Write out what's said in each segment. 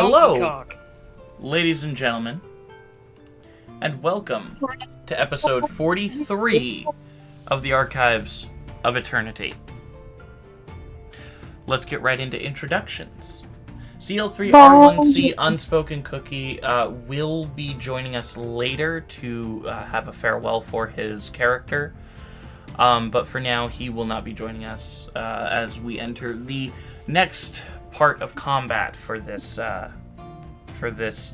Hello, ladies and gentlemen, and welcome to episode 43 of the Archives of Eternity. Let's get right into introductions. CL3 R1C Unspoken Cookie will be joining us later to have a farewell for his character, but for now he will not be joining us as we enter the next part of combat for this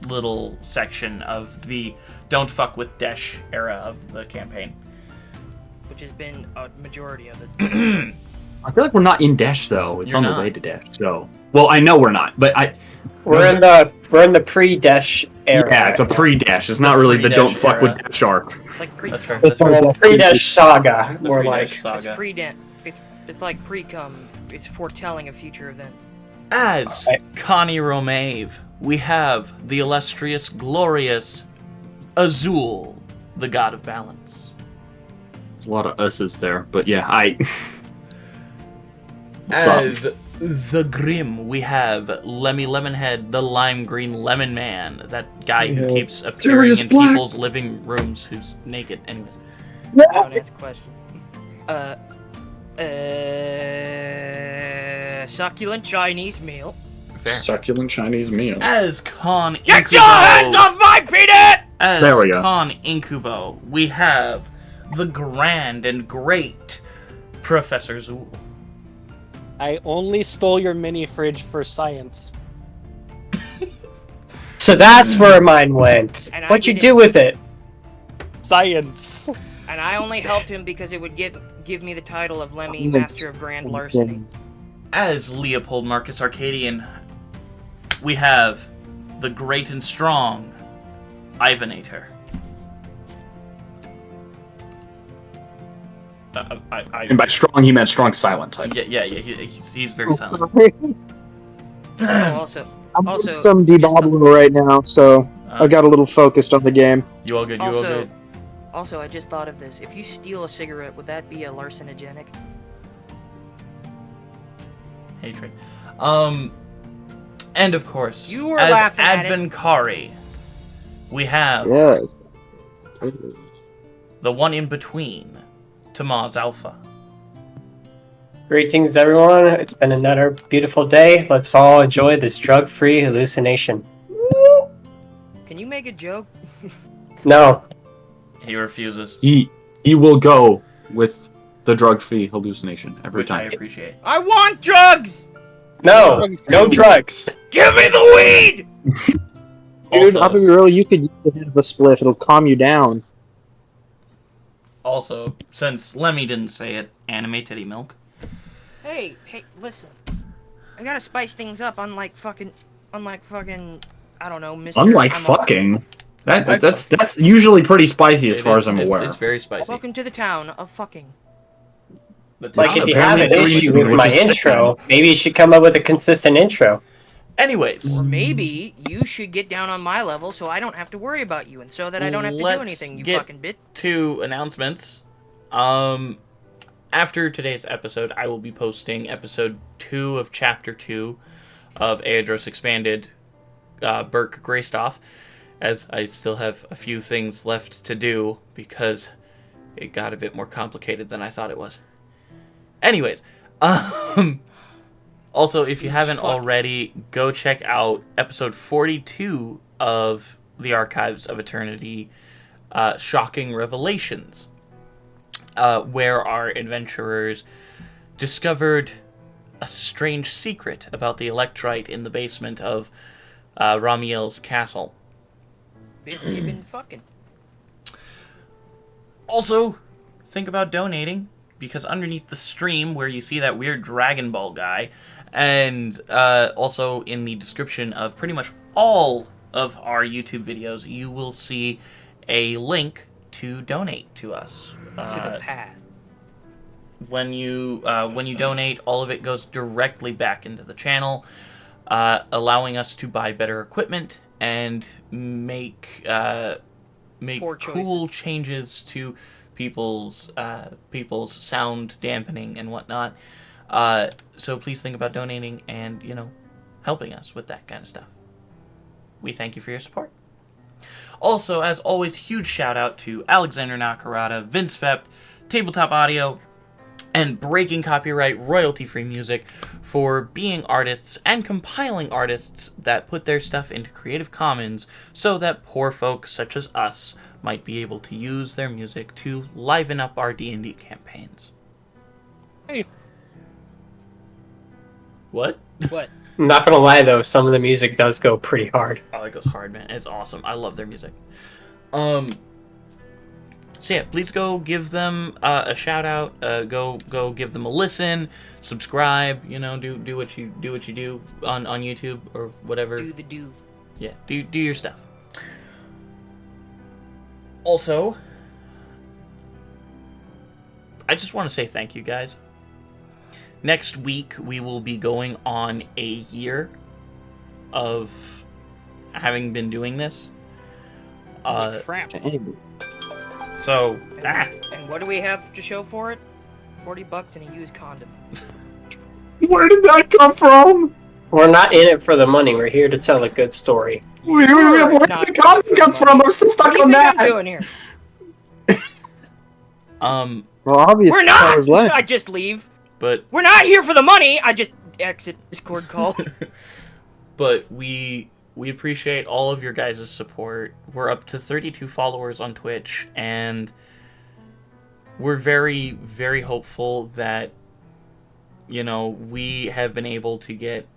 little section of the Don't Fuck with Desh era of the campaign, which has been a majority of it. I feel like we're not in Desh though. It's You're on not. the way to Desh. So, well, I know we're not, but we're in the pre-Desh era. Yeah, it's a pre-Desh. It's not really the pre-Desh Don't Fuck era. with Desh arc. Like That's fair. It's a pre-Desh saga, The more pre-Desh like. saga. It's pre-dent. It's like pre-cum. It's foretelling of future events. As Connie Romave, we have the illustrious, glorious Azul, the god of balance. There's a lot of us's there, but yeah, As the Grim, we have Lemmy Lemonhead, the lime green lemon man, that guy who keeps appearing Sirius in Black. people's living rooms who's naked. Anyways. I don't ask a question. Succulent Chinese meal. Fair. Succulent Chinese meal. As Con Get Incubo, your hands off my peanut! As There we go. Con Incubo, we have the grand and great Professor Zool. I only stole your mini fridge for science. So that's where mine went. And I What'd you didn't- do with it? Science! And I only helped him because it would give me the title of Lemmy, Master of Grand Larceny. As Leopold Marcus Arcadian, we have the great and strong Ivanator. And by strong, he meant strong silent type. Yeah, he's very I'm silent. sorry. Also, I'm Also, doing some just debobbling right now, so I got a little focused on the game. You all good, you all good. also, I just thought of this. If you steal a cigarette, would that be a larcenogenic? Hatred. And of course, You were as laughing at it. Advenkari, we have Yes. the one in between, Tamaz Alpha. Greetings, everyone. It's been another beautiful day. Let's all enjoy this drug-free hallucination. Can you make a joke? No. He refuses, He will go with the drug-free hallucination every which I time. appreciate. I want drugs! No. No drugs. Give me the weed! Dude, Also, I'll be real, you could use a hit of a spliff, it'll calm you down. also, since Lemmy didn't say it, anime titty milk. Hey, listen. I gotta spice things up, unlike fucking, I don't know, Mr. Unlike I'm a- fucking, that's usually pretty spicy as far as I'm aware. It's very spicy. Welcome to the town of fucking. The Like, town if of you have an Apparently issue Green, with my which is intro, maybe you should come up with a consistent intro. Anyways, Or maybe you should get down on my level so I don't have to worry about you, and so that I don't have to do Let's anything, you get- fucking bitch. 2 announcements. After today's episode, I will be posting episode 2 of chapter 2 of Aeidros Expanded, Burke Greystoff, as I still have a few things left to do because it got a bit more complicated than I thought it was. Anyways, also, if you haven't already, go check out episode 42 of the Archives of Eternity, Shocking Revelations, where our adventurers discovered a strange secret about the electrite in the basement of Ramiel's castle. Bitch, you've been fucking. Also, think about donating, because underneath the stream where you see that weird Dragon Ball guy, and also in the description of pretty much all of our YouTube videos, you will see a link to donate to us. To the path. When you donate, all of it goes directly back into the channel, allowing us to buy better equipment and make Poor cool choices. changes to people's sound dampening and whatnot. So please think about donating and helping us with that kind of stuff. we thank you for your support. Also, as always, huge shout out to Alexander Nakarada, vindsvept, Tabletop Audio, and Breaking Copyright royalty-free music for being artists and compiling artists that put their stuff into Creative Commons so that poor folk such as us might be able to use their music to liven up our D&D campaigns. Hey. What? What? I'm not gonna lie though, some of the music does go pretty hard. Oh, it goes hard, man. It's awesome. I love their music. So yeah, please go give them a shout out. Go give them a listen. Subscribe. You know, do what you do on YouTube or whatever. Do the do. Yeah, do your stuff. Also, I just want to say thank you, guys. Next week we will be going on a year of having been doing this. Crap. So, And what do we have to show for it? $40 and a used condom. Where did that come from? We're not in it for the money. We're here to tell a good story. Where did Not the comment come from? I'm still stuck What do you on think I'm that. doing here? Well, obviously, We're I was not! left. I just leave. but We're not here for the money! I just exit Discord call. but we appreciate all of your guys' support. We're up to 32 followers on Twitch, and we're very, very hopeful that, you know, we have been able to get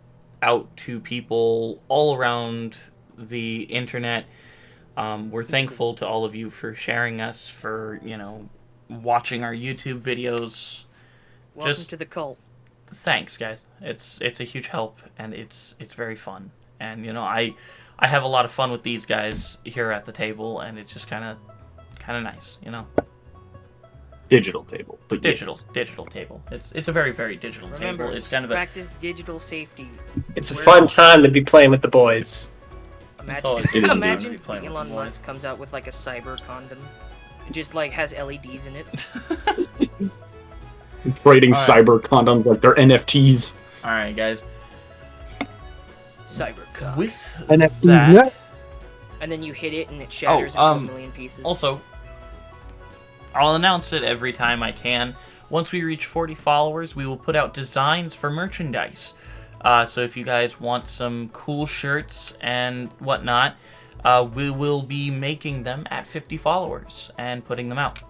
out to people all around the internet. We're thankful to all of you for sharing us, for, you know, watching our YouTube videos. Welcome Just to the cult. thanks, guys. It's a huge help, and it's very fun. And, you know, I have a lot of fun with these guys here at the table, and it's just kind of nice, you know. Digital table, but Digital table. It's a very, very digital Remember, table. It's kind of a practice digital safety. It's a fun time to be playing with the boys. It's always good to Imagine be playing with Elon the boys. Musk comes out with like a cyber condom. It just like has LEDs in it. trading All right. cyber condoms like they're NFTs. All right, guys. Cyber condom. With NFTs that, net. And then you hit it and it shatters into a million pieces. also, I'll announce it every time I can. Once we reach 40 followers, we will put out designs for merchandise. So if you guys want some cool shirts and whatnot, we will be making them at 50 followers and putting them out.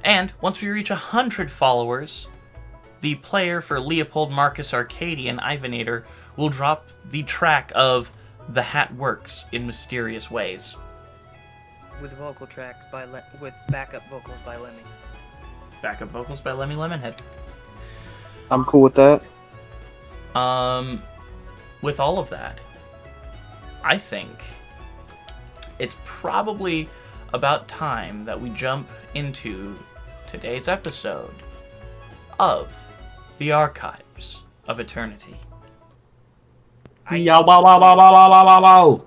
And once we reach 100 followers, the player for Leopold Marcus Arcadian Ivanator will drop the track of The Hat Works in Mysterious Ways. with vocal tracks by with backup vocals by Lemmy. Backup vocals by Lemmy Lemonhead. I'm cool with that. With all of that, I think it's probably about time that we jump into today's episode of The Archives of Eternity. Yeah, wow, wow, wow, wow, wow, wow, wow.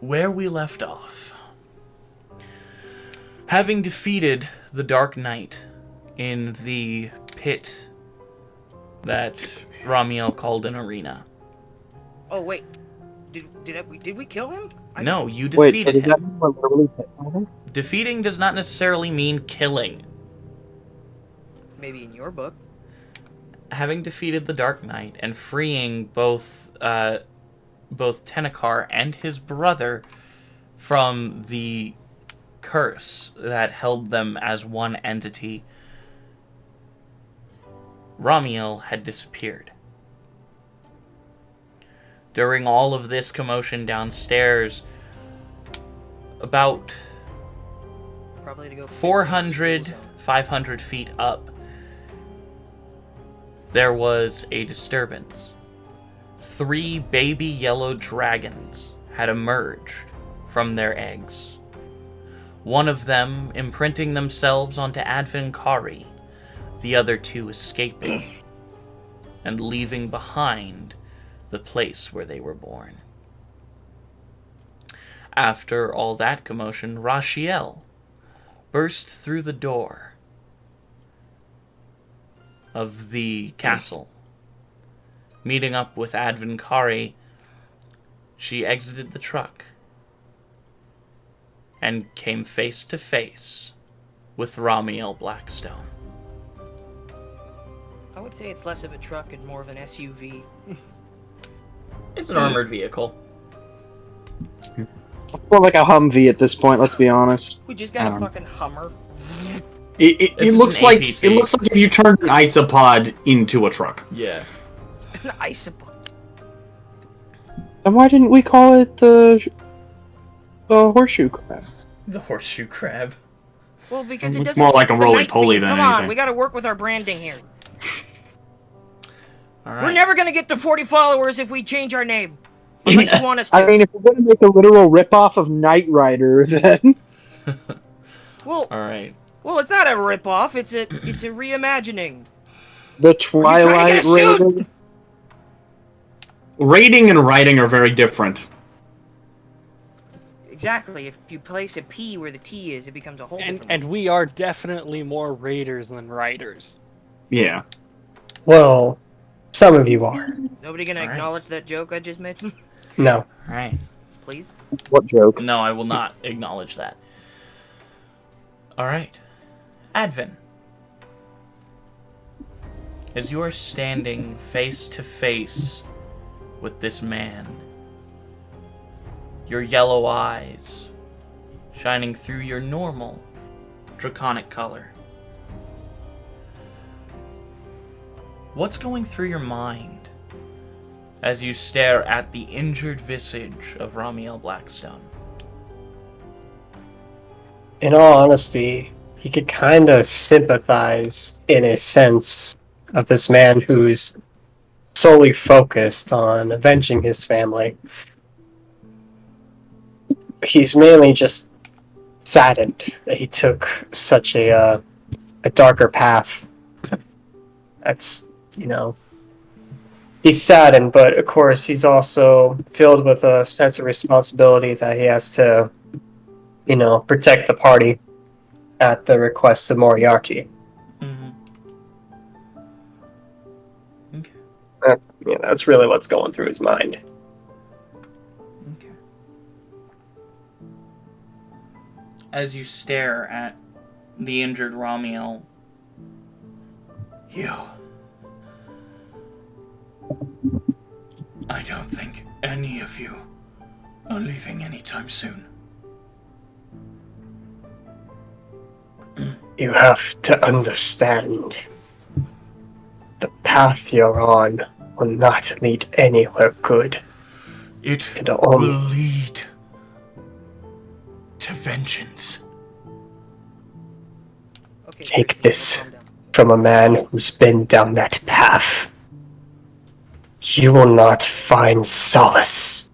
Where we left off. Having defeated the Dark Knight in the pit that Ramiel called an arena. Oh wait, did we kill him? No, you Wait, defeated so does him. that mean we're literally fighting? Defeating does not necessarily mean killing. Maybe in your book. Having defeated the Dark Knight and freeing both Tenakar and his brother from the curse that held them as one entity, Ramiel had disappeared. During all of this commotion downstairs, about Probably to go 400, 500 feet up, there was a disturbance. 3 baby yellow dragons had emerged from their eggs. One of them imprinting themselves onto Advinkari, the other 2 escaping and leaving behind the place where they were born. After all that commotion, Rashiel burst through the door of the castle Meeting up with Advinkari, she exited the truck and came face to face with Ramiel Blackstone. I would say it's less of a truck and more of an SUV. It's an armored vehicle. More like a Humvee at this point. Let's be honest. We just got a fucking Hummer. It This is looks an like APC. it looks like if you turned an isopod into a truck. Yeah. An isopod. And why didn't we call it the horseshoe crab? The horseshoe crab. Well, because It it looks doesn't more like fit a the night roly-poly theme. than Come on, anything. we gotta work with our branding here. All right. We're never gonna get to 40 followers if we change our name. Unless you want us to. I mean, if we're gonna make a literal ripoff of Knight Rider, then Well, All right. it's not a ripoff. It's a reimagining. the trying to Twilight get us sued? Rating. Rating and writing are very different. Exactly. If you place a P where the T is, it becomes a whole different. And we are definitely more raiders than riders. Yeah. Well, some of you are. Nobody gonna Alright. acknowledge that joke I just mentioned? No. All right. Please. What joke? No, I will not acknowledge that. All right. Advin. As you are standing face to face with this man, your yellow eyes shining through your normal draconic color, what's going through your mind as you stare at the injured visage of Ramiel Blackstone? In all honesty, he could kind of sympathize in a sense of this man who's solely focused on avenging his family. He's mainly just saddened that he took such a darker path. That's, he's saddened, but of course he's also filled with a sense of responsibility that he has to, protect the party at the request of Moriarty. Mm-hmm. Okay. That's really what's going through his mind. Okay. As you stare at the injured Ramiel, I don't think any of you are leaving anytime soon. You have to understand. The path you're on will not lead anywhere good. It It'll will only- lead to vengeance. Okay. Take Christian, this. calm down. From a man who's been down that path. You will not find solace.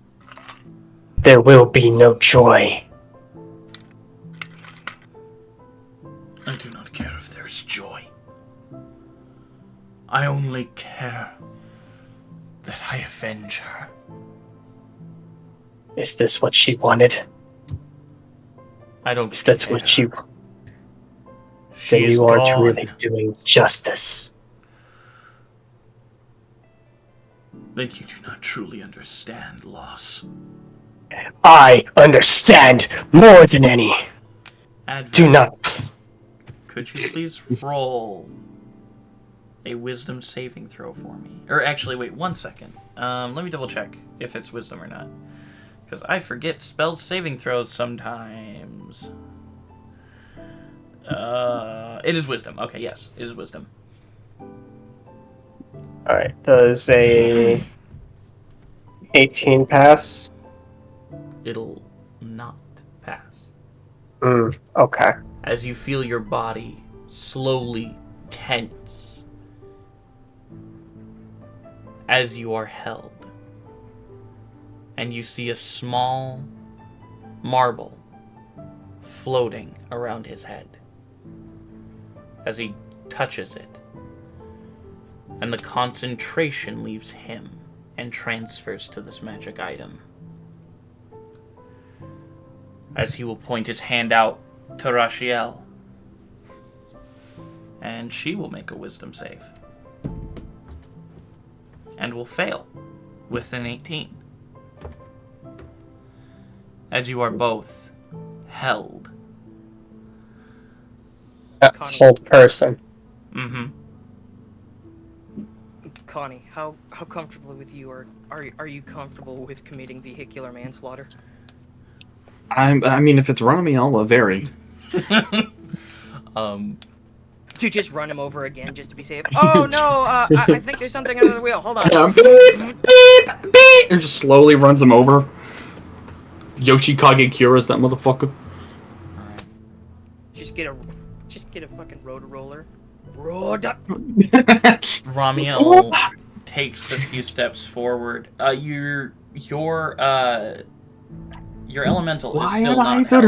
There will be no joy. I do not care if there's joy. I only care that I avenge her. Is this what she wanted? I don't Is that care. what you... She Then is you aren't gone. really doing justice. Then you do not truly understand loss. I understand more than any. Advent, Do not... could you please roll a wisdom saving throw for me? Or actually, wait 1 second. Let me double check if it's wisdom or not. Because I forget spells saving throws sometimes. It is wisdom. Okay, yes, it is wisdom. Alright, does a 18 pass? It'll not pass. Okay. As you feel your body slowly tense as you are held, and you see a small marble floating around his head as he touches it, and the concentration leaves him and transfers to this magic item. As he will point his hand out to Rachiel, and she will make a wisdom save. And and will fail with an 18. As you are both held. That's Connie. hold person. Mm-hmm. Connie, how comfortable with you are you comfortable with committing vehicular manslaughter? I mean, if it's Rami, I'll vary. To just run him over again just to be safe. Oh no, I think there's something under the wheel. Hold on. Beep, beep, beep, and just slowly runs him over. Yoshikage Kira's that motherfucker. Just get a fucking rotor roller. Roda. Ramiel takes a few steps forward. Your elemental is still not held.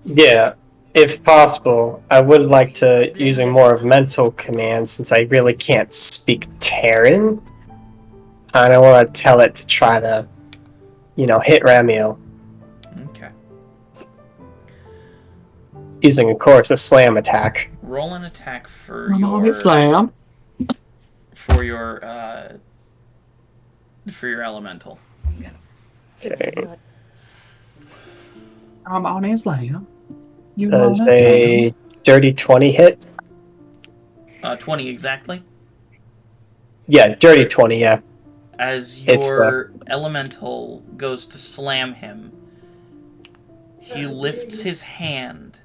Yeah, if possible, I would like to using more of mental commands since I really can't speak Terran. And I want to tell it to try to, hit Ramiel. Okay. Using, of course, a slam attack. Roll an attack for Slam. for your elemental. Okay. I'm on his slam. Does a dirty 20 hit? 20 exactly. Yeah, dirty 20, yeah. As your elemental goes to slam him, he lifts his hand,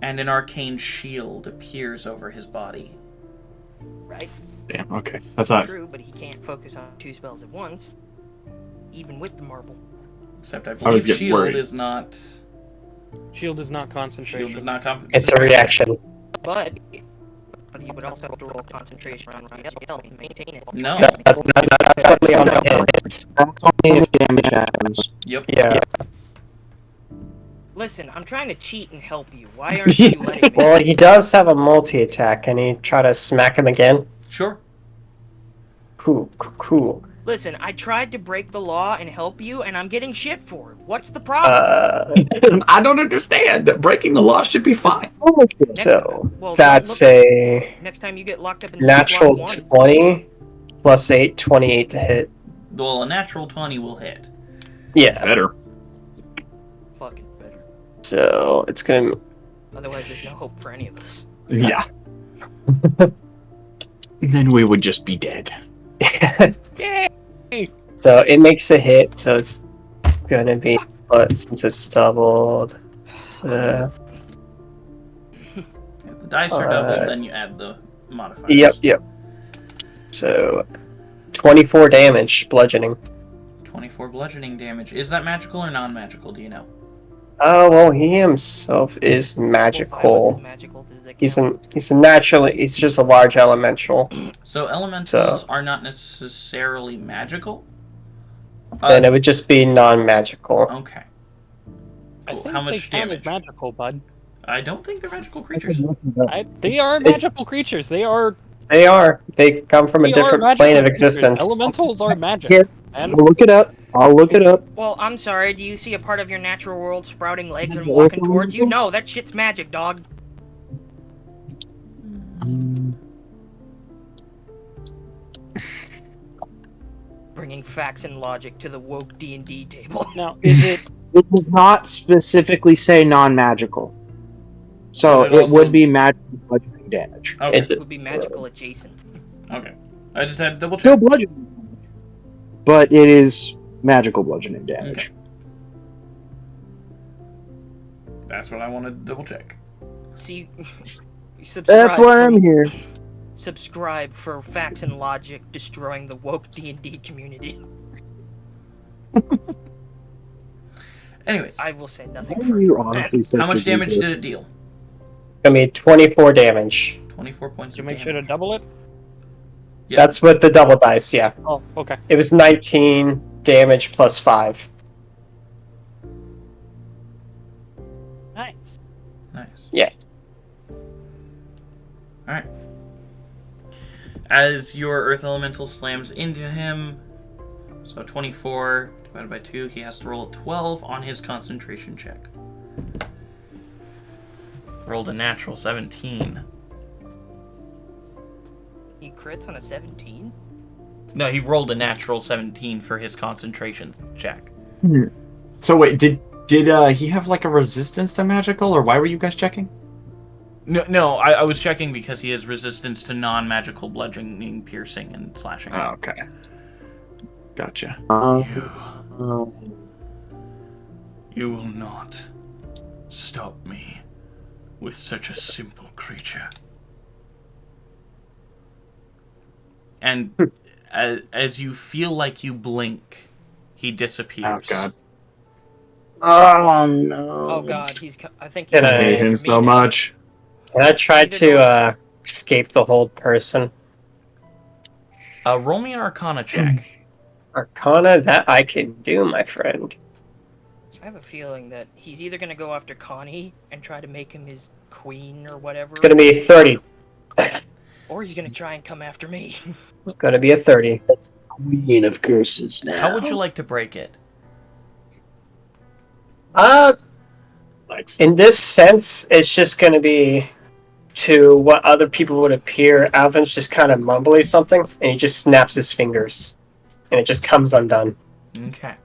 and an arcane shield appears over his body. Right? Damn, okay. That's not True, but he can't focus on 2 spells at once, even with the marble. Except I was believe getting shield worried. is not. Shield is not concentration. Shield is not concentration. It's a reaction. But you would also have to roll concentration on Ramiel to maintain it. No. That's only on a hit. That's only if damage happens. Yep. Yeah. Listen, I'm trying to cheat and help you. Why aren't you letting me? Well, he does have a multi-attack. Can he try to smack him again? Sure. Cool. Listen, I tried to break the law and help you, and I'm getting shit for it. What's the problem? I don't understand. Breaking the law should be fine. So, Well, that's look- a Next time you get locked up in natural Sleep Lock 20 plus 8, 28 to hit. Well, a natural 20 will hit. Yeah. Better. 1, fucking better. So, it's gonna... Otherwise, there's no hope for any of us. Yeah. Then we would just be dead. So, it makes a hit, so it's gonna be... But since it's doubled... If the dice are doubled, then you add the modifiers. Yep. So, 24 damage, bludgeoning. 24 bludgeoning damage. Is that magical or non-magical? Do you know? Oh, well, he himself is magical. He's just a large elemental. So elementals are not necessarily magical? Then it would just be non-magical. Okay. I Cool. think How much they count damage? as magical, bud. I don't think they're magical creatures. They are magical creatures. They are. They are. They come from a They are different magical plane of creatures. existence. Elementals are magic. Here. And I'll look it up. Well, I'm sorry, do you see a part of your natural world sprouting legs and walking towards you? No, that shit's magic, dog. Bringing facts and logic to the woke D&D table. now, is it? It does not specifically say non-magical. So But it it also- would be magical bludgeoning damage. Okay. It would be magical adjacent. Okay. I just had to double check. Still bludgeoning damage, but it is magical bludgeoning damage. Okay. That's what I wanted to double check. See, subscribe That's why I'm for- here. Subscribe for facts and logic destroying the woke D&D community. Anyways, I will say nothing Why for are you honestly such how much a damage geek? did it deal? I mean, 24 damage. 24 points You of make damage. sure to double it. Yeah. That's with the double dice, yeah. Oh, okay. It was 19 damage plus 5. Nice. Nice. Yeah. Alright. As your Earth Elemental slams into him, so 24 divided by 2, he has to roll a 12 on his concentration check. Rolled a natural 17. He crits on a 17? No, he rolled a natural 17 for his concentration check. So wait, did he have like a resistance to magical, or why were you guys checking? No, I was checking because he has resistance to non-magical bludgeoning, piercing, and slashing. Oh, okay. Gotcha. You will not stop me with such a simple creature. And as you feel like you blink, he disappears. Oh god. Oh no. Oh god, I think he's Can I coming hate after him me so now. much. Can I try to escape the hold person? Roll me an Arcana check. Arcana, that I can do, my friend. I have a feeling that he's either gonna go after Connie and try to make him his queen or whatever, It's gonna be 30. or he's gonna try and come after me. Gonna be a 30. Queen of curses now. How would you like to break it? In this sense, it's just gonna be to what other people would appear. Alvin's just kind of mumbling something, and he just snaps his fingers, and it just comes undone. Okay.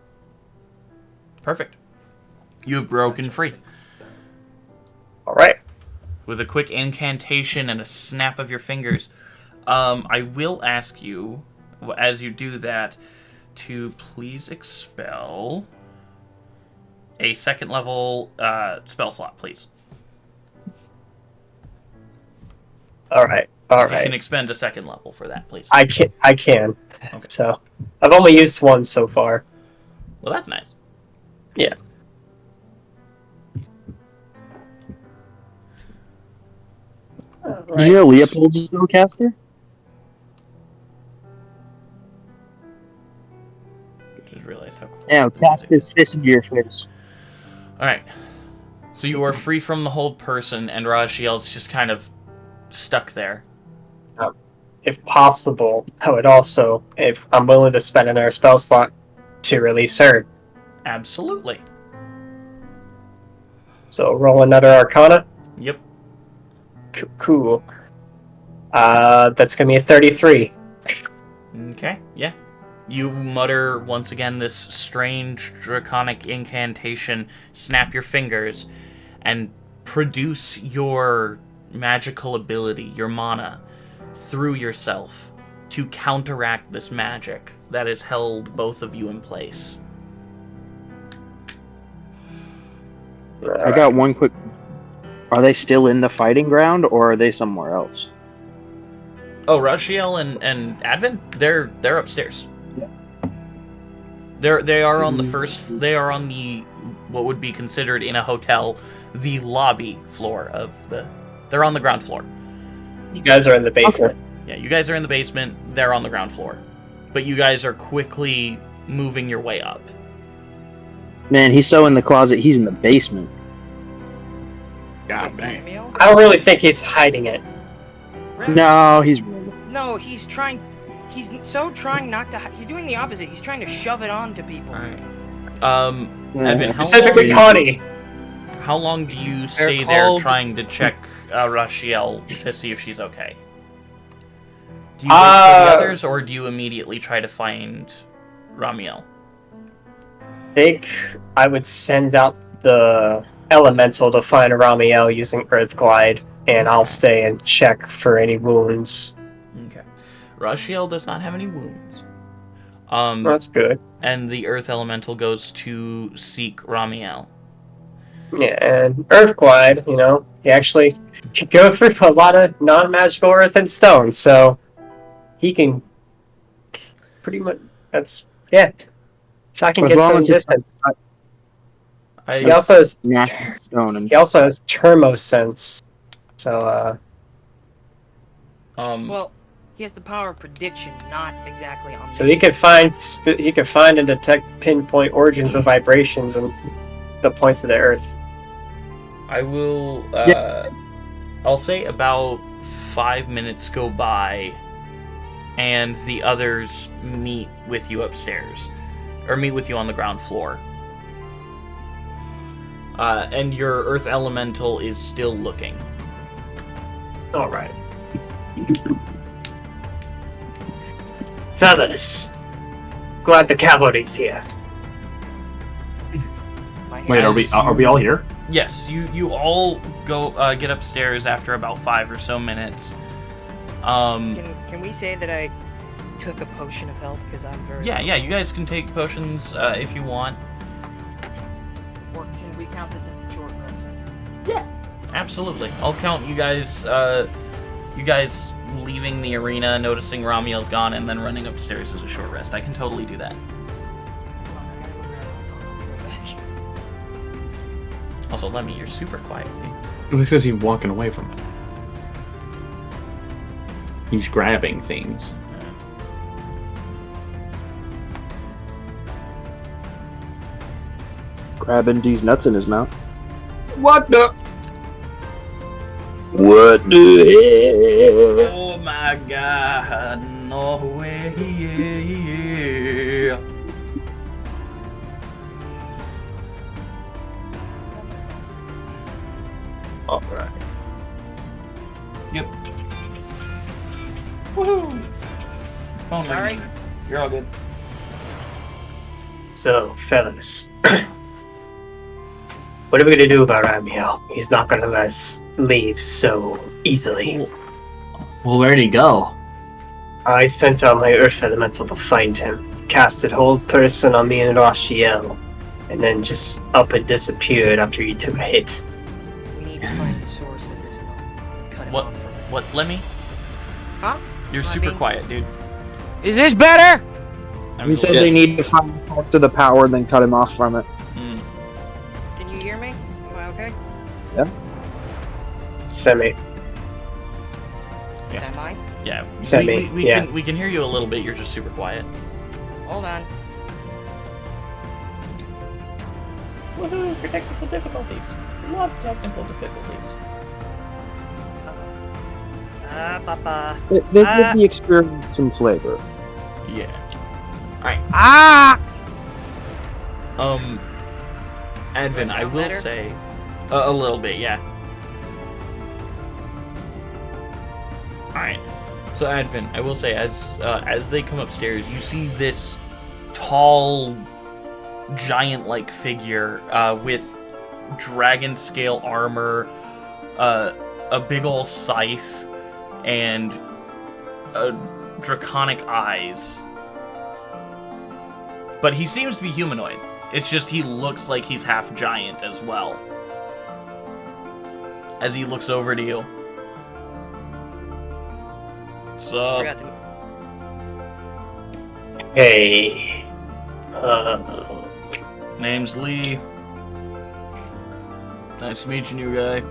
Perfect. You've broken free. All right. With a quick incantation and a snap of your fingers. I will ask you, as you do that, to please expel a second level spell slot, please. All right. You can expend a second level for that, please. I can. Okay. So I've only used one so far. Well, that's nice. Yeah. Did you know Leopold's a spellcaster? Just realized how cool. Yeah, cast his fist into your face. Alright. So you are free from the hold person, and Raziel's just kind of stuck there. If possible, I would also, if I'm willing to spend another spell slot, to release her. Absolutely. So roll another Arcana. Yep. Cool. That's gonna be a 33. Okay, yeah. You mutter once again this strange draconic incantation, snap your fingers, and produce your magical ability, your mana, through yourself to counteract this magic that has held both of you in place. I got one quick. Are they still in the fighting ground, or are they somewhere else? Oh, Raziel and Advin, they're upstairs. Yeah. They are on the first. They are on the what would be considered in a hotel the lobby floor of the. They're on the ground floor. You guys are in the basement. Okay. Yeah, you guys are in the basement. They're on the ground floor, but you guys are quickly moving your way up. Man, he's so in the closet, he's in the basement. God damn. Romeo? I don't really think he's hiding it. No, he's really. No, he's trying. He's trying not to. He's doing the opposite. He's trying to shove it on to people. All right. Edvin, Specifically, Connie. how long do you stay They're called- there trying to check Raziel to see if she's okay? Do you wait for the others, or do you immediately try to find Ramiel? I think I would send out the elemental to find Ramiel using Earth Glide, and I'll stay and check for any wounds. Okay. Raziel does not have any wounds. That's good. And the Earth Elemental goes to seek Ramiel. Yeah, and Earth Glide, he actually can go through a lot of non-magical earth and stone, so he can pretty much. So I can As get long some as it's distance. I, He also has natural stone. And Thermosense. So Well, he has the power of prediction, not exactly on. he can find and detect pinpoint origins of vibrations and the points of the earth. I will. I'll say about 5 minutes go by, and the others meet with you upstairs, or meet with you on the ground floor. And your Earth Elemental is still looking. All right. Fellas, glad the cavalry's here. Wait, As are we all here? Yes, you all go get upstairs after about 5 or so minutes. Can we say that I took a potion of health because I'm very... Yeah, you guys can take potions if you want. Or can we count this as a short rest? Yeah, absolutely. I'll count you guys leaving the arena, noticing Ramiel's gone, and then running upstairs as a short rest. I can totally do that. Also, Lemmy, you're super quiet. It says he's walking away from it. He's grabbing things. Grabbing these nuts in his mouth. What the? What the hell? Oh my god, no way. Alright. Yep. Woohoo! Phone Sorry? ringing. You're all good. So, fellas. What are we gonna do about Ramiel? He's not gonna let us leave so easily. Well, where'd he go? I sent out my Earth Elemental to find him. Casted hold person on me and Rashiel. And then just up and disappeared after he took a hit. We need to find the source of this thing. Cut him What? off from it. What, Lemmy? Huh? You're I super mean- quiet, dude. Is this better? I He mean, said Yes. they need to find the source of the power, then cut him off from it. Can you hear me? Am I okay? Semi. Yeah. Am I? Yeah, Semi, we yeah. we can hear you a little bit. You're just super quiet. Hold on. Woohoo! For technical difficulties. Love technical difficulties. Papa. They give the experience some flavor. Yeah. Ah! Advin, I Sound will better? say, a little bit, yeah. Alright. So, Advin, I will say, as they come upstairs, you see this tall, giant-like figure with dragon scale armor, a big ol' scythe, and draconic eyes. But he seems to be humanoid. It's just he looks like he's half giant as well. As he looks over to you. So, Forgot to... Hey. name's Lee. Nice meeting you, guy.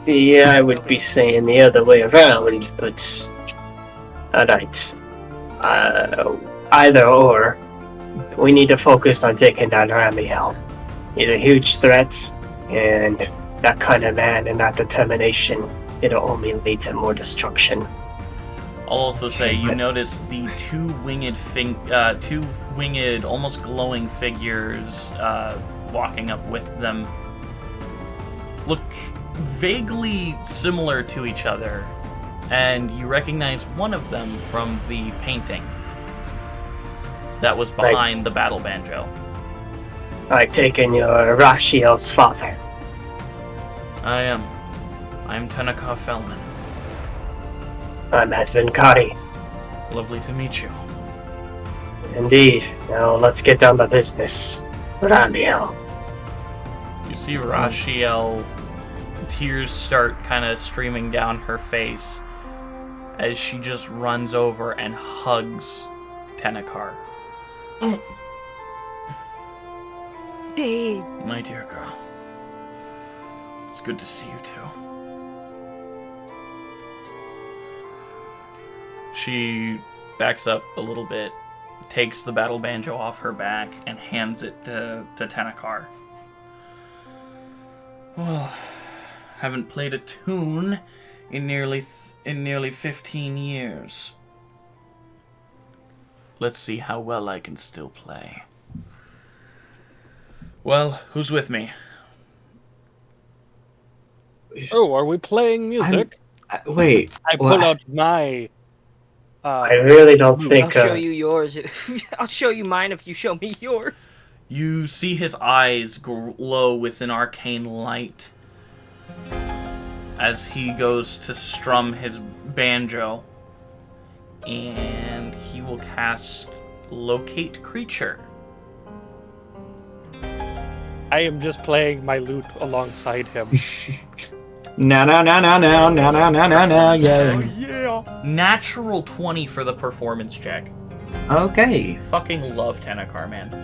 Yeah, I would be saying the other way around, but... Alright. Either or. We need to focus on taking down Ramiel. He's a huge threat, and that kind of man and that determination, it'll only lead to more destruction. I'll also say you notice the two winged, almost glowing figures walking up with them. Look vaguely similar to each other, and you recognize one of them from the painting that was behind the battle banjo. Like taking your Rashiel's father. I'm Tanaka Fellman. I'm Advin Kari. Lovely to meet you. Indeed. Now let's get down to business. Ramiel. You see Rashiel, tears start kind of streaming down her face as she just runs over and hugs Tenakar. Dave. My dear girl, it's good to see you too. She backs up a little bit, takes the battle banjo off her back, and hands it to Tenakar. Well, haven't played a tune in nearly 15 years. Let's see how well I can still play. Well, who's with me? Oh, are we playing music? Wait. I pull out my I really don't I'll think. I'll show you yours. I'll show you mine if you show me yours. You see his eyes glow with an arcane light as he goes to strum his banjo, and he will cast Locate Creature. I am just playing my lute alongside him. No, yeah. Yeah. Natural 20 for the performance check. Okay. Fucking love Tenakar, man.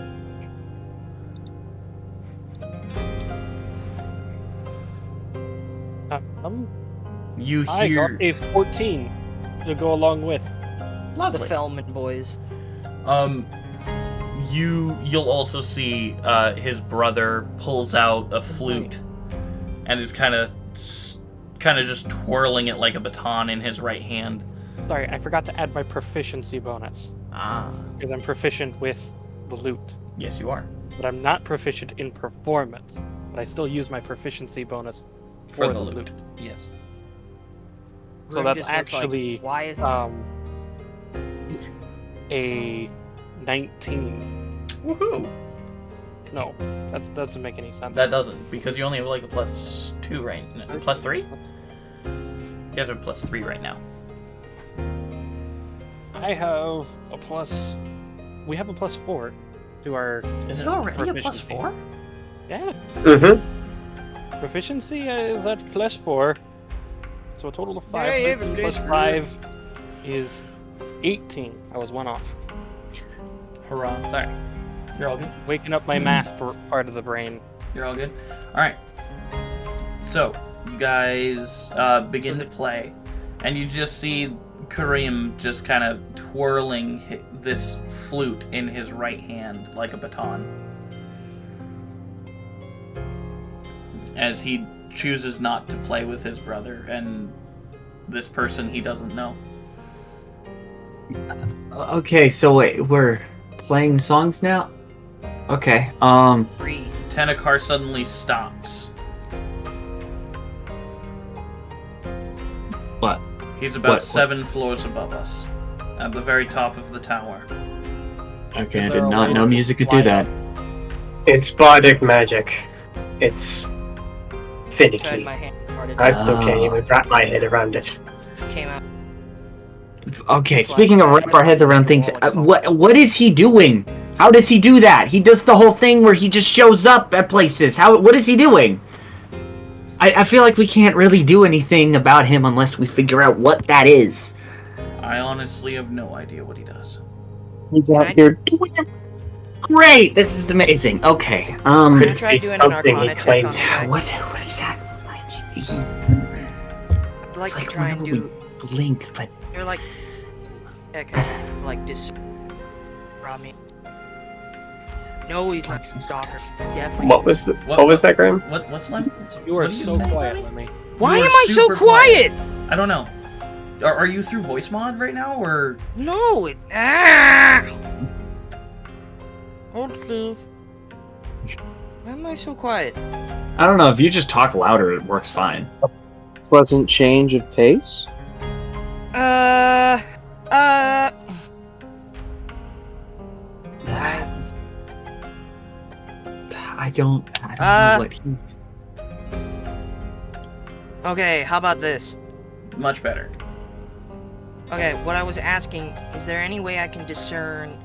You I got hear... a 14 to go along with. The Lovely. Fellman boys. You'll also see his brother pulls out a flute and is kind of just twirling it like a baton in his right hand. Sorry, I forgot to add my proficiency bonus. Because I'm proficient with the lute. Yes, you are. But I'm not proficient in performance. But I still use my proficiency bonus For the lute. Yes. So Room that's just looks like, actually why is a 19. Woohoo! No, that doesn't make any sense. That doesn't, because you only have like a +2 right now. +3? You guys are +3 right now. I have a plus. We have a +4 to our. Is it already a proficiency. +4? Yeah, Mm-hmm. proficiency is at +4. So a total of 5. Yeah, So plus 5 is 18. I was 1 off. Hurrah. Sorry. You're all good? Waking up my math part of the brain. You're all good? Alright. So, you guys begin to play, and you just see Kareem just kind of twirling this flute in his right hand like a baton, as he chooses not to play with his brother and this person he doesn't know. Okay, so wait, we're playing songs now? Okay, Three. Tenakar suddenly stops. What? He's about What? 7 floors above us, at the very top of the tower. Okay, Is I there did a not way know to music could fly do that. It's bardic magic. It's Tried finicky. my hand. Started. I still can't Ah. even wrap my head around it. Came out. Okay, speaking of wrap our heads around things, what is he doing? How does he do that? He does the whole thing where he just shows up at places. What is he doing? I feel like we can't really do anything about him unless we figure out what that is. I honestly have no idea what he does. He's out here doing it. Great, this is amazing. Okay, I'm gonna Could try be doing an something Arcana he check claims. on what exactly? Like I'd like it's to try and whenever do. we blink, but They're like. Like dis. Rami. No, he's not Some stalker. Definitely. What was that, Graham? What's Lem? You are What did you so say, quiet, Lemmy? Lemmy. Why You am are I so super quiet? I don't know. Are you through voice mod right now, or No, it. Ah! Hold please. Why am I so quiet? I don't know. If you just talk louder, it works fine. Pleasant change of pace. I don't know what he's. Okay, how about this? much better? Okay, what I was asking, is there any way I can discern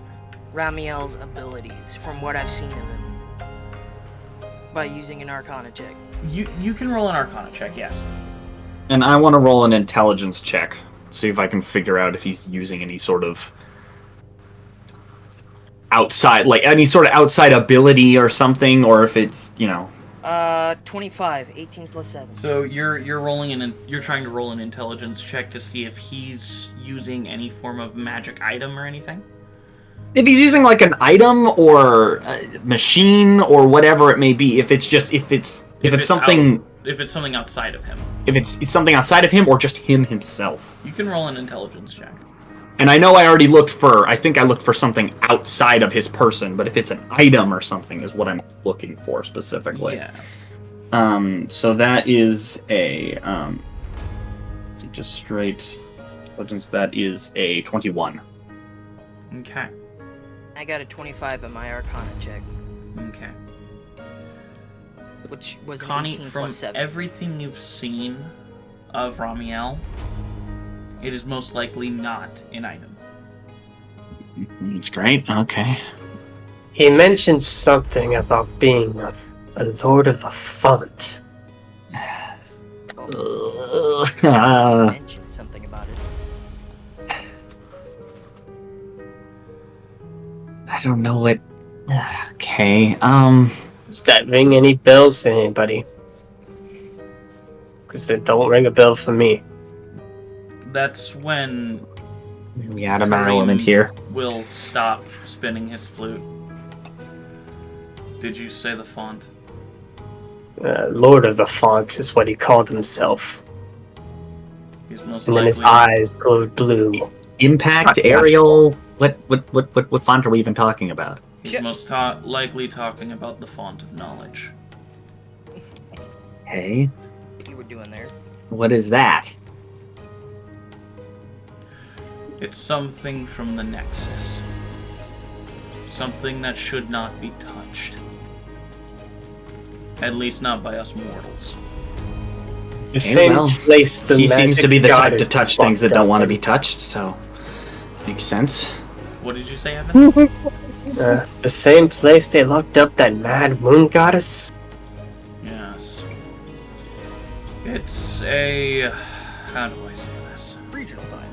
Ramiel's abilities from what I've seen of him by using an Arcana check? You can roll an Arcana check, yes. And I want to roll an intelligence check. See if I can figure out if he's using any sort of outside, like any sort of outside ability or something, or if it's, 25, 18 plus 7. So you're trying to roll an intelligence check to see if he's using any form of magic item or anything? If he's using like an item or a machine or whatever it may be, if it's something outside of him. If it's something outside of him or just him himself. You can roll an intelligence check. And I know I think I looked for something outside of his person, but if it's an item or something is what I'm looking for specifically. Yeah. So that is a just straight Intelligence, that is a 21. Okay. I got a 25 in my Arcana check, Okay. which was an Connie, 18 from plus 7. everything you've seen of Ramiel, it is most likely not an item. It's great. Okay. He mentioned something about being a Lord of the Font. Mentioned something about it. I don't know what. Okay. Does that ring any bells to anybody? Because they don't ring a bell for me. That's when We add a our element here. will stop spinning his flute. Did you say the font? Lord of the Font is what he called himself. He's most And then his likely eyes glowed blue. Impact, Arial. What font are we even talking about? he's most likely talking about the font of knowledge. Hey, What you were doing there. what is that? It's something from the nexus. Something that should not be touched. At least not by us mortals. The same well, place the He seems to be the type to goddess touch was things that locked don't up want to in. be touched, so makes sense. What did you say, Evan? The same place they locked up that mad moon goddess? Yes. It's a... how do I say this? Regional dialect.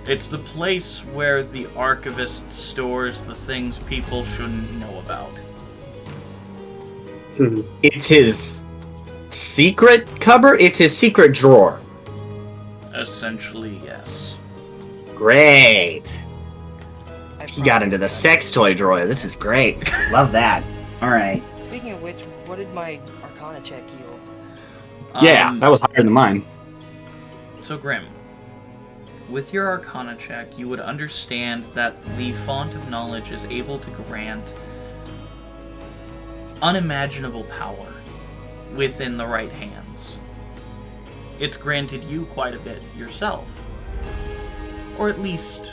It's the place where the archivist stores the things people shouldn't know about. It's his secret cupboard? It's his secret drawer. Essentially, yes. Great. I He got into the sex toy drawer. This is great. Love that. Alright. Speaking of which, what did my Arcana check yield? Yeah, that was higher than mine. So, Grim, with your Arcana check, you would understand that the Font of Knowledge is able to grant unimaginable power within the right hands. It's granted you quite a bit yourself. Or at least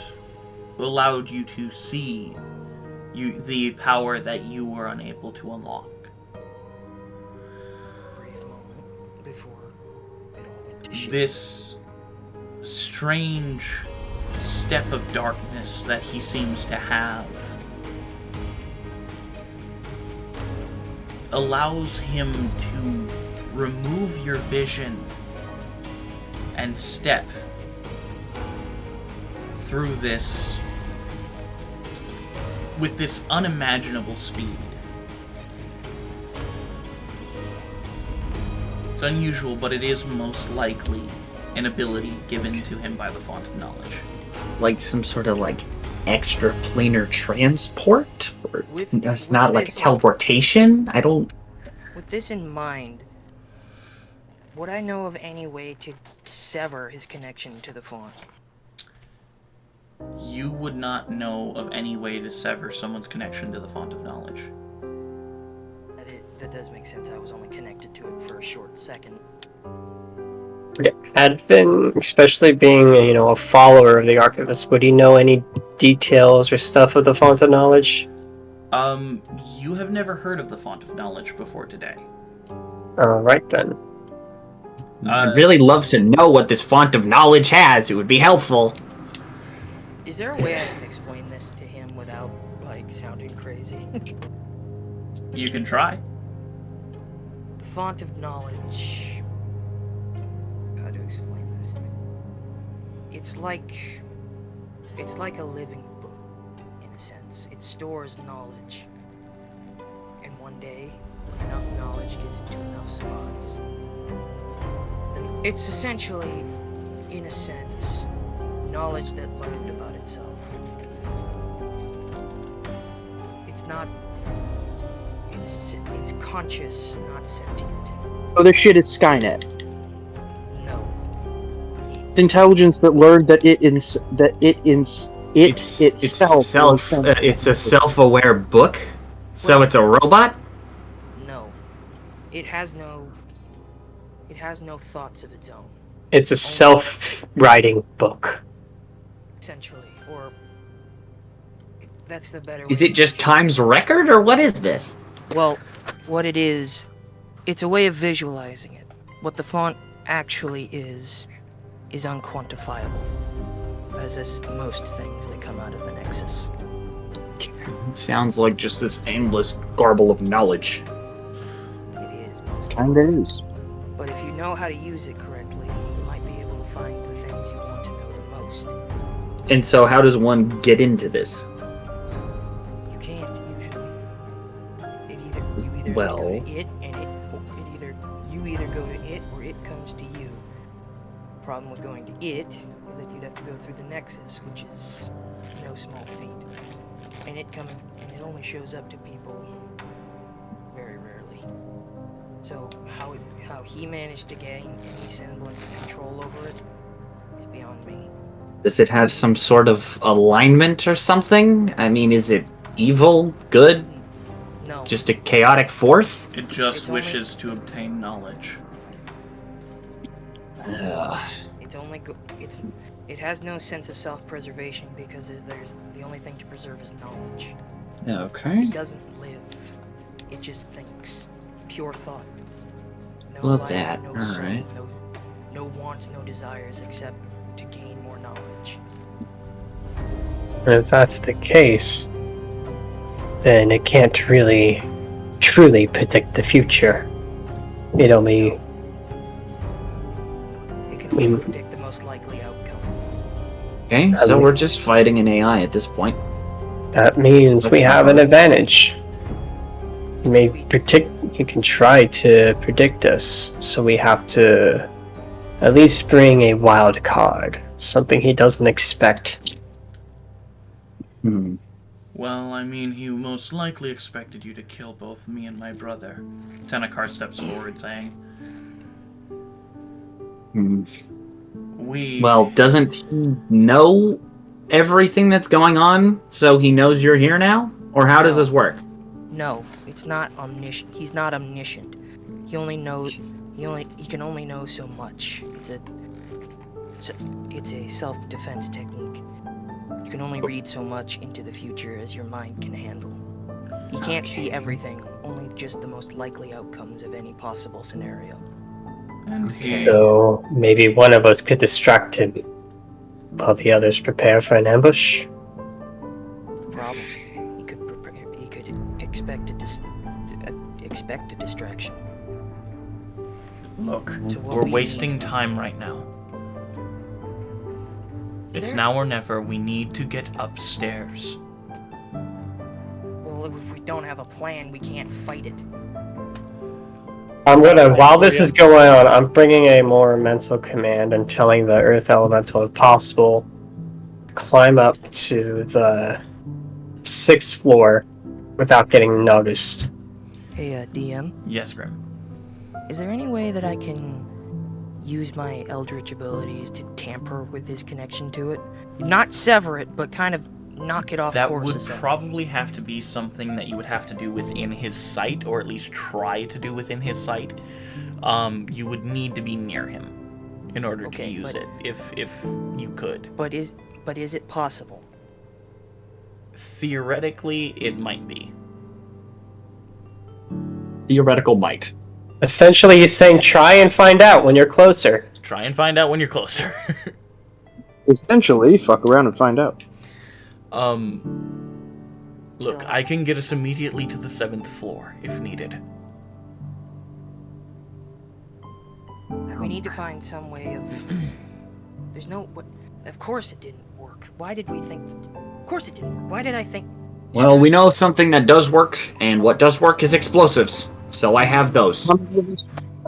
allowed you to see the power that you were unable to unlock. Brief moment before it all went to shit. This strange step of darkness that he seems to have allows him to remove your vision and step through this with this unimaginable speed. It's unusual, but it is most likely an ability given to him by the Font of Knowledge. Like some sort of like extra planar transport? Or it's not like a teleportation? I don't... With this in mind, would I know of any way to sever his connection to the font? You would not know of any way to sever someone's connection to the Font of Knowledge. That does make sense. I was only connected to it for a short second. Advin, especially being a follower of the Archivist, would he know any details or stuff of the Font of Knowledge? You have never heard of the Font of Knowledge before today. Alright then. I'd really love to know what this Font of Knowledge has. It would be helpful. Is there a way I can explain this to him without, like, sounding crazy? You can try. The Font of Knowledge... How to explain this? It's like a living book, in a sense. It stores knowledge. And one day, when enough knowledge gets into enough spots, it's essentially, in a sense, knowledge that learned about itself. It's not... It's conscious, not sentient. So this shit is Skynet. No. It's intelligence that learned that It's a self-aware book? So it's a robot? No. It has no thoughts of its own. It's a self-writing book. essentially, or that's the better way. Is it just time's record, or what is this? Well, what it is, it's a way of visualizing it. What the font actually is unquantifiable, as is most things that come out of the Nexus. Sounds like just this endless garble of knowledge. It is mostly. Kinda is. But if you know how to use it correctly, you might be able to find the things you want to know the most. And so how does one get into this? You can't usually. You either Well- go to it, and you either go to it or it comes to you. Problem with going to it is that you'd have to go through the Nexus, which is no small feat. And it only shows up to people very rarely. So how he managed to gain any semblance of control over it is beyond me. Does it have some sort of alignment or something? I mean, is it evil, good, No. just a chaotic force? It just It's only- wishes to obtain knowledge. It has no sense of self-preservation because there's the only thing to preserve is knowledge. Okay. It doesn't live. It just thinks. Pure thought. No Love life, that. no All soul, right. no wants, no desires except to gain more knowledge. If that's the case, then it can't really truly predict the future. It only It can only predict the most likely outcome. Okay, so we're just fighting an AI at this point. that means That's we not have an right. advantage. You can try to predict us, so we have to at least bring a wild card, something he doesn't expect. Well, I mean, he most likely expected you to kill both me and my brother. Tenakar steps forward, saying, Well, doesn't he know everything that's going on, so he knows you're here now? Or how does No. this work? No, it's not omniscient. He's not omniscient. He only knows. He can only know so much. It's a self-defense technique. You can only read so much into the future as your mind can handle. He can't see everything, only just the most likely outcomes of any possible scenario. and he... So maybe one of us could distract him while the others prepare for an ambush. Problem. He could expect a distraction. Look, So what we're we wasting time right now. It's There- now or never. We need to get upstairs. Well, if we don't have a plan, we can't fight it. While this is going on, I'm bringing a more mental command and telling the Earth Elemental, if possible, climb up to the 6th floor without getting noticed. Hey, DM, Yes, Grim. is there any way that I can use my eldritch abilities to tamper with his connection to it? Not sever it, but kind of knock it off That course. would essentially. probably have to be something that you would have to do within his sight, or at least try to do within his sight. You would need to be near him in order to Okay, use but- it, if you could. But is it possible? Theoretically, it might be. Theoretical might. Essentially, he's saying try and find out when you're closer. Try and find out when you're closer. Essentially, fuck around and find out. Look, I can get us immediately to the 7th floor, if needed. We need to find some way of. There's no. Of course it didn't work. Why did we think? Of course it didn't work. Why did I think? Well, we know something that does work, and what does work is explosives. So I have those.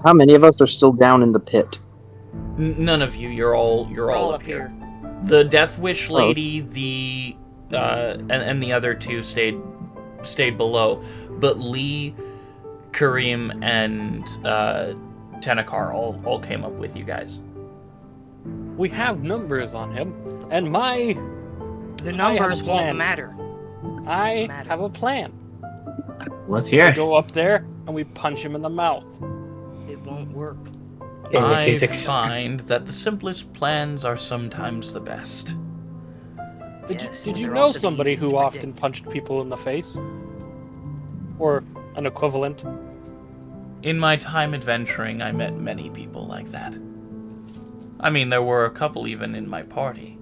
How many of us are still down in the pit? None of you. You're all up here. The Death Wish lady, and the other two stayed below, but Lee, Kareem, and Tenakar all came up with you guys. We have numbers on him, and The numbers won't matter. I have a plan. Let's We hear it. go up there and we punch him in the mouth. It won't work. And if I he's find that the simplest plans are sometimes the best. Did you know somebody who often punched people in the face? Or an equivalent? In my time adventuring, I met many people like that. I mean, there were a couple even in my party.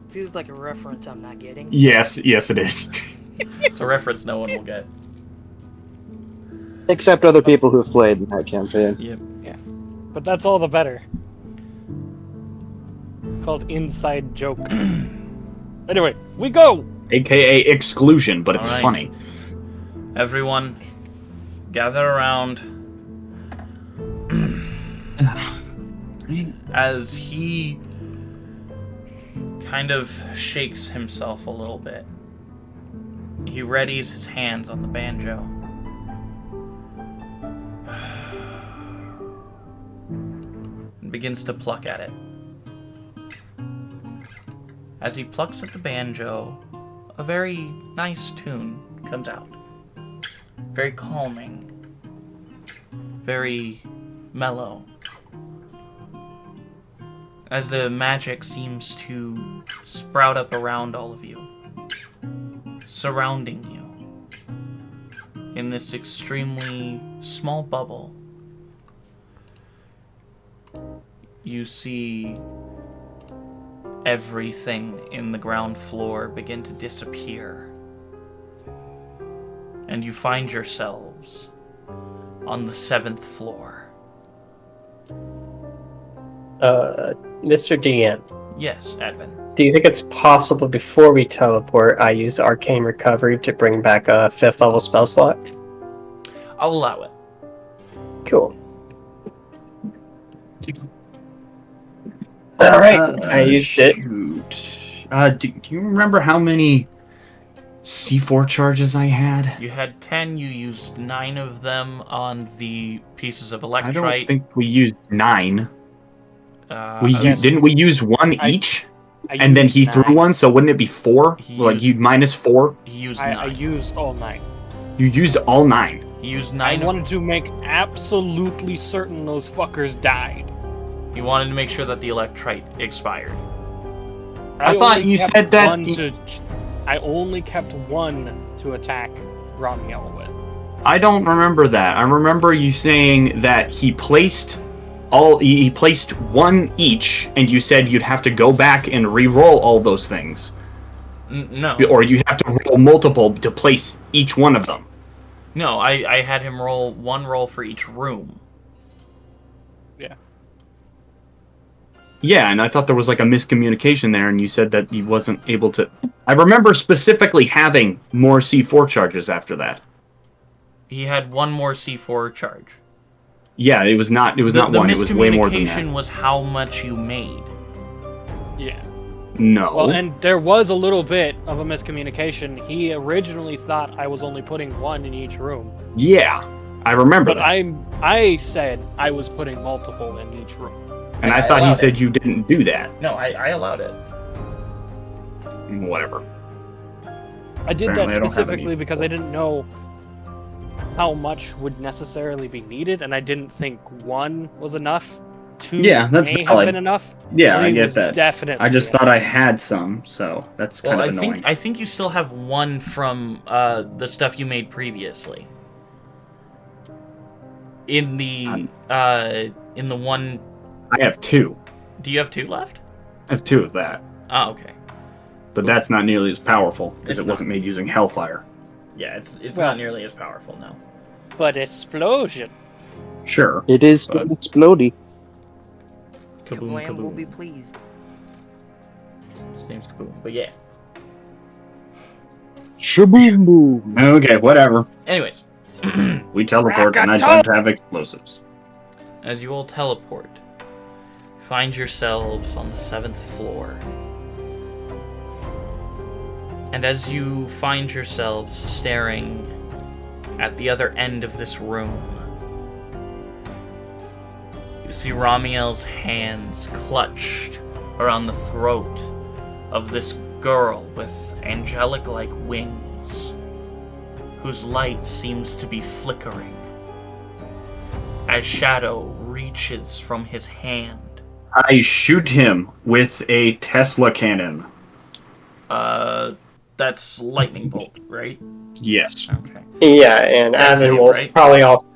Feels like a reference I'm not getting. Yes, it is. It's a reference no one will get. Except other people who've played in that campaign. Yep. Yeah. But that's all the better. Called inside joke. Anyway, we go! AKA exclusion, but it's All right. funny. Everyone, gather around. As he kind of shakes himself a little bit, he readies his hands on the banjo. And begins to pluck at it. As he plucks at the banjo, a very nice tune comes out. Very calming. Very mellow. As the magic seems to sprout up around all of you, surrounding you, in this extremely small bubble, you see everything in the ground floor begin to disappear. And you find yourselves on the 7th floor. Mr. DM, Yes, Advin. do you think it's possible before we teleport, I use Arcane Recovery to bring back a 5th level spell slot? I'll allow it. Cool. Alright, I used it. Shoot. Do you remember how many C4 charges I had? You had 10, you used 9 of them on the pieces of I electrite. don't think we used 9. Yes. Didn't we use one each? And then used he threw 9. one, so wouldn't it be 4? He Like, used- you minus 4? He used I 9. used all 9. You used all 9. He used I 9. wanted to make absolutely certain those fuckers died. He wanted to make sure that the electrite expired. I thought only you kept said that one you- I only kept one to attack Ramiel with. I don't remember that. I remember you saying that he placed one each, and you said you'd have to go back and re-roll all those things. No. Or you have to roll multiple to place each one of them. No, I had him roll one roll for each room. Yeah. Yeah, and I thought there was like a miscommunication there, and you said that he wasn't able to... I remember specifically having more C4 charges after that. He had one more C4 charge. Yeah, it was not one, it was way more than The that. miscommunication was how much you made. Yeah. No. Well, and there was a little bit of a miscommunication. He originally thought I was only putting one in each room. Yeah, I remember But that. I said I was putting multiple in each room. And I thought he said you didn't do that. No, I allowed it. Whatever. I did Apparently I that don't have specifically any because I didn't know how much would necessarily be needed, and I didn't think one was enough. Two Yeah, that's may have valid. been enough. Yeah, I Three get was that. Definitely. I just enough. thought I had some, so that's kind Well, of annoying. I think you still have one from the stuff you made previously. In the one, I have 2. do you have 2 left? I have 2 of that. Oh, okay. But that's not nearly as powerful, because It's it wasn't made using Hellfire. Yeah, it's Well- not nearly as powerful now. But explosion. Sure. It is But- explodey. Kaboom, Kablam will be kaboom. pleased. His name's Kaboom, but yeah. Shaboom boom. Okay, whatever. Anyways, We teleport, and I don't have explosives. as you all teleport, find yourselves on the 7th floor. And as you find yourselves staring at the other end of this room, you see Ramiel's hands clutched around the throat of this girl with angelic-like wings, whose light seems to be flickering as shadow reaches from his hand I shoot him with a Tesla cannon. That's lightning bolt, right? Yes. Okay. Yeah, and That's Avin it, will right? probably also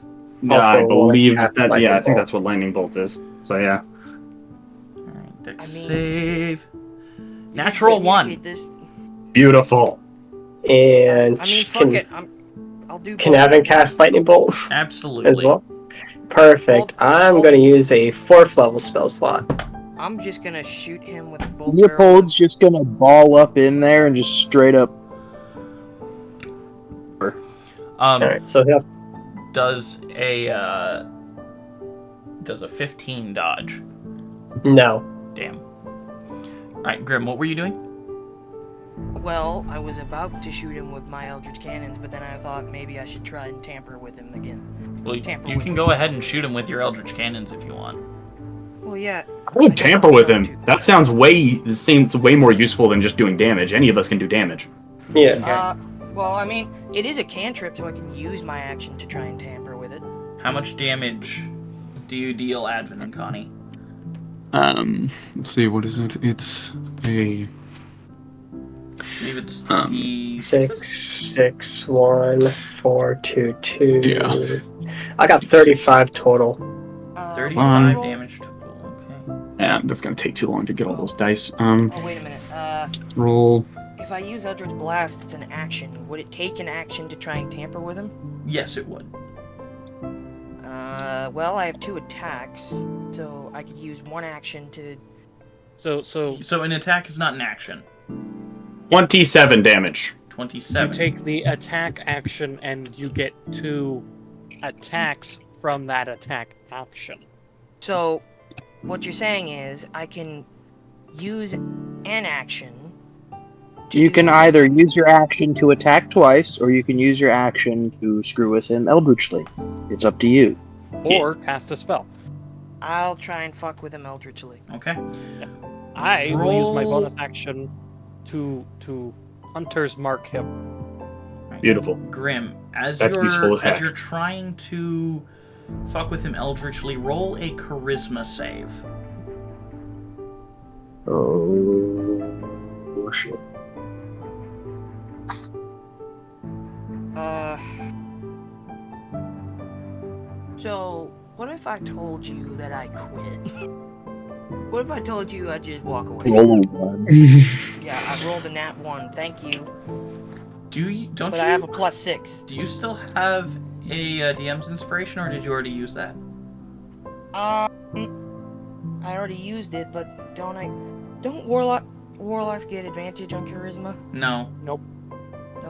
I believe cast that. lightning Yeah, I think bolt. that's what lightning bolt is. So yeah. Alright, dex I mean- save. You can Natural communicate 1. This. Beautiful. And I mean, fuck it. I'll do. can both. Avin cast lightning bolt Absolutely. as well? Perfect. I'm going to use a 4th level spell slot. I'm just gonna shoot him with both. Leopold's just gonna ball up in there and just straight up. Alright, so he'll Does a 15 dodge? no. Damn. Alright, Grim, what were you doing? Well, I was about to shoot him with my eldritch cannons, but then I thought maybe I should try and tamper with him again. Well, Tamper you with can him. go ahead and shoot him with your eldritch cannons if you want. Well, yeah. I would tamper with him. That sounds way more useful than just doing damage. Any of us can do damage. Yeah. Okay. Well, I mean, it is a cantrip, so I can use my action to try and tamper with it. How much damage do you deal, Advin and Connie? Let's see, what is it? It's a... I believe it's D6. 6, 6, 1, 4, 2, 2. Yeah. I got 35 total. 35 roll- damage total, okay. Yeah, that's gonna take too long to get all those dice. Oh, wait a minute. Roll. If I use Eldritch Blast, it's an action. Would it take an action to try and tamper with him? Yes, it would. Well, I have 2 attacks, so I could use 1 action to... So an attack is not an action. 27 damage. 27. You take the attack action and you get 2 attacks from that attack action. So, what you're saying is, I can use an action... to You do- can either use your action to attack twice, or you can use your action to screw with him eldritchly. It's up to you. Or cast a spell. I'll try and fuck with him eldritchly. Okay. I will use my Roll- bonus action to Hunter's Mark him. Beautiful. Grim, as That's useful as heck. you're trying to fuck with him eldritchly, roll a charisma save. Oh, shit. So, what if I told you that I quit? What if I told you I'd just walk away? Roll a 1. Yeah, I rolled a nat 1, thank you. Don't But you I have a +6. do you still have a DM's inspiration, or did you already use that? I already used it, but don't warlocks get advantage on charisma? No. No,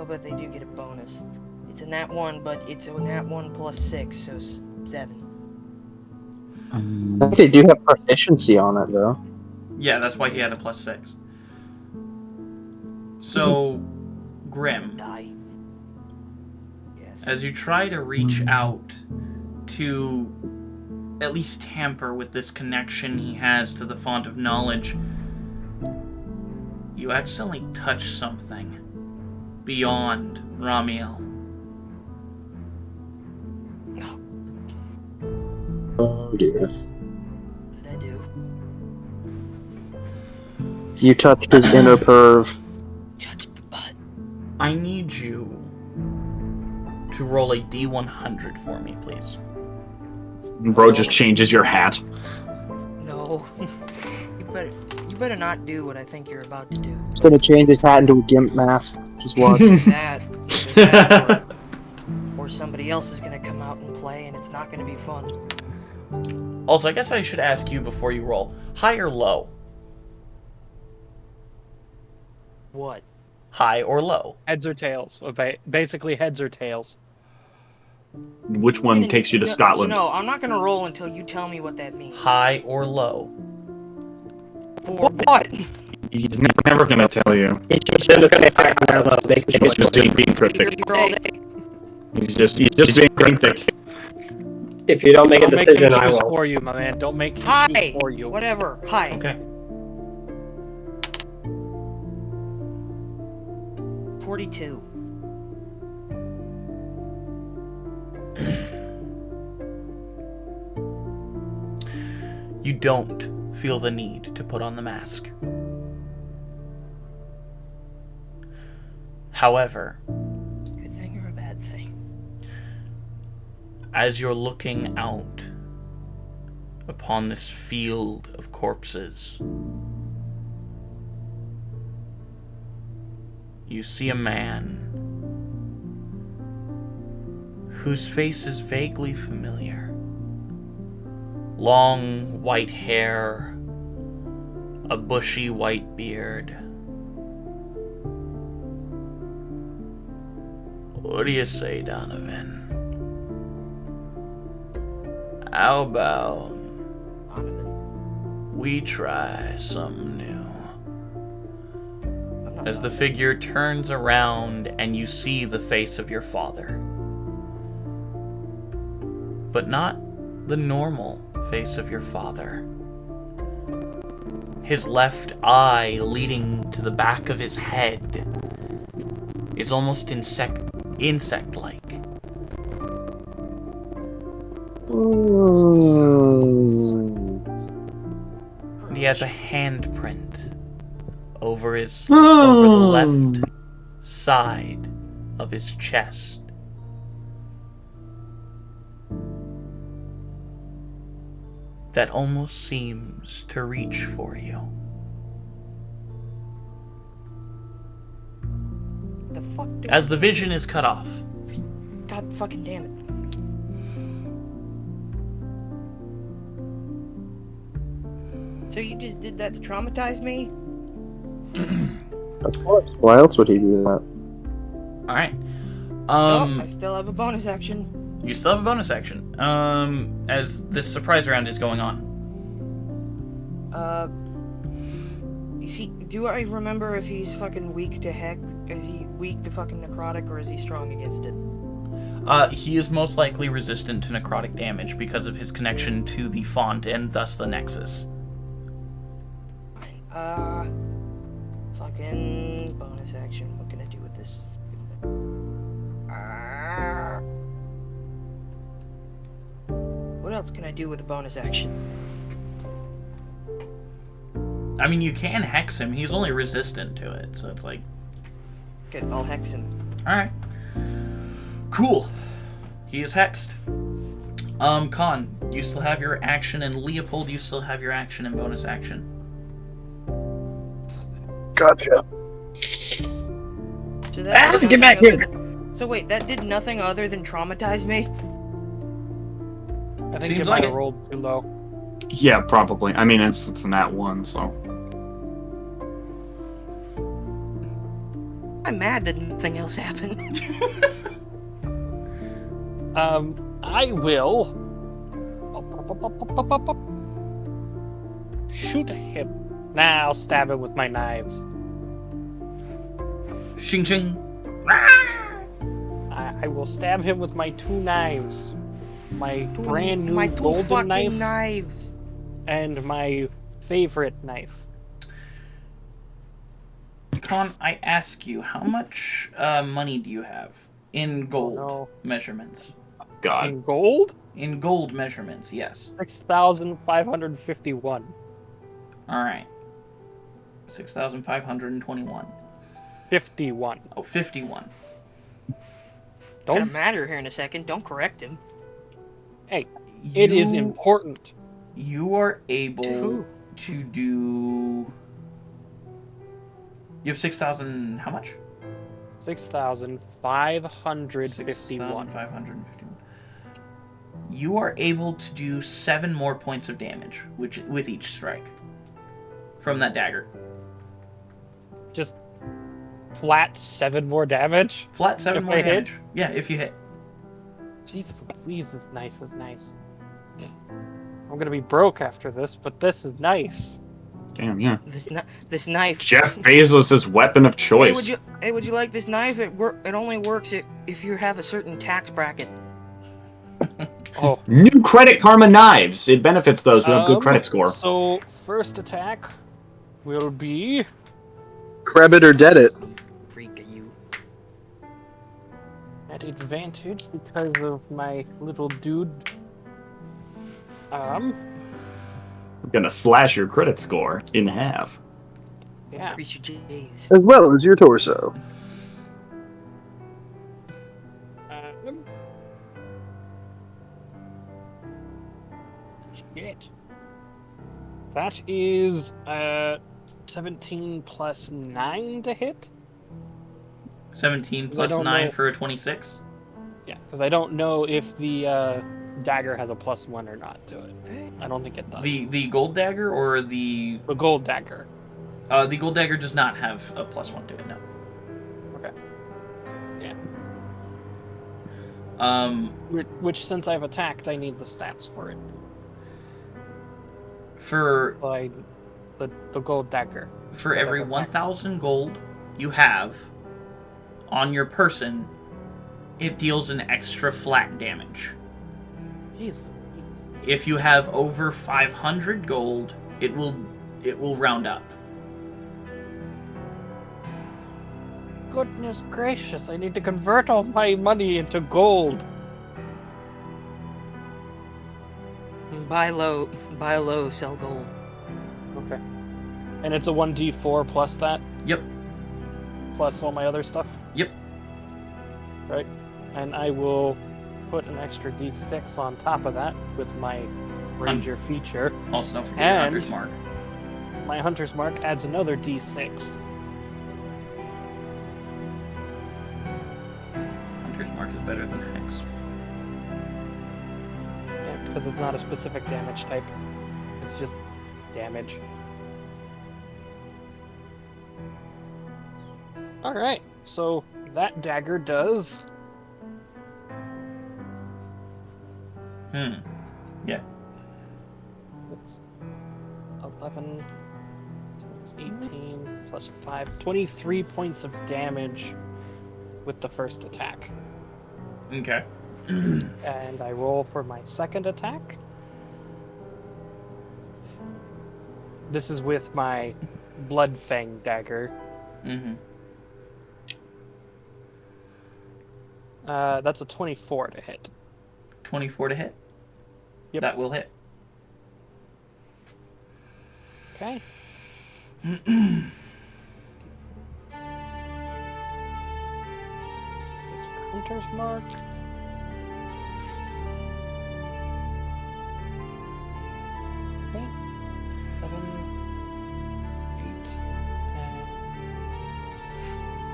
but they do get a bonus. It's a nat 1, but it's a nat 1 +6, so 7. I think they do have proficiency on it, though. Yeah, that's why he had a +6. So, Grim, Die. Yes. as you try to reach out to at least tamper with this connection he has to the font of knowledge, you accidentally touch something beyond Ramiel. Oh, dear. What did I do? You touched his inner perv. Touch the butt. I need you to roll a D100 for me, please. Bro just changes your hat. No. You better not do what I think you're about to do. He's gonna change his hat into a gimp mask. Just watch. Either that or somebody else is gonna come out and play, and it's not gonna be fun. Also, I guess I should ask you before you roll. High or low? What? High or low? Heads or tails. Basically, heads or tails. Which one takes you to Scotland? No, I'm not gonna roll until you tell me what that means. High or low? For what? He's never gonna tell you. He's just going to say high or low. Make a He's choice. just being cryptic. You're all day. He's just being cryptic. If you don't make a Don't make decision, him I choose will. for you, my man. Don't make him Hi. choose for you. Whatever. Hi. Okay. 42. You don't feel the need to put on the mask. However, Good thing or a bad thing? as you're looking out upon this field of corpses, you see a man whose face is vaguely familiar. Long white hair, a bushy white beard. What do you say, Donovan? How about we try something new? As the figure turns around and you see the face of your father. But not the normal face of your father. His left eye leading to the back of his head is almost insect-like. And he has a handprint over the left side of his chest. That almost seems to reach for you. The fuck? As the vision is cut off. God fucking damn it. So you just did that to traumatize me? Of course. Why else would he do that? Alright. I still have a bonus action. You still have a bonus action. As this surprise round is going on. You see, do I remember if he's fucking weak to heck? Is he weak to fucking necrotic, or is he strong against it? He is most likely resistant to necrotic damage because of his connection to the font and thus the nexus. Fucking bonus action. What can I do with this? What else can I do with a bonus action? I mean, you can hex him. He's only resistant to it, so it's like... Good, I'll hex him. Alright. Cool. He is hexed. Con, you still have your action, and Leopold, you still have your action and bonus action. Gotcha. So that Get back here! So wait, that did nothing other than traumatize me? I think Seems you like might have it. rolled too low. Yeah, probably. I mean, it's a nat 1, so. I'm mad that nothing else happened. I will shoot him. Nah, I'll stab him with my knives. Shing shing. I will stab him with my 2 knives. My brand new My two golden fucking knife knives. and my favorite knife. Con, I ask you, how much money do you have in gold no. measurements? God. In gold? In gold measurements, yes. 6,551. Alright. 6,521. 51. Oh, 51. Gonna Don't. matter here in a second. Don't correct him. Hey, it is important. You are able who? to do... You have 6,000... How much? 6,551. 6,551. You are able to do 7 more points of damage with each strike. From that dagger. Just flat 7 more damage? Flat 7 If more I hit? damage. Yeah, if you hit. Jesus Louise, this knife is nice. I'm gonna be broke after this, but this is nice. Damn, yeah. This knife. Jeff Bezos' weapon of choice. Hey, would you like this knife? It only works if you have a certain tax bracket. Oh. New Credit Karma Knives. It benefits those who have good credit score. So, first attack will be... Credit or debt it. Freak of you. at advantage because of my little dude. I'm gonna slash your credit score in half. Yeah. Increase your J's. As well as your torso. Shit. That is 17 plus 9 to hit. 17 'Cause I plus don't 9 know- for a 26. Yeah, because I don't know if the dagger has a +1 or not to it. I don't think it does. The gold dagger or the gold dagger. the gold dagger does not have a +1 to it. No. Okay. Yeah. Which since I've attacked, I need the stats for it. For The gold dagger. For Because every I've attacked. 1,000 gold you have on your person, it deals an extra flat damage. Jeez. If you have over 500 gold, it will round up. Goodness gracious! I need to convert all my money into gold. Buy low, sell gold. Okay. And it's a 1d4 plus that? Yep. Plus all my other stuff? Yep. Right. And I will put an extra d6 on top of that with my ranger feature. Also, don't forget your And- Hunter's Mark. My hunter's mark adds another d6. Hunter's Mark is better than Hex. Yeah, because it's not a specific damage type. It's just damage. Alright, so that dagger does... Yeah. It's 11, so it's 18 plus 5, 23 points of damage with the first attack. Okay. And I roll for my second attack. This is with my Blood Fang dagger. Mm-hmm. That's a 24 to hit. 24 to hit? Yep. That will hit. Okay. It's for Hunter's Mark. Okay. 7, 8,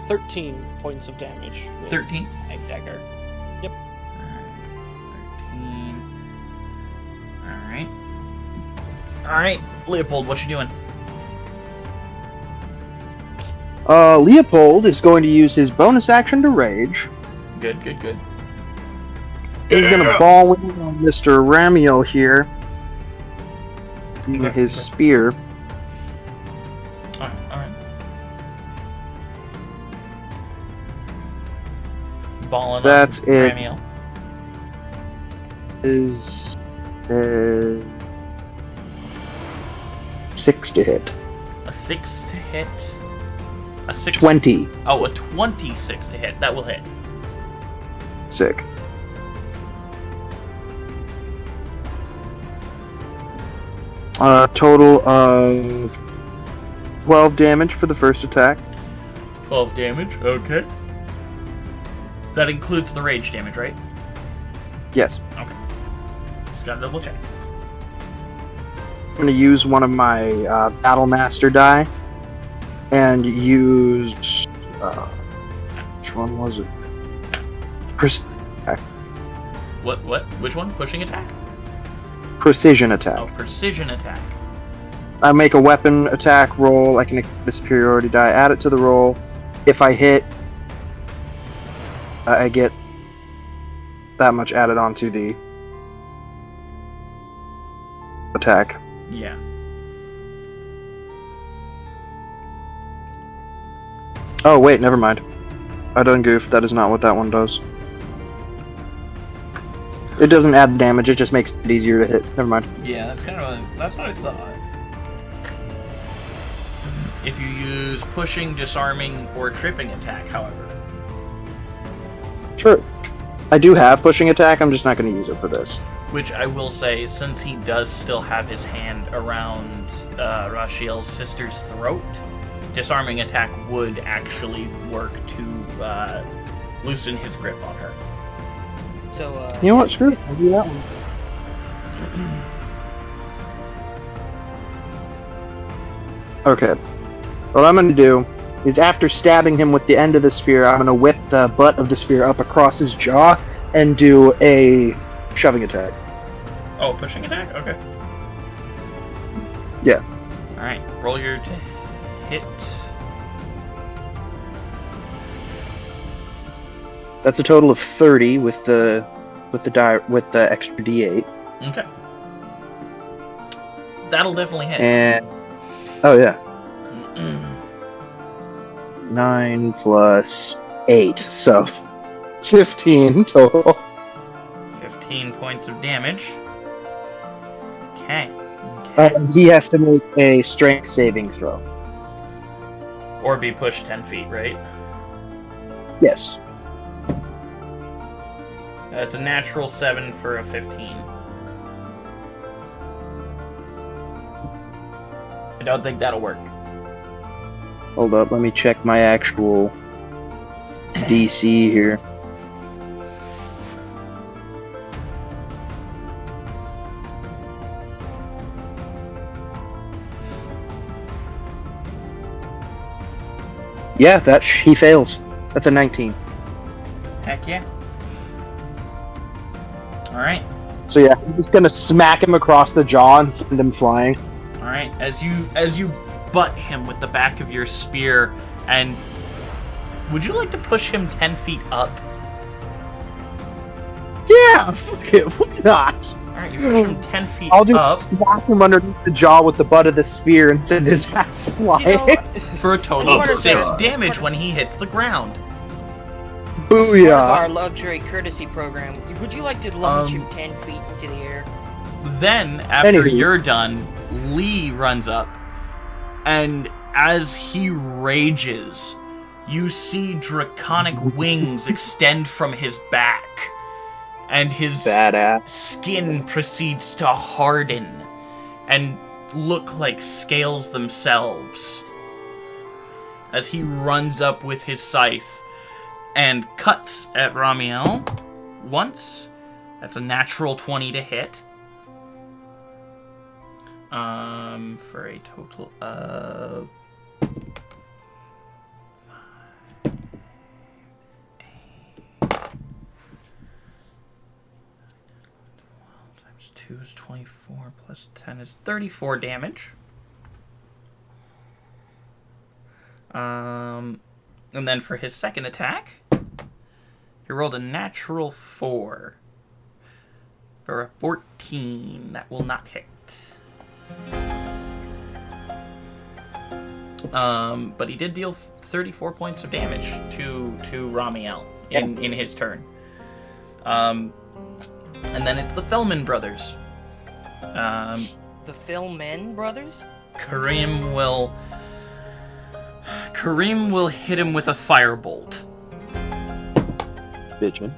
and 13 points of damage. with 13? my dagger. Yep. Alright. 13. Alright, Leopold, what you doing? Leopold is going to use his bonus action to rage. Good. He's going to ball in on Mr. Ramiel here. Using his spear. Alright. Balling That's on it. Ramiel. Is 6 to hit. A 6 to hit. A 6. 20. Oh, a 26 to hit. That will hit. Sick. Total of 12 damage for the first attack. 12 damage. Okay. That includes the rage damage, right? Yes. Okay. Just gotta double check. I'm going to use one of my Battle Master die and use. Which one was it? What? Which one? Pushing attack? Precision attack. Oh, precision attack. I make a weapon attack roll. I can get the superiority die, add it to the roll. If I hit, I get that much added onto the attack. Yeah. Oh, wait, never mind. I done goofed. That is not what that one does. It doesn't add damage, it just makes it easier to hit. Never mind. Yeah, that's what I thought. If you use pushing, disarming, or tripping attack, however. True. I do have pushing attack, I'm just not going to use it for this. Which I will say, since he does still have his hand around Rashiel's sister's throat, disarming attack would actually work to loosen his grip on her. So, You know what, screw it, I'll do that one. Okay. What I'm going to do is after stabbing him with the end of the spear, I'm going to whip the butt of the spear up across his jaw and do a shoving attack. Oh, pushing attack? Okay. Yeah. Alright, roll your hit. That's a total of 30 with the extra D8. Okay. That'll definitely hit. And oh yeah. 9 plus 8, so 15 total. 15 points of damage. Okay. He has to make a strength saving throw. Or be pushed 10 feet, right? Yes. That's a natural 7 for a 15. I don't think that'll work. Hold up, let me check my actual DC here. Yeah, he fails. That's a 19. Heck yeah. Alright. So yeah, I'm just gonna smack him across the jaw and send him flying. Alright, as you butt him with the back of your spear, and would you like to push him 10 feet up? Yeah, fuck it, why not? Alright, you push him 10 feet I'll up just smack him underneath the jaw with the butt of the spear and send his ass flying. You know, for a total of As part of 6 the- damage when he hits the ground. part of Booyah! our luxury courtesy program, would you like to launch him 10 feet into the air? Then, after Anywho. you're done, Lee runs up, and as he rages, you see draconic wings extend from his back, and his Badass. skin proceeds to harden and look like scales themselves as he runs up with his scythe and cuts at Ramiel once. That's a natural 20 to hit. For a total of 2 is 24 plus 10 is 34 damage. And then for his second attack, he rolled a natural 4 for a 14. That will not hit. But he did deal 34 points of damage to Ramiel in his turn. And then it's the Fellman brothers. The Philmen brothers? Kareem will hit him with a firebolt. Bitchin'.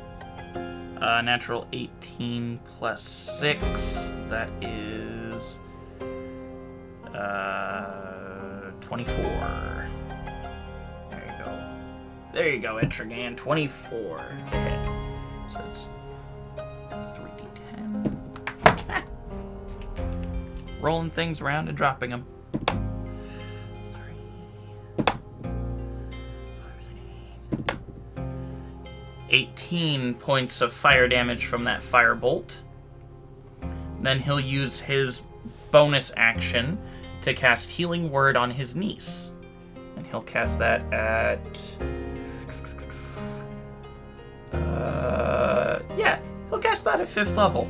Natural 18 plus 6. That is 24. There you go, Echragan. 24 to hit. So it's 3d10. Rolling things around and dropping them. 18 points of fire damage from that firebolt. Then he'll use his bonus action to cast Healing Word on his niece. And he'll cast that at... yeah, he'll cast that at 5th level.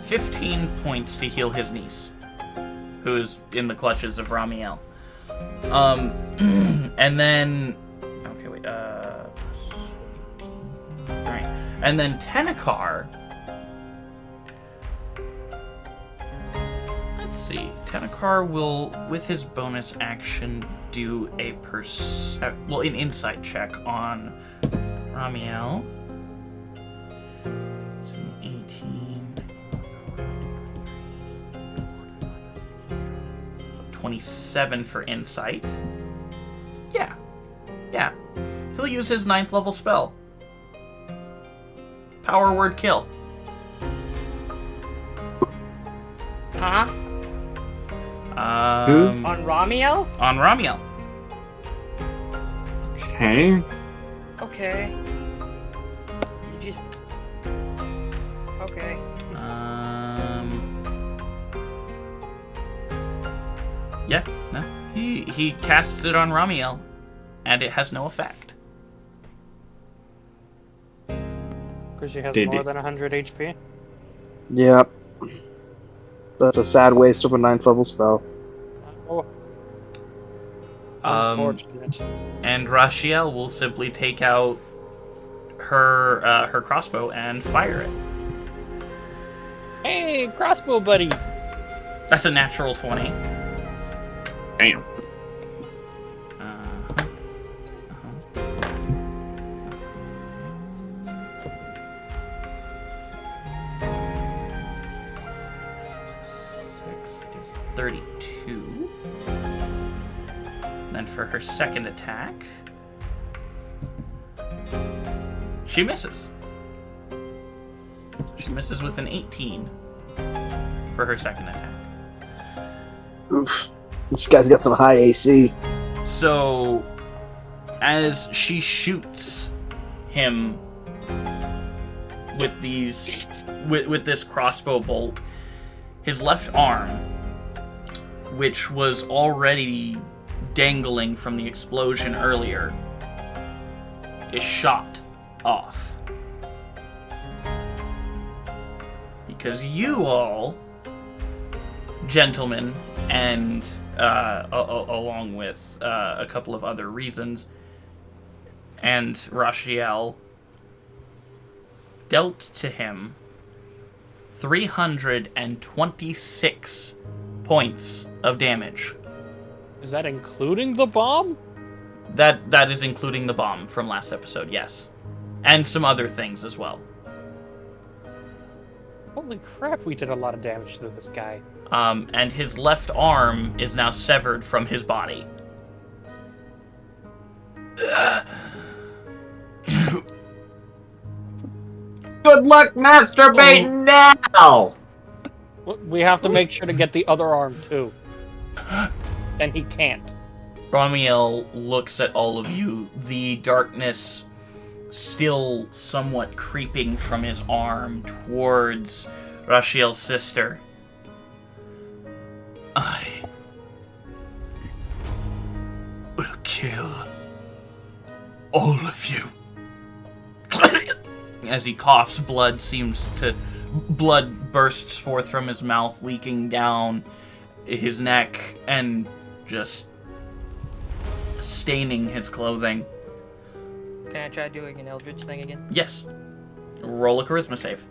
15 points to heal his niece, who's in the clutches of Ramiel. And then... Okay, wait, Alright. And then Tenakar... Let's see. Tenakar will, with his bonus action, do a an insight check on Ramiel. 18. 27 for insight. Yeah. He'll use his 9th level spell. Power word kill. Huh? Who's On Ramiel? On Ramiel. okay? Okay. You just... Okay. Yeah, no. He casts it on Ramiel, and it has no effect. Because she has Did more it- than 100 HP. Yep. That's a sad waste of a 9th level spell. Oh. Unfortunate. And Rashiel will simply take out her crossbow and fire it. Hey, crossbow buddies! That's a natural 20. Damn. Is 32. Then for her second attack, she misses. She misses with an 18 for her second attack. Oof. This guy's got some high AC. So, as she shoots him with this crossbow bolt, his left arm, which was already dangling from the explosion earlier, is shot off. Because you all, gentlemen, and along with a couple of other reasons, and Rashiel, dealt to him 326 points of damage. Is that including the bomb? That is including the bomb from last episode, yes. And some other things as well. Holy crap, we did a lot of damage to this guy. And his left arm is now severed from his body. Good luck masturbating now! We have to make sure to get the other arm, too. And he can't. Ramiel looks at all of you, the darkness still somewhat creeping from his arm towards Rashiel's sister. I will kill all of you. As he coughs, blood bursts forth from his mouth, leaking down his neck and just staining his clothing. Can I try doing an eldritch thing again? Yes. Roll a charisma save.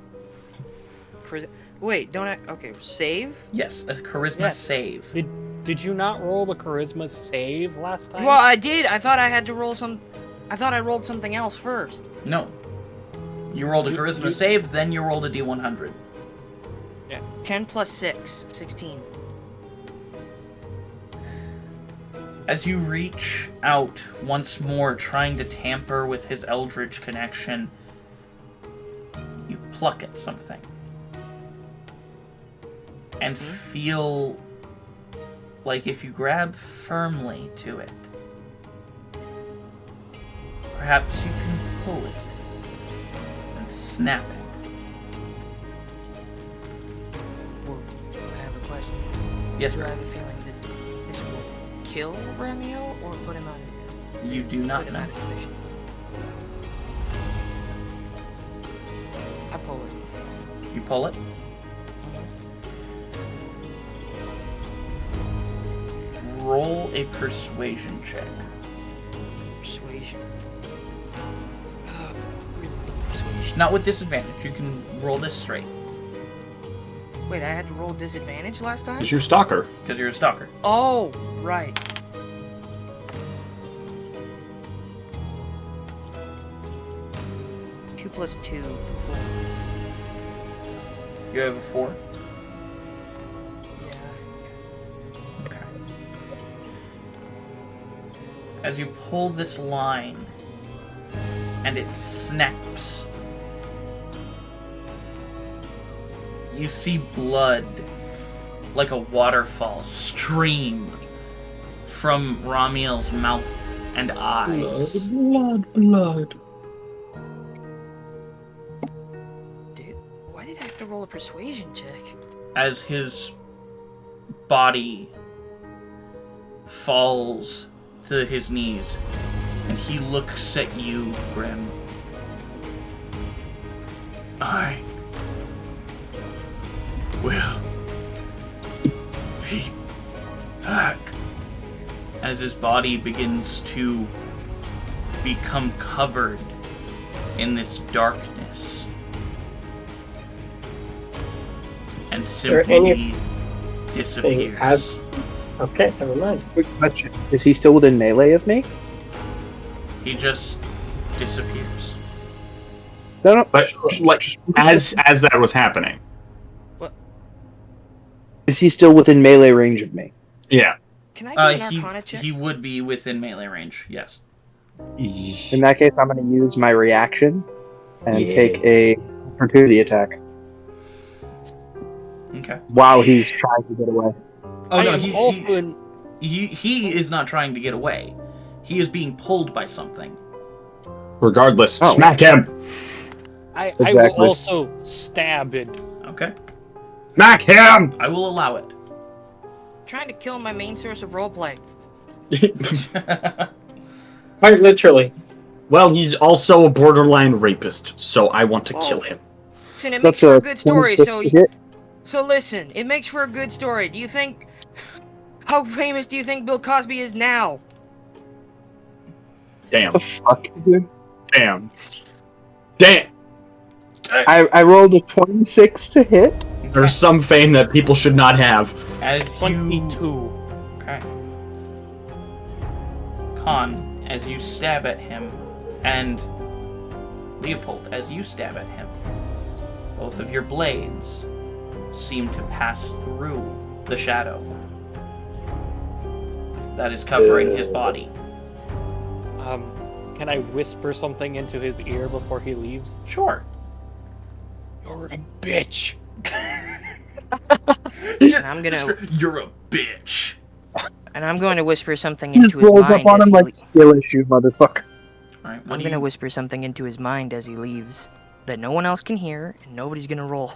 Wait, don't I... Okay, save? Yes, a charisma Yeah. save. Did you not roll the charisma save last time? Well, I did. I thought I had to roll some... I thought I rolled something else first. No. You rolled a charisma save, then you rolled a D100. Yeah. 10 plus 6. 16. As you reach out once more, trying to tamper with his eldritch connection, you pluck at something. And feel like if you grab firmly to it, perhaps you can pull it and snap it. Well, I have a question. Yes, Do I sir. have a feeling that this will kill Ramiel or put him out of... You do not put him know. out of commission? I pull it. You pull it. Roll a persuasion check. Persuasion. Really low persuasion. Not with disadvantage. You can roll this straight. Wait, I had to roll disadvantage last time? Because you're stalker. Because you're a stalker. Oh, right. Two plus 2. 4. You have a 4? Yeah. Okay. As you pull this line, and it snaps, you see blood, like a waterfall, stream from Ramiel's mouth and eyes. Blood. Dude, why did I have to roll a persuasion check? As his body falls to his knees, and he looks at you, Grim. I will be back. As his body begins to become covered in this darkness and simply disappears. Okay, never mind. Quick question. Is he still within melee of me? He just disappears. No. But like, as that was happening. Is he still within melee range of me? Yeah. Can I do an Arcana check? He would be within melee range, yes. In that case, I'm going to use my reaction and take a opportunity attack. Okay. While he's trying to get away. Oh no, he is not trying to get away. He is being pulled by something. Regardless, smack him! I Exactly. will also stab it. Okay. Smack him! I will allow it. Trying to kill my main source of roleplay. Quite literally. Well, he's also a borderline rapist, so I want to kill him. Listen, it That's makes for a a good story, 26 to hit. So listen, it makes for a good story. Do you think... How famous do you think Bill Cosby is now? Damn. What the fuck, dude? Damn. Damn! I rolled a 26 to hit. There's some fame that people should not have. As 22. Okay. Khan, as you stab at him, and Leopold, as you stab at him, both of your blades seem to pass through the shadow that is covering his body. Can I whisper something into his ear before he leaves? Sure. You're a bitch. And I'm gonna... You're a bitch. And I'm going to whisper something He just into his rolls mind up on as him he like skill issue, motherfucker. Alright, I'm gonna whisper something into his mind as he leaves that no one else can hear and nobody's gonna roll.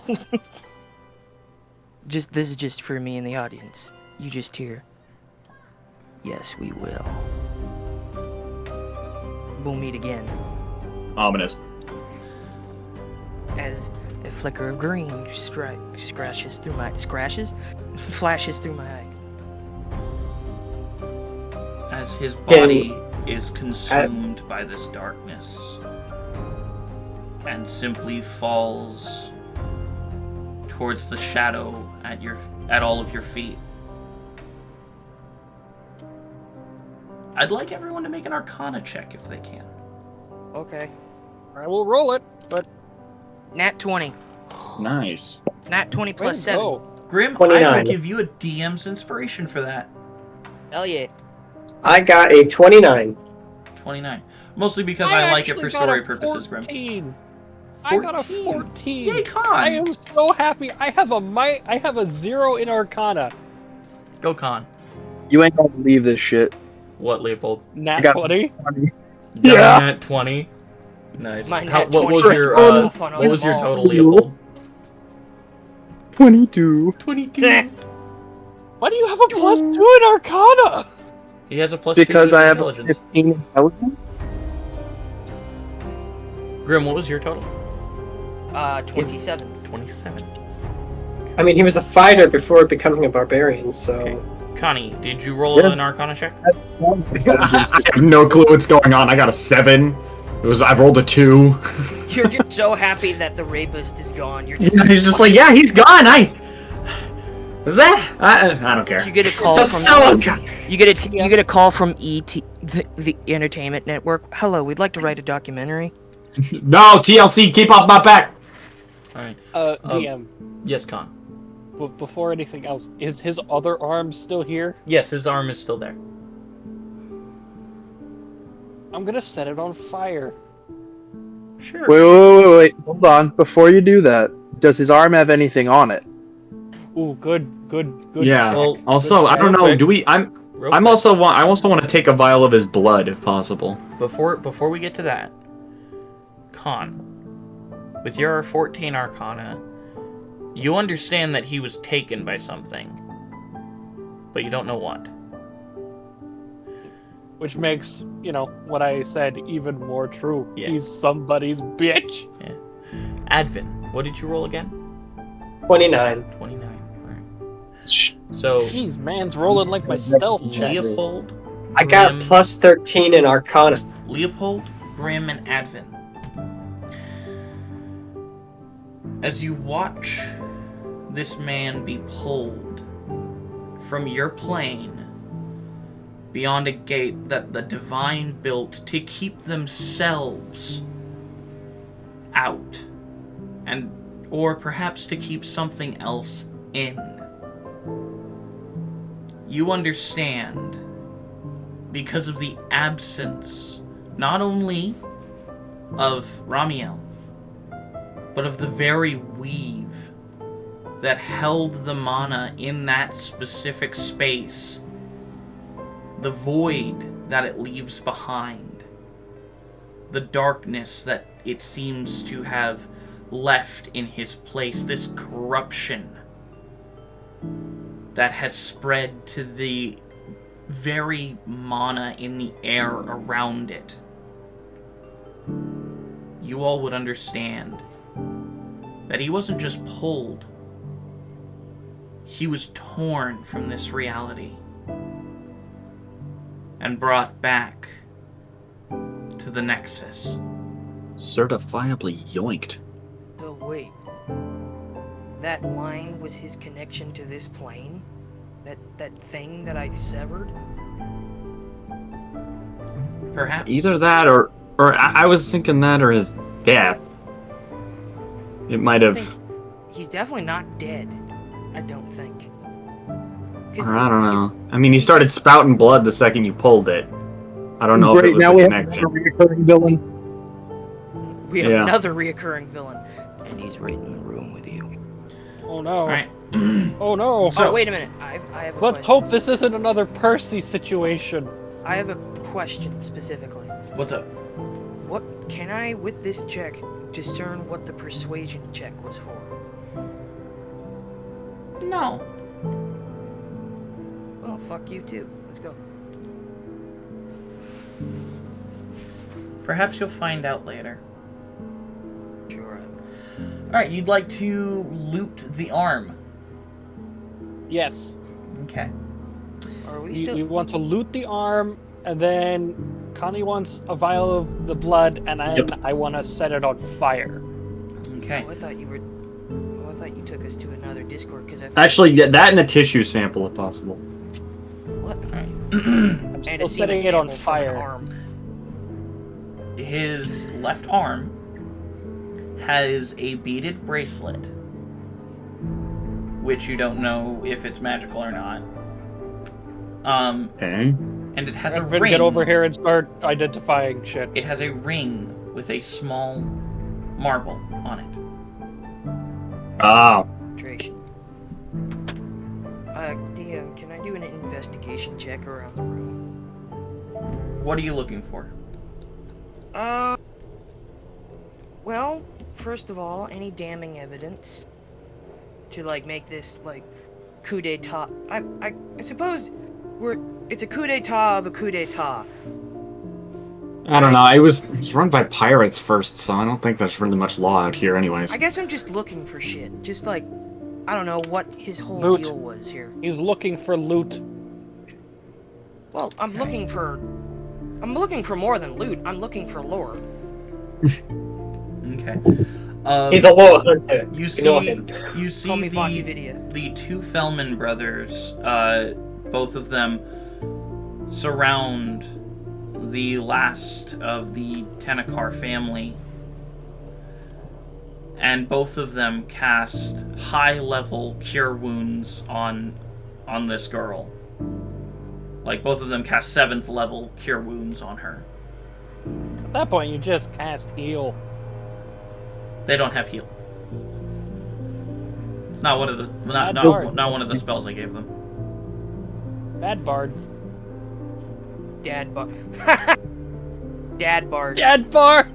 This is just for me and the audience. You just hear. Yes, we will. We'll meet again. Ominous. As a flicker of green flashes through my eye. As his body is consumed by this darkness and simply falls towards the shadow at all of your feet. I'd like everyone to make an Arcana check if they can. Okay. I will roll it, but Nat 20. Nice. Nat 20 way plus to 7. go. Grim, I 29. will give you a DM's inspiration for that. Hell yeah. I got a 29. 29. Mostly because I like it for actually got story a purposes, Grim. 14. I got a 14. Yay, Con! I am so happy. I have a 0 in Arcana. Go, Con. You ain't gonna believe this shit. What, Leopold? Nat got 20. Yeah. Nat 20. Nice. My What nat was 20 your off on what was your all. total, Leopold? 22. 22. Why do you have a plus 2 in Arcana? He has a plus 2 Because to I have intelligence. 15 intelligence. Grim, what was your total? 27. 27. I mean, he was a fighter before becoming a barbarian, so... Okay. Connie, did you roll Yeah. an Arcana check? I have no clue what's going on. I got a 7. I rolled a 2. You're just so happy that the rapist is gone. You're Yeah, he's just like, yeah, he's gone. Is that? I don't care. You get a call That's from so ungodly. you get a call from the Entertainment Network. Hello, we'd like to write a documentary. No, TLC, keep off my back. All right. DM. Yes, Con. Before anything else, is his other arm still here? Yes, his arm is still there. I'm gonna set it on fire. Sure. Wait. Hold on. Before you do that, does his arm have anything on it? Ooh, good. Yeah. check. Well, Also, I don't know. quick. Do we? I also want to take a vial of his blood if possible. Before we get to that, Con, with your 14 Arcana, you understand that he was taken by something, but you don't know what. Which makes, what I said even more true. Yeah. He's somebody's bitch. Yeah. Advin, what did you roll again? 29. 29. Alright. So, Jeez, man's rolling like my stealth check. Leopold, I got Grim, plus 13 in Arcana. Leopold, Grim, and Advin. As you watch this man be pulled from your plane beyond a gate that the Divine built to keep themselves out, or perhaps to keep something else in. You understand, because of the absence, not only of Ramiel, but of the very weave that held the mana in that specific space, the void that it leaves behind, the darkness that it seems to have left in his place, this corruption that has spread to the very mana in the air around it. You all would understand that he wasn't just pulled, he was torn from this reality and brought back to the Nexus. Certifiably yoinked. Oh wait, that line was his connection to this plane? That thing that I severed? Perhaps. Either that or I was thinking that or his death. It might have. He's definitely not dead, I don't think. Or I don't know. I mean, he started spouting blood the second you pulled it. I don't know if it was now a we have connection. a recurring villain. We have Yeah. another reoccurring villain, and he's right in the room with you. Oh no. Alright. Oh no. So- Oh, wait a minute. I have a Let's question. hope this isn't another Percy situation. I have a question specifically. What's up? What can I, with this check, discern what the persuasion check was for? No. Well, fuck you too. Let's go. Perhaps you'll find out later. Sure. Alright, you'd like to loot the arm. Yes. Okay. Are we We still? want to loot the arm, and then Connie wants a vial of the blood, and then Yep. I want to set it on fire. Okay. Oh, I thought you were. Oh, I thought you took us to another Discord because I. Actually, that and a tissue sample if possible. What? Alright. I'm And still a setting semen it on sample from an fire. arm. His left arm has a beaded bracelet, which you don't know if it's magical or not. Okay. And it has a Everyone ring. get over here and start identifying shit. It has a ring with a small marble on it. Oh. Concentration. DM, can I do an investigation check around the room? What are you looking for? Well, first of all, any damning evidence to make this coup d'etat. I suppose it's a coup d'etat of a coup d'etat. I don't know. It was run by pirates first, so I don't think there's really much law out here, anyways. I guess I'm just looking for shit. Just I don't know what his whole Loot. deal was here. He's looking for loot. Well, I'm looking for more than loot. I'm looking for lore. Okay. He's a lore hunter. You know see, him. you see Call me Fonty Video. the two Fellman brothers. Both of them surround the last of the Tenakar family, and both of them cast high-level cure wounds on this girl. Like, both of them cast 7th level cure wounds on her. At that point, you just cast heal. They don't have heal. It's not one of the not one of the spells I gave them. Bad bards. Dad Bard. Dad Bard. Dad bard.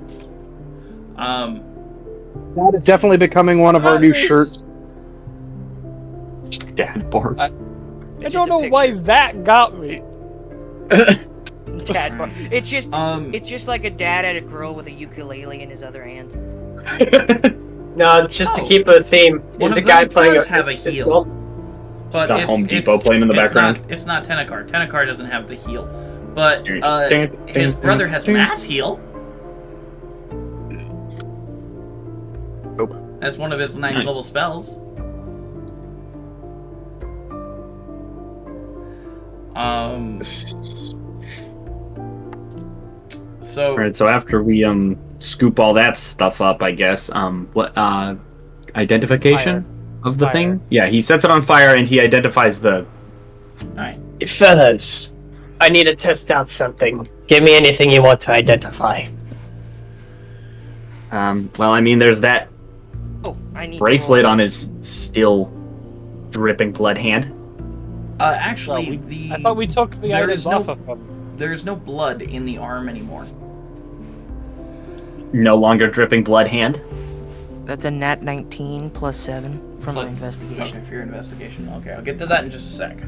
That is definitely becoming one of our new shirts. Dad Bart. I don't know why that got me. Dad Bard. It's just like a dad at a girl with a ukulele in his other hand. No, just to keep a theme. One It's a of guy them playing does have a heal. But Got it's, Home Depot playing in the background. It's not Tenakar. Tenakar doesn't have the heal. But his brother has mass heal. Nope. As one of his 9th level spells. So Alright, so after we scoop all that stuff up, I guess, what identification of the thing? Yeah, he sets it on fire and he identifies the... Alright. Fellas, I need to test out something. Give me anything you want to identify. Well, I mean, there's that Oh, I need bracelet on his still dripping blood hand. Actually, I thought we took the there items is no- off of them. there is no blood in the arm anymore. No longer dripping blood hand. That's a nat 19 plus 7 from my investigation. Okay, for your investigation. Okay, I'll get to that in just a sec.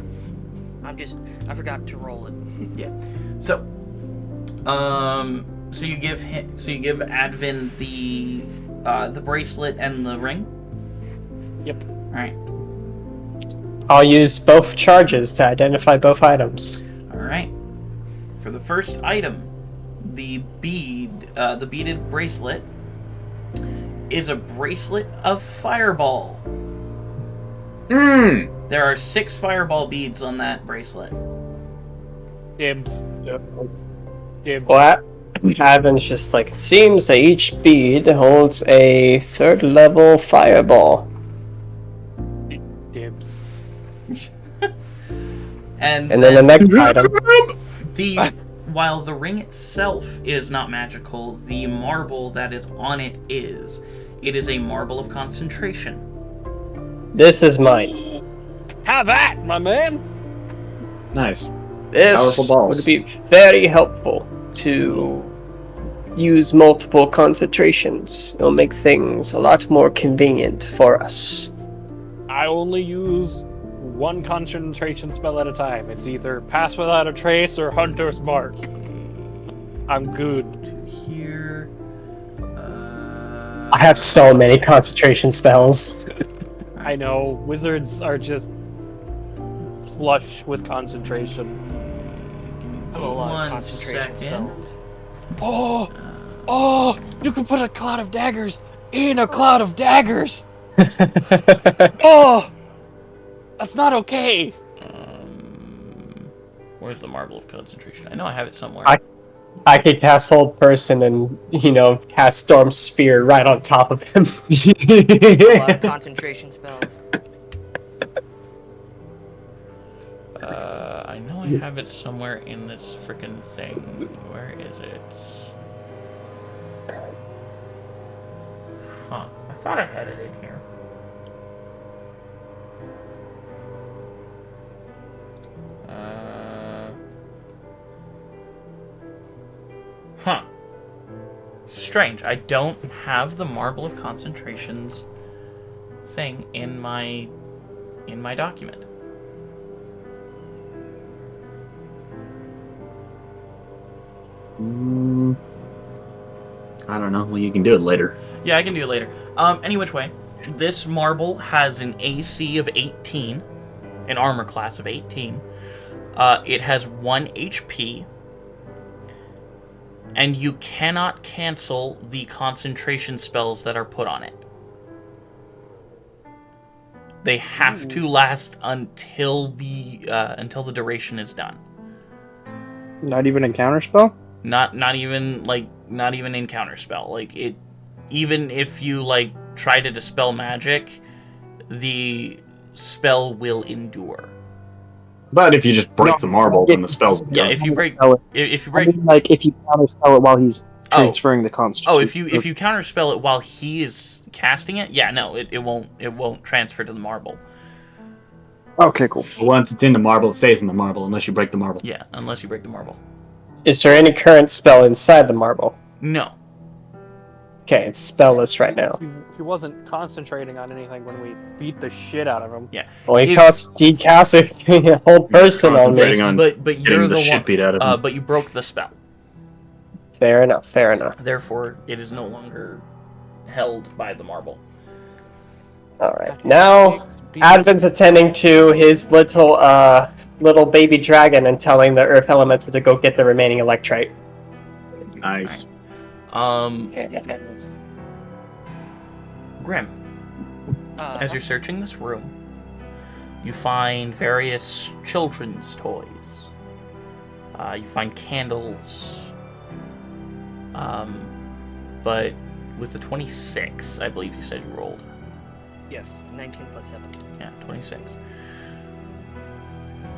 I forgot to roll it. Yeah. So you give Advin the bracelet and the ring. Yep. All right. I'll use both charges to identify both items. All right. For the first item, the beaded bracelet is a bracelet of fireball. There are 6 fireball beads on that bracelet. Dibs. Dibs. Well, Ivan's just like, it seems that each bead holds a 3rd level fireball. Dibs. And then the next item. While the ring itself is not magical, the marble that is on it is. It is a marble of concentration. This is mine. Have that, my man. Nice. This Powerful balls. would be very helpful to use multiple concentrations. It'll make things a lot more convenient for us. I only use one concentration spell at a time. It's either Pass Without a Trace or Hunter's Mark. I'm good. Here. I have so many concentration spells. I know, wizards are just flush with concentration. I have a lot of One concentration second. spells. Oh, you can put a cloud of daggers in a cloud of daggers! Oh! That's not okay! Where's the marble of concentration? I know I have it somewhere. I could cast Hold Person and, cast Storm Spear right on top of him. A lot of concentration spells. I know I have it somewhere in this frickin' thing. Where is it? Huh. I thought I had it in here. Huh. Strange. I don't have the Marble of Concentrations thing in my document. I don't know. Well, you can do it later. Yeah, I can do it later. Any which way, this marble has an AC of 18, an armor class of 18. It has 1 HP, And you cannot cancel the concentration spells that are put on it. They have to last until the duration is done. Not even a counterspell? Not even in counterspell. Like it, even if you like try to dispel magic, the spell will endure. But if you just break the marble, then the spell's done. Yeah, if you break, I mean, like if you counterspell it while he's transferring the constitution. Oh, if you counterspell it while he is casting it, yeah, no, it won't transfer to the marble. Okay, cool. Once it's in the marble, it stays in the marble unless you break the marble. Yeah, unless you break the marble. Is there any current spell inside the marble? No. Okay, it's spellless right now. He wasn't concentrating on anything when we beat the shit out of him. Yeah. Well, he cast a whole person on me. Concentrating on But you're the shit one. beat out of him. But you broke the spell. Fair enough. Fair enough. Therefore, it is no longer held by the marble. All right. Now, Advin's attending to his little baby dragon and telling the Earth Elemental to go get the remaining electrite. Nice. Grim, as you're searching this room, you find various children's toys. You find candles. But with the 26, I believe you said you rolled. Yes, 19 plus 7. Yeah, 26.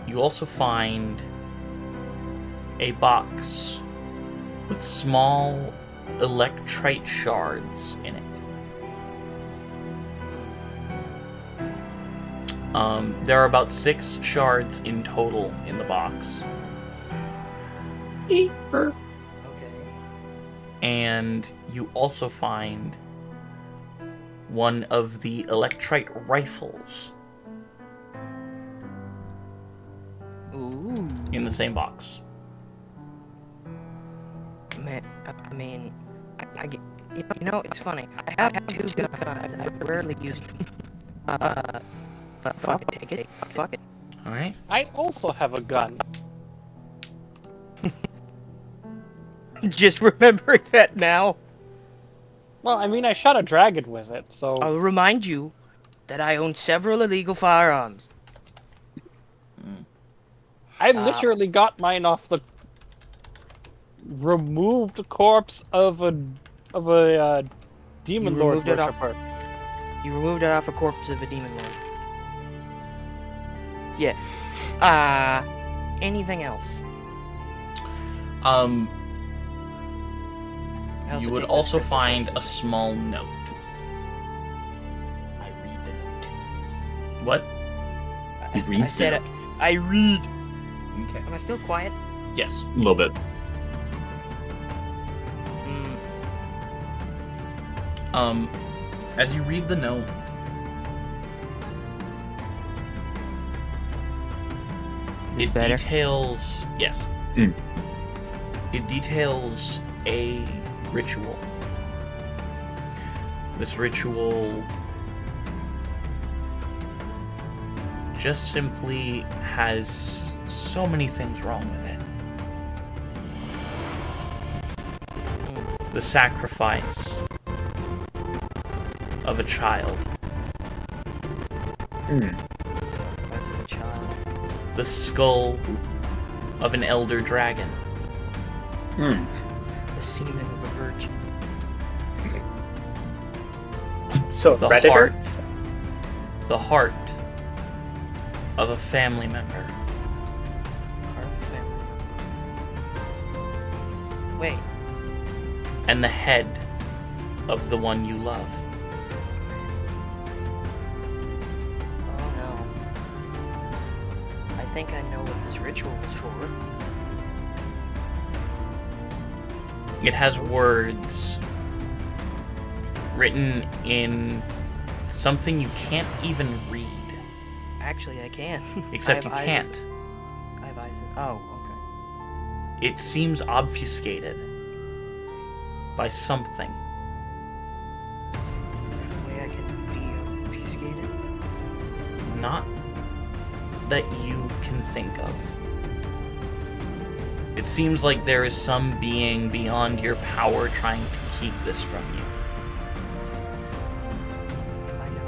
You also find a box with small electrite shards in it. There are about 6 shards in total in the box. Okay. And you also find one of the electrite rifles Ooh. in the same box. Man, I mean, I get, you know, it's funny. I have 2 guns. I rarely use them. But fuck it, take it. Fuck it. Alright. I also have a gun. Just remembering that now. Well, I mean, I shot a dragon with it, so... I'll remind you that I own several illegal firearms. I literally got mine off the removed corpse of a demon lord worshipper. You removed it off a corpse of a demon lord. Yeah. Anything else? You would also find a small note. I read the note. What? He reads I said the it. I read. Okay. Am I still quiet? Yes. A little bit. As you read the note, Is this better? details... Yes. Mm. It details a ritual. This ritual just simply has so many things wrong with it. The sacrifice of a child. As a child. The skull of an elder dragon. The semen of a virgin. So, The Predator? heart of a family member. Wait. And the head of the one you love. Oh no. I think I know what this ritual was for. It has words written in something you can't even read. Actually, I can. Except you I have eyes. can't. I have eyes. Oh, okay. It seems obfuscated by something. Way I can de-obfuscate it. Not that you can think of. It seems like there is some being beyond your power trying to keep this from you. I know.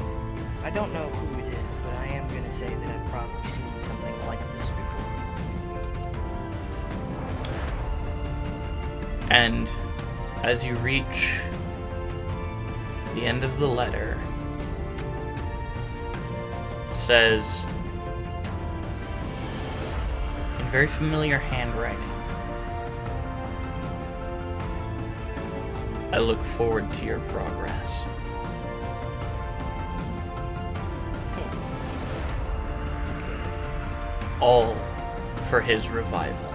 I don't know who it is, but I am going to say that I've probably seen something like this before. And as you reach the end of the letter, it says, in very familiar handwriting, I look forward to your progress. All for his revival.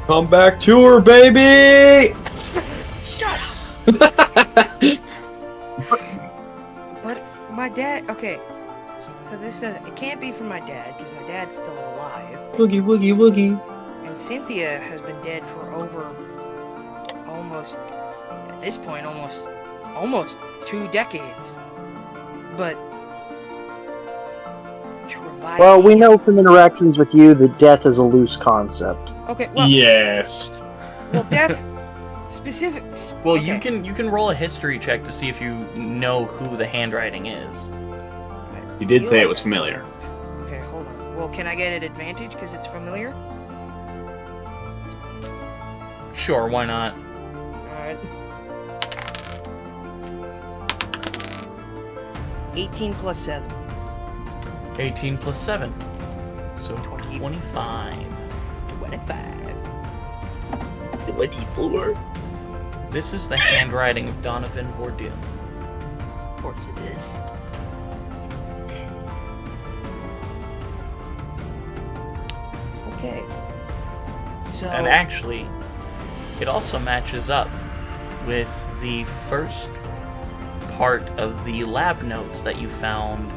Come back to her, baby! Shut up! But my dad, okay. So this says, it can't be from my dad, because my dad's still alive. Woogie, woogie, woogie. And Cynthia has been dead for over almost, at this point, almost 2 decades. But to revive Well, we know from interactions with you that death is a loose concept. Okay, well, Yes. well, death specific. Well, okay. you can roll a history check to see if you know who the handwriting is. You did say it was familiar. Okay, hold on. Well, can I get an advantage because it's familiar? Sure, why not? Alright. 18 plus 7. 18 plus 7. So 25. 25. 24. This is the handwriting of Donovan Vordoom. Of course it is. Okay. So. And actually, it also matches up with the first part of the lab notes that you found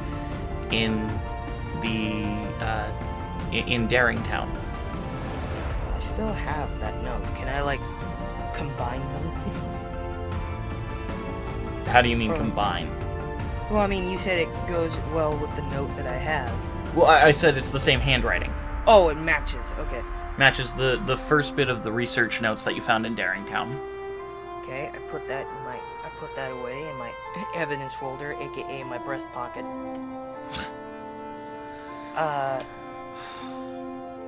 in the in Daringtown. I still have that note. Can I, like, combine them? How do you mean combine? Well, I mean, you said it goes well with the note that I have. Well, I said it's the same handwriting. Oh, it matches. Okay. Matches the first bit of the research notes that you found in Daringtown. Okay, I put that away in my evidence folder, aka my breast pocket.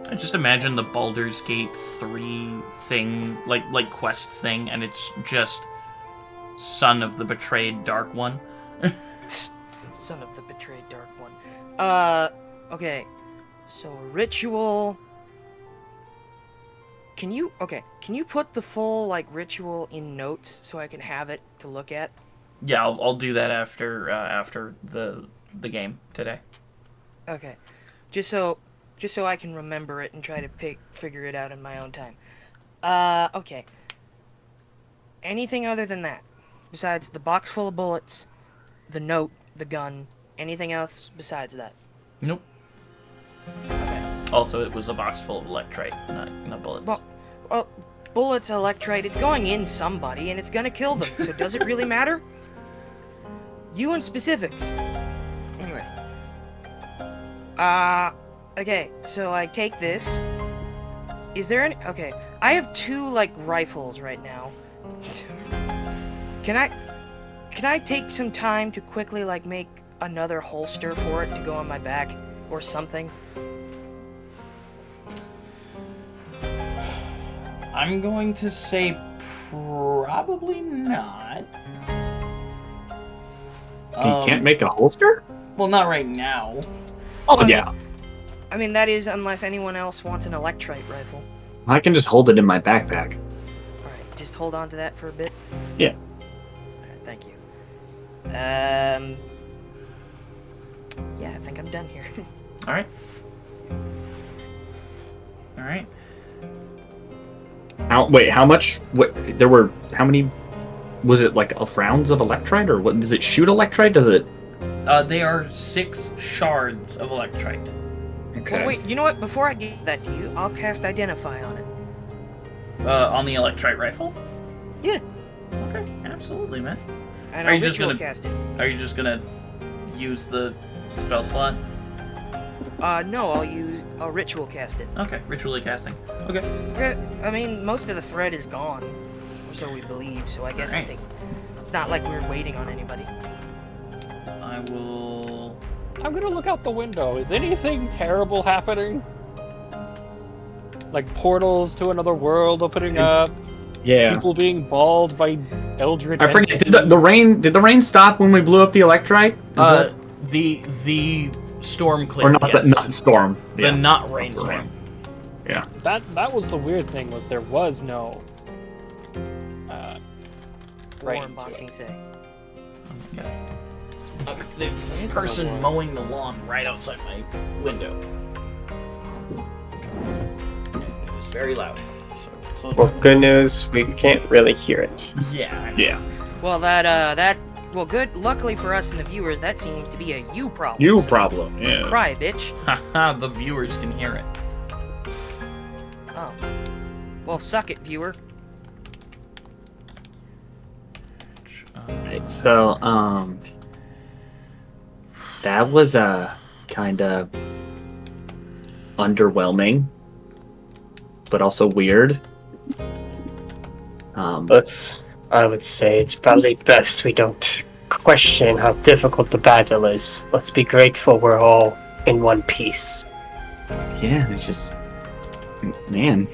I just imagine the Baldur's Gate 3 thing, like quest thing, and it's just Son of the Betrayed Dark One. Son of the betrayed Dark One. Okay. So, ritual. Can you put the full, like, ritual in notes so I can have it to look at? Yeah, I'll do that after the game today. Okay. Just so I can remember it and try to figure it out in my own time. Okay. Anything other than that? Besides the box full of bullets, the note, the gun, anything else besides that? Nope. Okay. Also, it was a box full of electrite, not bullets. Well, bullets, electrite, it's going in somebody and it's gonna kill them, so does it really matter? You and specifics. Anyway. Okay, so I take this. Is there any... Okay, I have 2, like, rifles right now. Can I take some time to quickly, like, make another holster for it to go on my back? Or something? I'm going to say probably not. You can't make a holster? Well, not right now. Oh, yeah. I mean, that is unless anyone else wants an electrite rifle. I can just hold it in my backpack. Alright, just hold on to that for a bit. Yeah. Alright, thank you. Yeah, I think I'm done here. Alright. Alright. How much? How many? Was it like rounds of electrite, or what? Does it shoot electrite? Does it? They are 6 shards of electrite. Okay. Well, wait, you know what? Before I give that to you, I'll cast Identify on it. On the electrite rifle? Yeah. Okay, absolutely, man. And Are I'll you just ritual gonna- cast it. Are you just gonna use the spell slot? No, I'll ritual cast it. Okay, ritually casting. Okay. I mean, most of the thread is gone, or so we believe. So I guess I Alright. think it's not like we're waiting on anybody. I will. I'm gonna look out the window. Is anything terrible happening? Like portals to another world opening up, Yeah. people being mauled by eldritch I forget. Did entities? the rain? Did the rain stop when we blew up the electrite? The storm or cleared. not? Yes. The not storm. The not rainstorm. Yeah. That was the weird thing, was there was no rain Warm to bossing it. say. Okay. There's this person mowing the lawn right outside my window. And it was very loud. So close Well, my good news, we can't really hear it. Yeah. I know. Yeah. Well, well, good. Luckily for us and the viewers, that seems to be a you problem. You so problem. Yeah. Cry, bitch. Haha, the viewers can hear it. Oh. Well, suck it, viewer. Right. So, that was kind of underwhelming, but also weird. I would say it's probably best we don't question how difficult the battle is. Let's be grateful we're all in one piece. Yeah, it's just, man,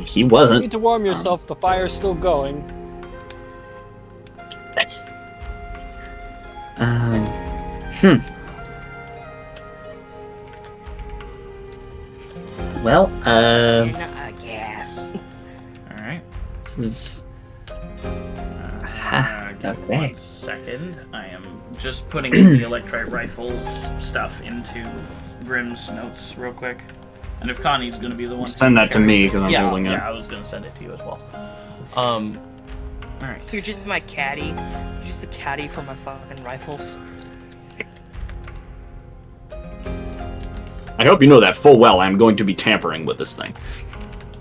he You wasn't. need to warm yourself, the fire's still going. Well, I guess. All right. this is. Give me okay. 1 second. I am just putting the electrite rifles stuff into Grimm's notes real quick. And if Connie's going to be the one, Send that to me, 'cause I'm yeah, holding it. Yeah, I was going to send it to you as well. All right. You're just my caddy. You're just a caddy for my fucking rifles. I hope you know that full well. I'm going to be tampering with this thing.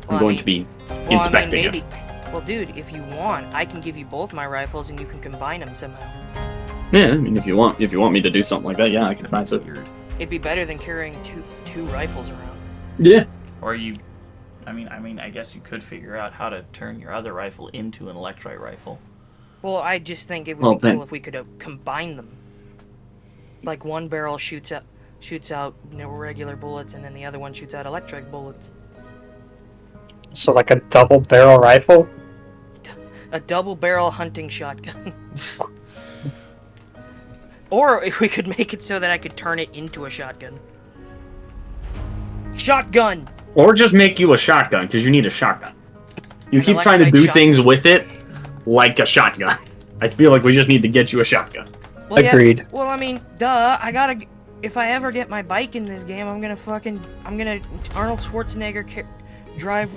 I'm Well, I going mean- to be Well, inspecting maybe. it. Well, dude, if you want, I can give you both my rifles and you can combine them somehow. Yeah, I mean, if you want me to do something like that, yeah, I can find it. Weird. It'd be better than carrying two rifles around. Yeah. Or you, I mean, I guess you could figure out how to turn your other rifle into an electrite rifle. Well, I just think it would Well, be then- cool if we could combine them. Like one barrel shoots out regular bullets, and then the other one shoots out electric bullets. So like a double barrel rifle? A double barrel hunting shotgun. Or if we could make it so that I could turn it into a shotgun. Shotgun! Or just make you a shotgun, because you need a shotgun. You An keep trying to electrite do shotgun. things with it like a shotgun. I feel like we just need to get you a shotgun. Well, yeah, Agreed. well, I mean, duh, I gotta... If I ever get my bike in this game, I'm gonna Arnold Schwarzenegger drive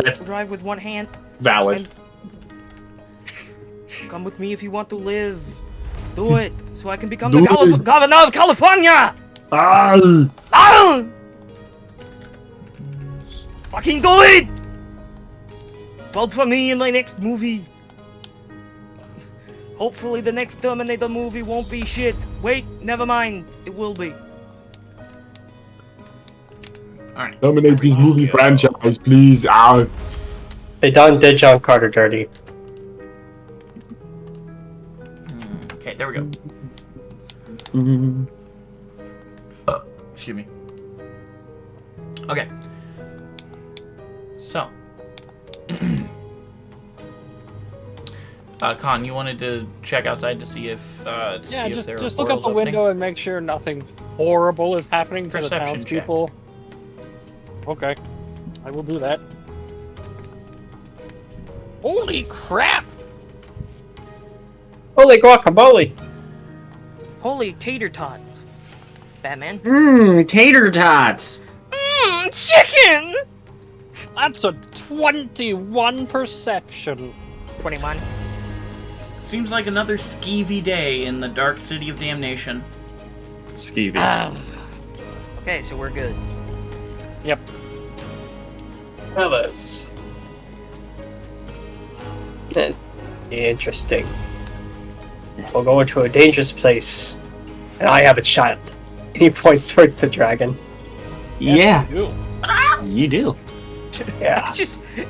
with one hand. Valid. Come with me if you want to live. Do it, so I can become Do the it. governor of California! Ah! Ah! Fucking do it! Vote for me in my next movie. Hopefully the next Terminator movie won't be shit. Wait, never mind. It will be. All right. Dominate this movie franchise, please. Ah. They did John Carter dirty. Okay, there we go. Mm. Excuse me. Okay. So. Con, you wanted to check outside to see if Yeah, if there just are look out portals the opening? window and make sure nothing horrible is happening to the Perception check. townspeople. Okay, I will do that. Holy crap! Holy guacamole! Holy tater tots. Batman. Mmm, tater tots. Chicken! That's a 21 perception. 21. Seems like another skeevy day in the dark city of damnation. Skeevy. Okay, so we're good. Yep. Fellas. Interesting. We'll go into a dangerous place, and I have a child. He points towards the dragon. Yeah, You do. you do. Yeah.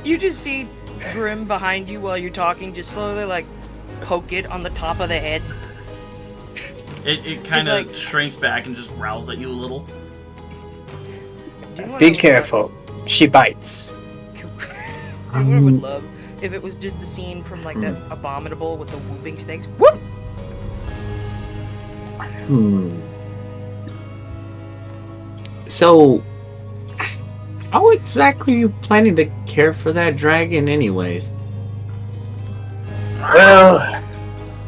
You just see Grim behind you while you're talking, just slowly like poke it on the top of the head. It kind of like- shrinks back and just growls at you a little. Do you know what I Be would careful. She bites. love? Do you know what I would love? If it was just the scene from like that Abominable with the whooping snakes. Whoop! So, how exactly are you planning to care for that dragon, anyways? Well,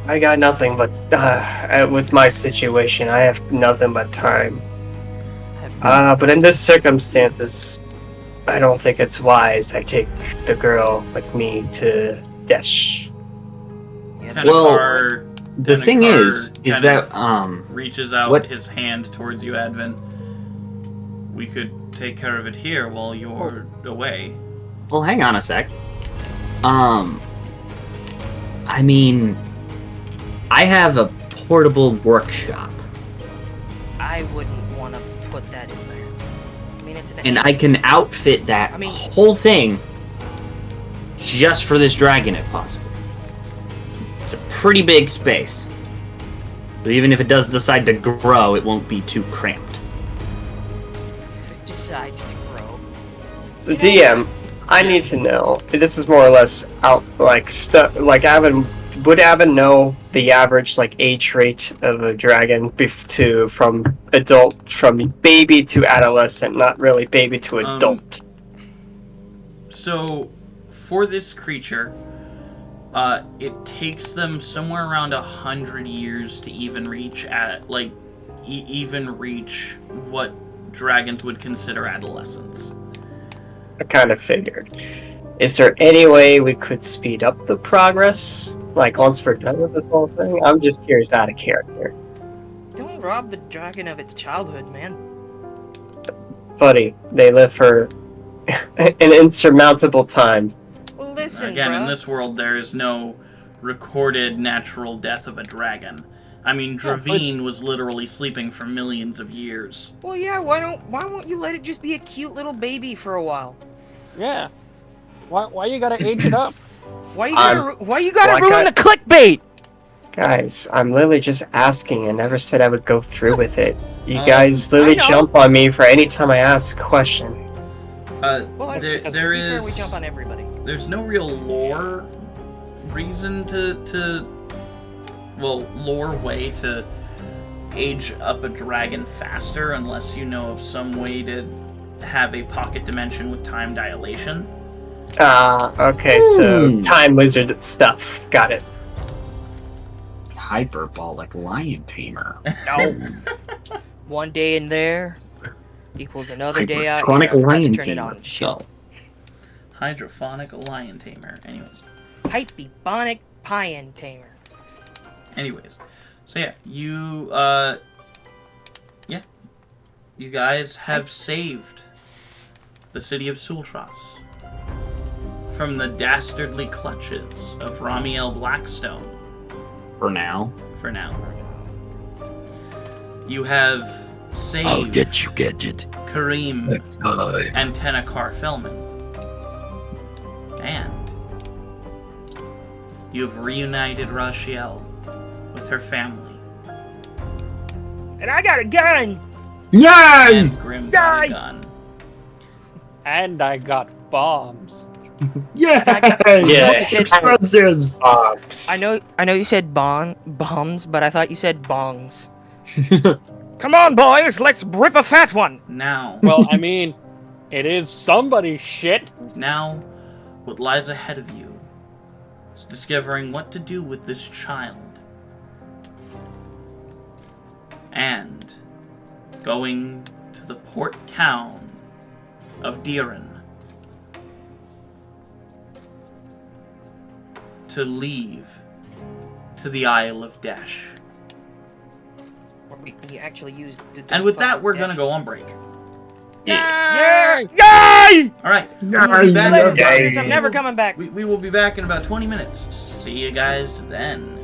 I got nothing but with my situation, I have nothing but time. But in this circumstances, I don't think it's wise I take the girl with me to Desh. Well, the thing is kind that of reaches out what- his hand towards you, Advent. We could take care of it here while you're away. well, hang on a sec. I mean, I have a portable workshop, I wouldn't want to put that in there. I mean, it's an and I can outfit that I mean- whole thing just for this dragon, if possible. It's a pretty big space. So even if it does decide to grow, it won't be too cramped. It decides to grow. So DM, I need to know. This is more or less out like stuff. Like would Avon know the average like age rate of the dragon from baby to adolescent, not really baby to adult. So, for this creature, it takes them somewhere around 100 years to even reach reach what dragons would consider adolescence. I kind of figured. Is there any way we could speed up the progress? Like once we're done with this whole thing? I'm just curious out of character. Don't rob the dragon of its childhood, man. Buddy, they live for an insurmountable time. Well, listen, Again, in bruh. this world, there is no recorded natural death of a dragon. I mean, Dravine was literally sleeping for millions of years. Well, yeah. Why won't you let it just be a cute little baby for a while? Yeah. Why you gotta age it up? Why you gotta I ruin the clickbait? Guys, I'm literally just asking. I never said I would go through with it. You Um, guys literally I know. jump on me for any time I ask a question. Well, There to be fair, we is. jump on everybody. There's no real lore reason lore way to age up a dragon faster unless you know of some way to have a pocket dimension with time dilation. Okay, so time wizard stuff. Got it. Hyperbolic lion tamer. No. One day in there equals another day out. Hypertronic here. I forgot to lion turn it tamer. on. Shit. Hydrophonic lion tamer. Anyways. Hypebonic Pion tamer. Anyways. So yeah, you guys have saved the city of Sultras from the dastardly clutches of Ramiel Blackstone. For now. For now. You have saved I'll get you, Gadget. Kareem That's fine. and Tenakar Fellman. And you've reunited Rashiel with her family. And I got a gun! Yay! And Grim got a gun. And I got bombs. Yeah! Yeah. Explosives! I know you said bombs, but I thought you said bongs. Come on, boys, let's rip a fat one! Now, Well, I mean, it is somebody's shit. now, what lies ahead of you is discovering what to do with this child. And going to the port town of Diran to leave to the Isle of Desh. Or we actually used the And with that, we're gonna go on break. Yeah! Yay! Alright, we will be back in Ladies, about- I'm never coming back. we will be back in about 20 minutes. See you guys then.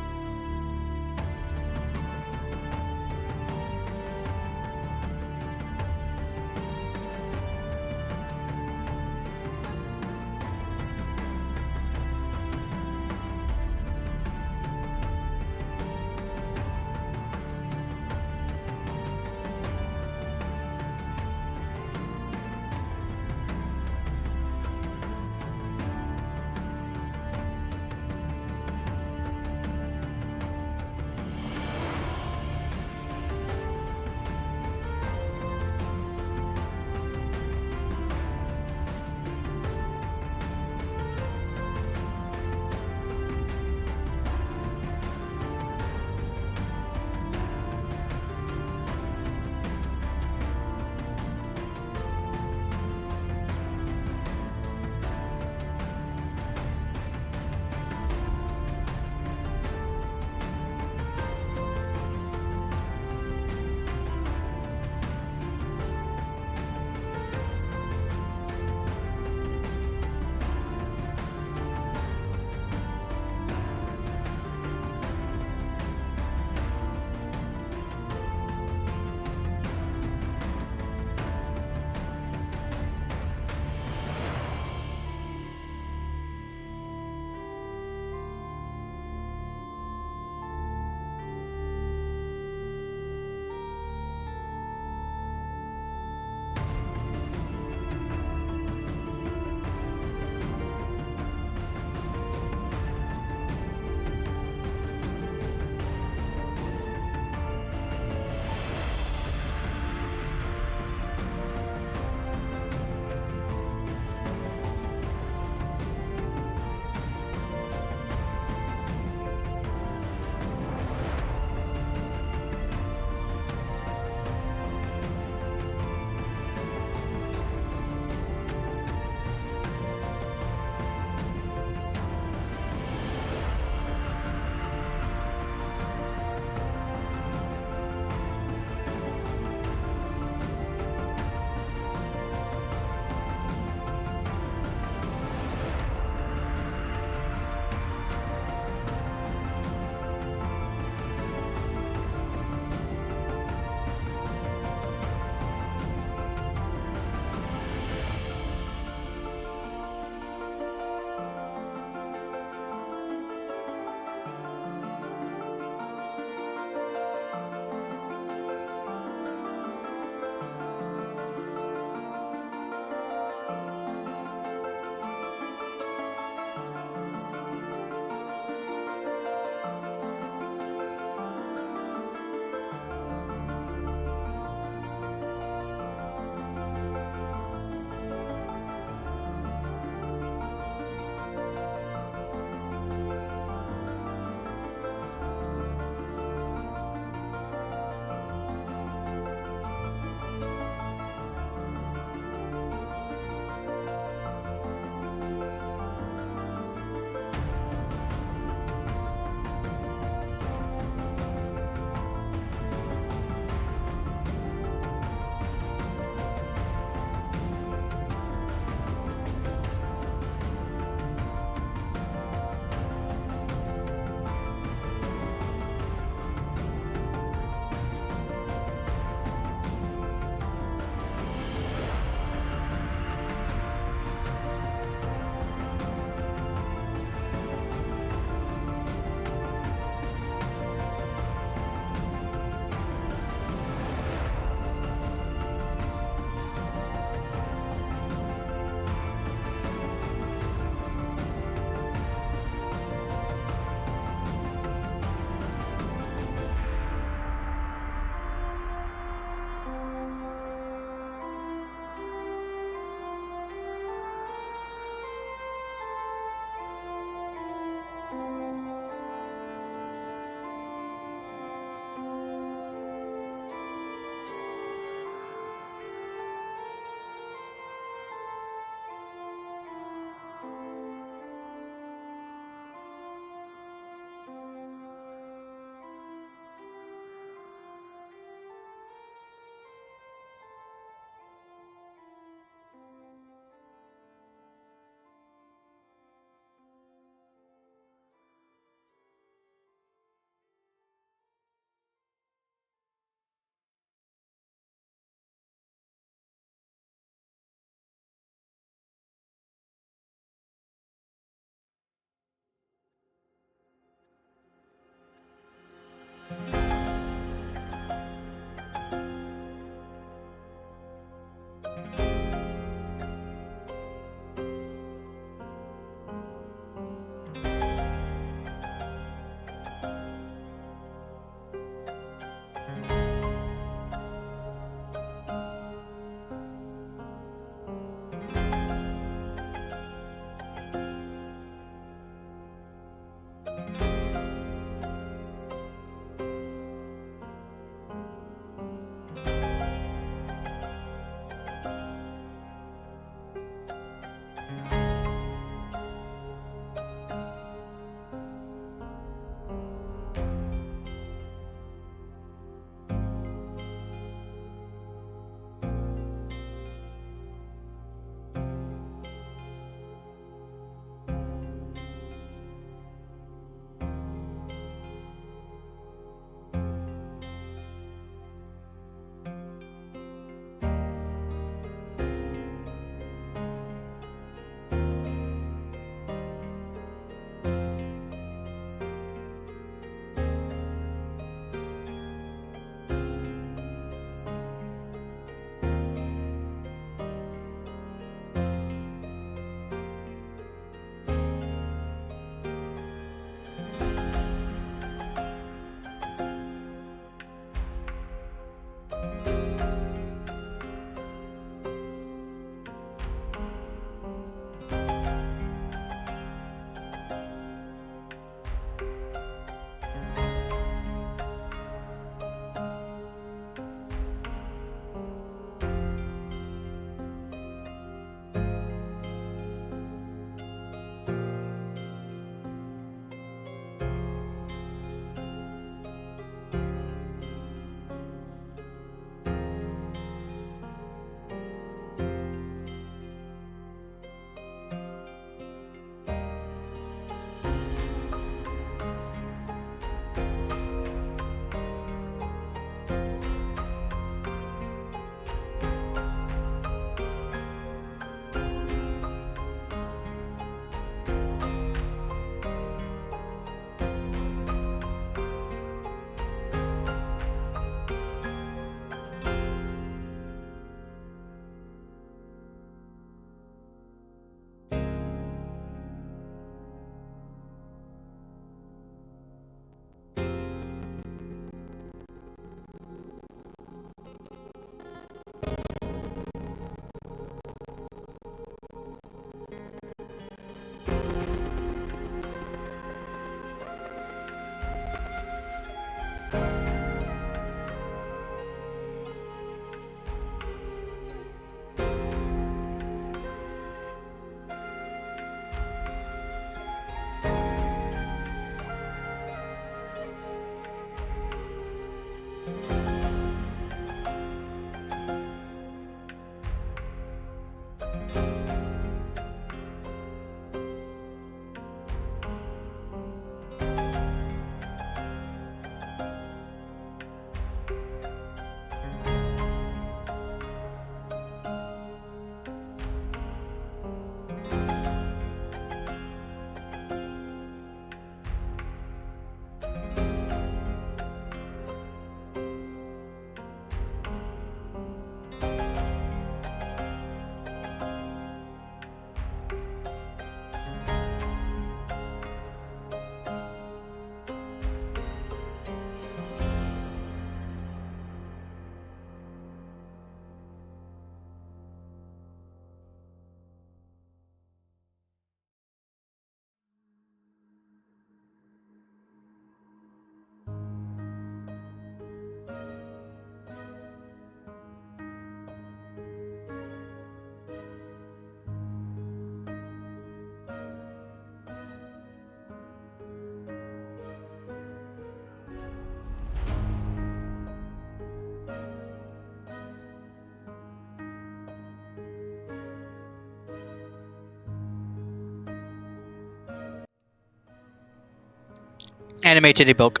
Anime titty bilk.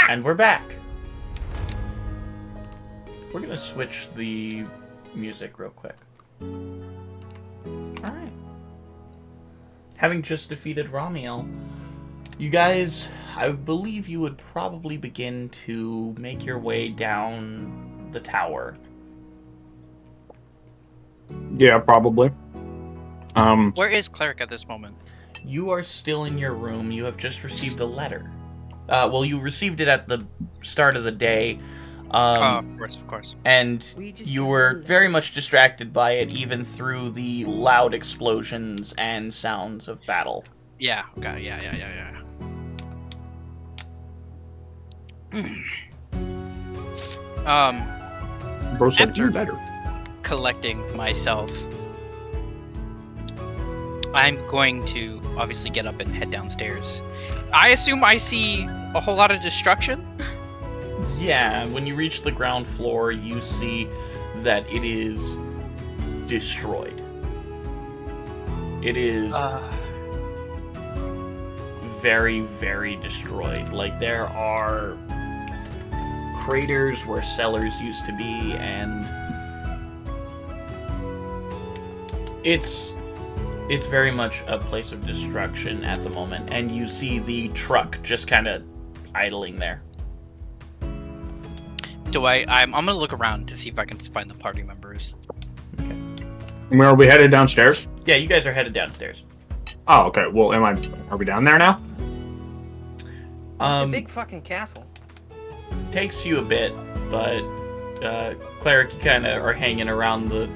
And we're back. We're gonna switch the music real quick. Alright. Having just defeated Ramiel, you guys, I believe you would probably begin to make your way down the tower. Yeah, probably. Where is Cleric at this moment? You are still in your room. You have just received a letter. Well, you received it at the start of the day. Of course. And you were very much distracted by it, even through the loud explosions and sounds of battle. Yeah, okay, yeah. Bro said after you better. collecting myself, I'm going to obviously get up and head downstairs. I assume I see a whole lot of destruction? Yeah, when you reach the ground floor, you see that it is destroyed. It is very, very destroyed. Like, there are craters where cellars used to be, and it's very much a place of destruction at the moment. And you see the truck just kind of idling there. I'm gonna look around to see if I can find the party members. Okay. Where are we headed downstairs? Yeah, you guys are headed downstairs. Oh, okay. Well, are we down there now? It's a big fucking castle. Takes you a bit, but Cleric, you kind of are hanging around the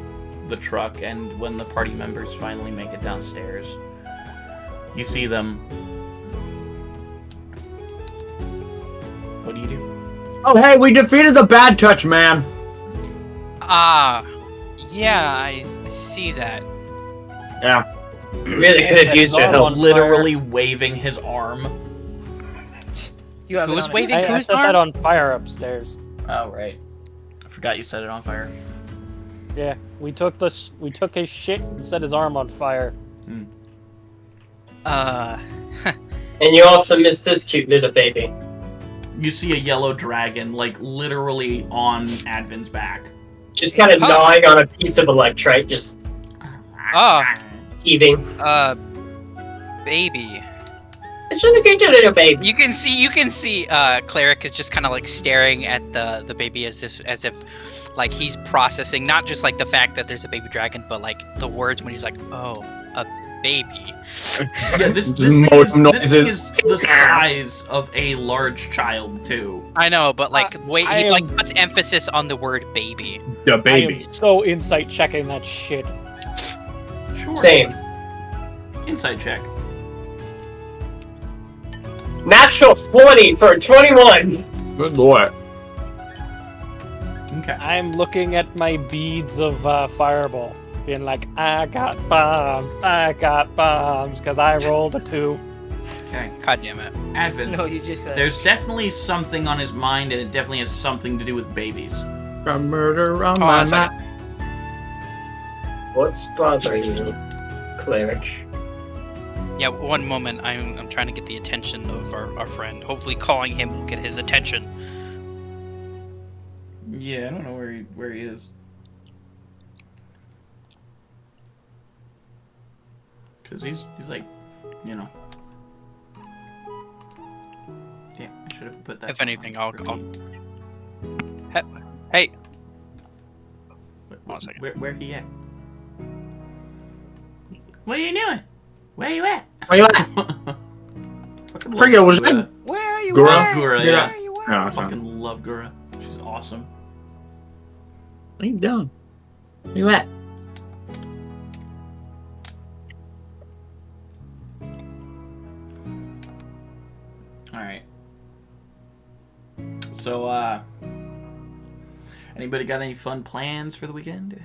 truck, and when the party members finally make it downstairs, you see them. What do you do? Oh, hey, we defeated the Bad Touch Man. Yeah, I see that. Yeah. Really could have used your help. Literally waving his arm. You have Who's waving? I Who's set that on fire upstairs. Oh, right. I forgot you set it on fire. Yeah, we took his shit and set his arm on fire. And you also missed this cute little baby. You see a yellow dragon, like, literally on Advin's back. Just kind of gnawing on a piece of electrite, just heaving. Baby. It's a good little baby. You can see Cleric is just kind of like staring at the baby as if like he's processing not just like the fact that there's a baby dragon, but like the words when he's like, oh, a baby. Yeah, this thing is the size of a large child too. I know, but like he like puts emphasis on the word baby. The baby. I am so insight checking that shit. Sure. Same. Insight check. Natural 20 for 21. Good boy. Okay. I'm looking at my beads of fireball, being like, I got bombs, because I rolled a 2. Okay. God damn it. Advin, No, you just. there's definitely something on his mind, and it definitely has something to do with babies. A murder on Hold on my a second. mind. What's bothering you, Cleric? Yeah, one moment. I'm trying to get the attention of our friend. Hopefully, calling him will get his attention. Yeah, I don't know where he is. Cause he's like, you know. Damn, I should have put that. If anything, I'll. Hey. One second. Where he at? What are you doing? Where you at? Where you at? Forget was it? Where are you? Gura? at? Gura, Where yeah. are you? No, I it's not. fucking love Gura. She's awesome. What are you doing? Where you at? Alright. So, anybody got any fun plans for the weekend?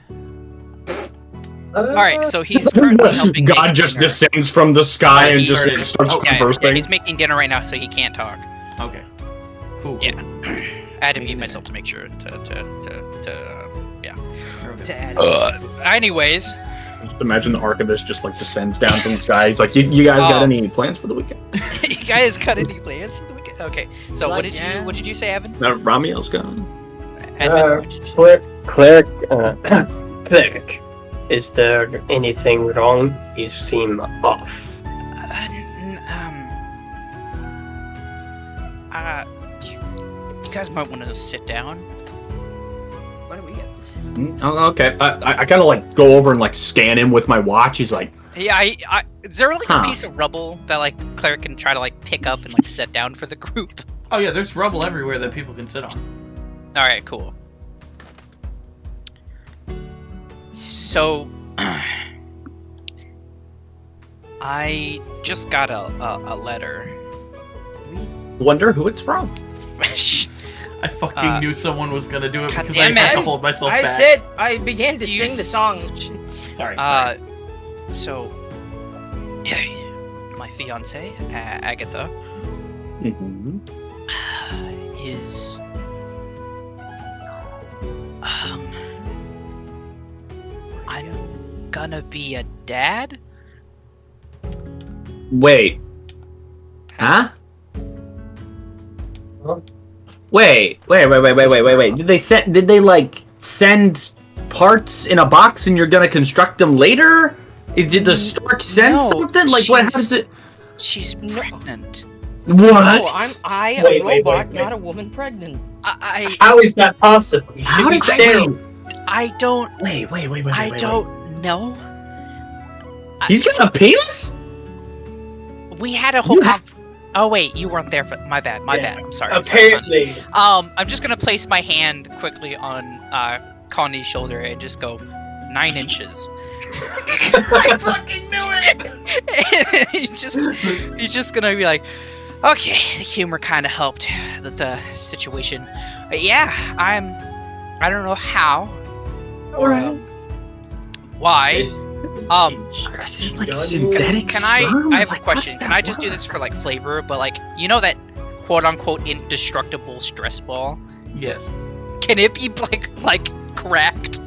Alright, so he's currently helping. God make just dinner. descends from the sky and just started- starts Yeah, conversing. he's making dinner right now, so he can't talk. Okay. Cool. Yeah. I had to mute myself to make sure to yeah. Okay. To add Anyways, Just imagine the archivist just like descends down from the sky. He's like, you guys got any plans for the weekend? You guys got any plans for the weekend? Okay. So what did you say, Evan? Ramiel's gone. Evan, Cleric. Cleric. Is there anything wrong? You seem off. You guys might want to sit down. What do we get? Oh, okay. I kind of like go over and like scan him with my watch. He's like, Yeah, is there like a piece of rubble that like Cleric can try to like pick up and like set down for the group? Oh yeah, there's rubble everywhere that people can sit on. All right, cool. So, I just got a letter. wonder who it's from. I fucking knew someone was gonna do it because I damn had to it. hold myself I back. said I began to sing the song. Sorry. So, my fiance, Agatha, is I'm gonna be a dad. Wait. Huh? Wait. Did they like send parts in a box and you're gonna construct them later? Did the stork send something? Like what? How does it? She's pregnant. What? No, a Wait, robot, wait. not a woman pregnant. How is that possible? You should be sterile. I don't. Wait. I don't know. He's got a penis? We had a whole. Oh wait, you weren't there for my bad. My bad. I'm sorry. Apparently. I'm just gonna place my hand quickly on Connie's shoulder and just go 9 inches. I fucking knew it. he's just gonna be like, okay, the humor kind of helped the situation. But yeah, I don't know how. Alright. Why? It's just like synthetic Can sperm? I have a Like, question. how Can does I that just do work? this for like flavor? But like, you know that quote unquote indestructible stress ball? Yes. Can it be like cracked?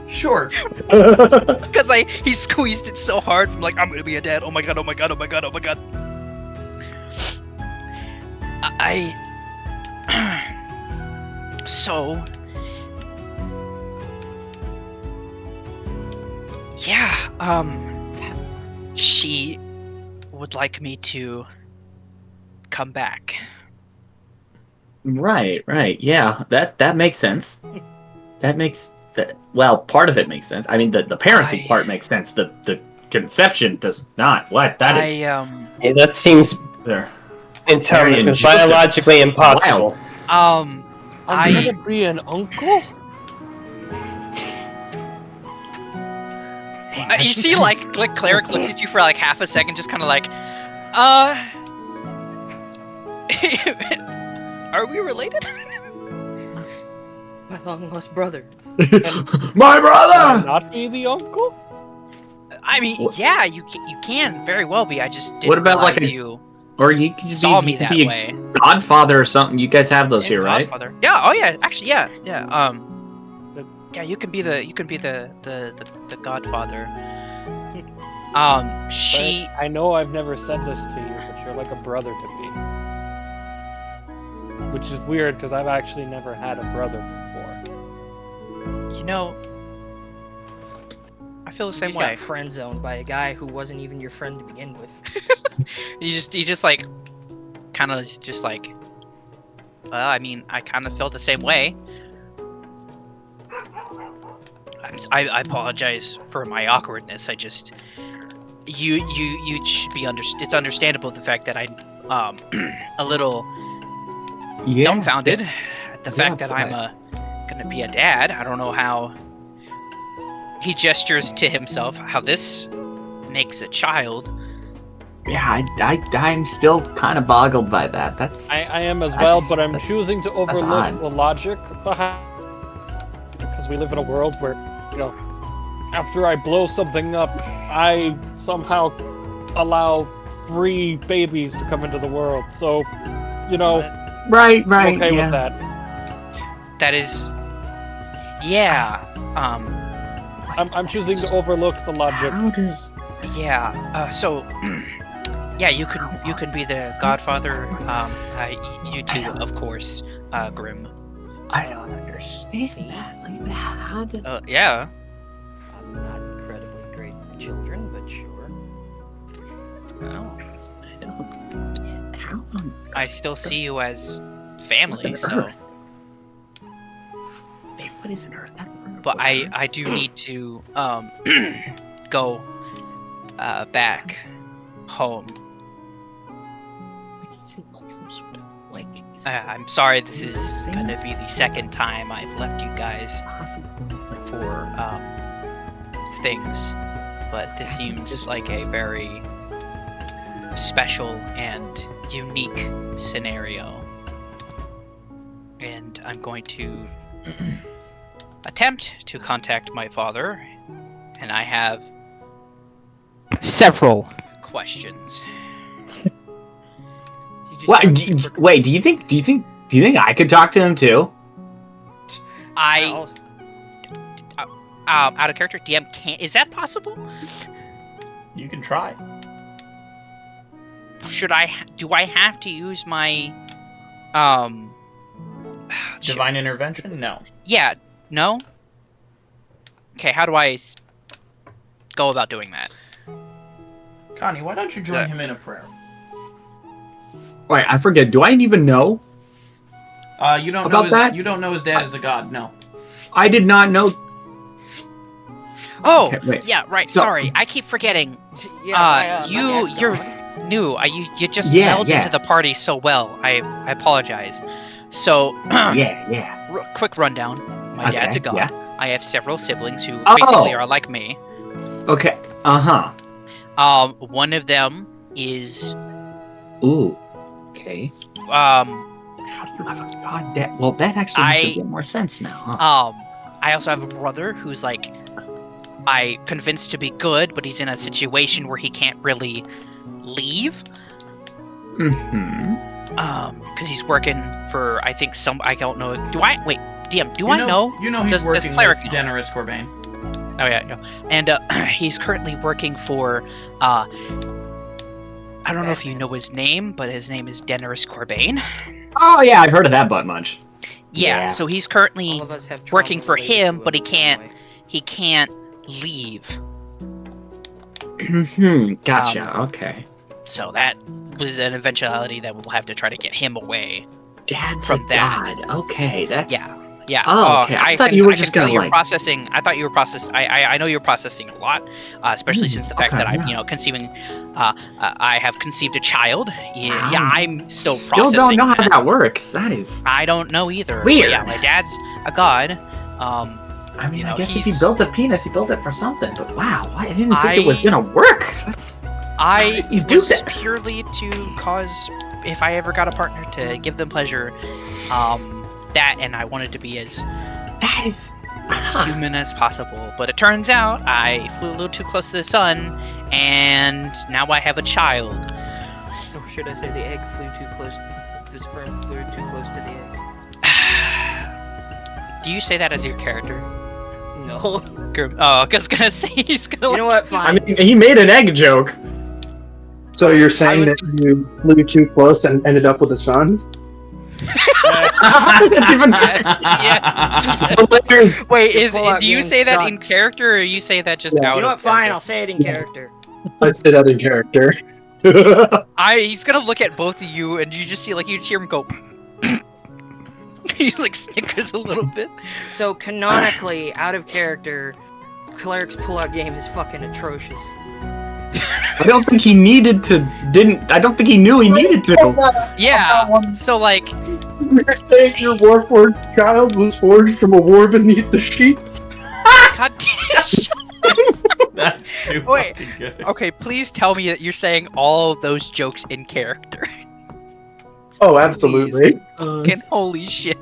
Sure. Because he squeezed it so hard from like, I'm gonna be a dad. Oh my god. So yeah, she would like me to come back. Right. Yeah, that makes sense. Well, part of it makes sense. I mean, the parenting part makes sense. The conception does not. What? That is. Yeah, that seems entirely biologically impossible. I'm gonna be an uncle? You see, like Cleric looks at you for like half a second, just kind of like, are we related? My long lost brother. My brother! Can I not be the uncle? I mean, yeah, you can very well be. I just didn't What about like realize a? you Or you could just saw be, me you could that be way. a godfather or something. You guys have those here, right? Godfather. Yeah. Oh yeah. Actually, yeah. Yeah. You can be the godfather. She. But I know I've never said this to you, but you're like a brother to me. Which is weird because I've actually never had a brother before. You know, I feel the same You way. got friend zoned by a guy who wasn't even your friend to begin with. You just like, kind of just like. Well, I mean, I kind of felt the same way. I apologize for my awkwardness. I just, you should be It's understandable the fact that I'm a little dumbfounded at the fact that I'm gonna be a dad. I don't know how. He gestures to himself how this makes a child. Yeah, I'm still kind of boggled by that. I am as well, but I'm choosing to overlook odd. the logic behind, because we live in a world where, you know, after I blow something up, I somehow allow 3 babies to come into the world. So, you know, right. I'm okay Yeah. with that. That is, yeah. I'm choosing to overlook the logic. How does... Yeah. So, yeah, you can be the Godfather. You too, of course, Grim. I don't understand that. Like that. How did... Yeah. I'm not incredibly great with children, but sure. Oh. How on... I still see you as family, so. Wait, what is an Earth? But I do need to go back home. Like, is it like some sort of like? I'm sorry. This is gonna be the second time I've left you guys for things, but this seems like a very special and unique scenario, and I'm going to attempt to contact my father, and I have several questions. What? Wait, do you think I could talk to him too? Out of character, DM can't. Is that possible? You can try. Do I have to use my Divine intervention? No. Yeah. No. Okay. How do I go about doing that? Connie, why don't you join him in a prayer? Wait, I forget. Do I even know? You don't about know that? You don't know his dad is a god. No. I did not know. Oh, Okay, wait. yeah, right. So- Sorry, I keep forgetting. Yeah, You're new. You just Yeah, melded yeah. into the party so well. I apologize. So, Yeah. quick rundown. My dad's a god. yeah. I have several siblings who Oh. basically are like me. Okay. Uh-huh. One of them is Ooh. Okay. How do you have a god dad? Well, that actually makes a bit more sense now, huh? I also have a brother who's like I convinced to be good, but he's in a situation where he can't really leave. Mm-hmm. Because he's working for I don't know. Wait, DM? Do I know? You know he's Does working Cleric with know? Daenerys Corbain. Oh yeah, no. And he's currently working for I don't know if you know his name, but his name is Daenerys Corbain. Oh yeah, I've heard of that butt munch. Yeah, so he's currently All of us have trauma working for related him, to but it he in some way. can't leave. Mm-hmm. Gotcha. Okay. So that was an eventuality that we'll have to try to get him away. Dad's From a that. god. Okay, that's... Yeah. Yeah. Oh, okay. I thought you were just tell gonna, you're like- processing. I thought you were processing. I know you're processing a lot, especially since the fact okay, that I'm yeah. conceiving. I have conceived a child. Yeah, I'm still Still processing. don't know how that. that works. That is... I don't know either. But Weird. yeah, my dad's a god. I mean, I guess if he he's- built a penis, he built it for something. But wow, I didn't think it was gonna work. That's... I You do was that. purely to cause, if I ever got a partner, to give them pleasure. That, and I wanted to be as That is... human as possible. But it turns out I flew a little too close to the sun, and now I have a child. Or should I say the egg flew too close, the sperm flew too close to the egg? Do you say that as your character? No. Oh, I was gonna say he's gonna. You know what? Fine. I mean, he made an egg joke. So you're saying was- that you flew too close and ended up with a son? That's even... Yes. Hilarious. Wait, Fallout do you game say that in sucks. character, or you say that just Yeah. out You know of what? Fine. character? I'll say it in Yes. character. I said that in character. He's gonna look at both of you, and you just see, like, you just hear him go. He like snickers a little bit. So canonically, out of character, Cleric's pullout game is fucking atrocious. I don't think he needed to... I don't think he knew he needed to. Yeah. So like, You're saying your Warforged child was forged from a war beneath the sheets? God damn. That's too Wait. fucking good. Okay, please tell me that you're saying all of those jokes in character. Oh, absolutely. Fucking holy shit.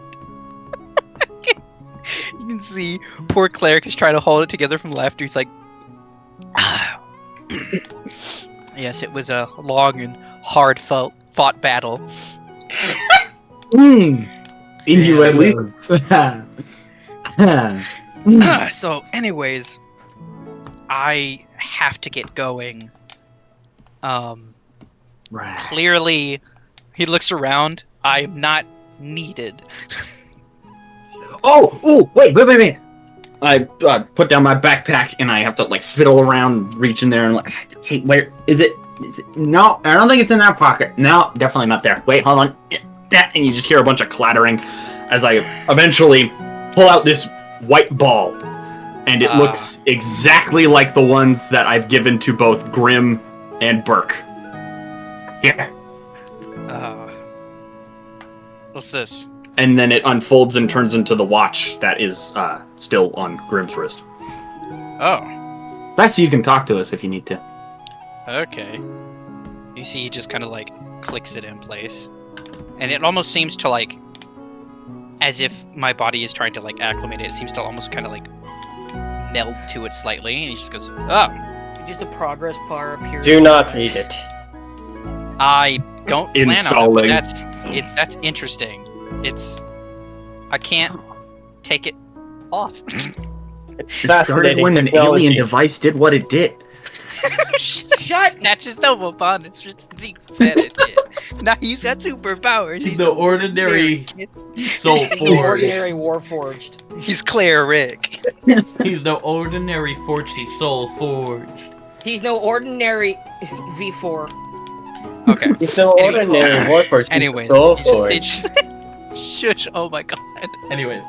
You can see poor Cleric is trying to hold it together from laughter. He's like, yes, it was a long and hard fought battle. Innuendos. So, anyways, I have to get going. Right. Clearly, he looks around. I'm not needed. Oh, ooh, wait. I put down my backpack and I have to like fiddle around, reach in there and like, hey, where is it? No, I don't think it's in that pocket. No, definitely not there. Wait, hold on. And you just hear a bunch of clattering as I eventually pull out this white ball, and it looks exactly like the ones that I've given to both Grim and Burke. Here. What's this? And then it unfolds and turns into the watch that is still on Grim's wrist. Oh. That's so you can talk to us if you need to. Okay. You see, he just kind of like clicks it in place, and it almost seems to like, as if my body is trying to like acclimate it. It seems to almost kind of like meld to it slightly, and he just goes, "Oh." Just a progress bar appears. Do not eat it. I don't plan on it, Installing. but that's interesting. I can't take it off. It's It started fascinating when an technology. alien device did what it did. Shut! Snatches Nova upon it. He said it did. Now he's got superpowers. He's the ordinary soul He's forged. ordinary warforged. He's cleric. He's the ordinary forged. He's soul forged. He's no ordinary V4. Okay. He's no ordinary warforged. He's Anyways, soul he just- forged. shush. Oh my god. Anyways,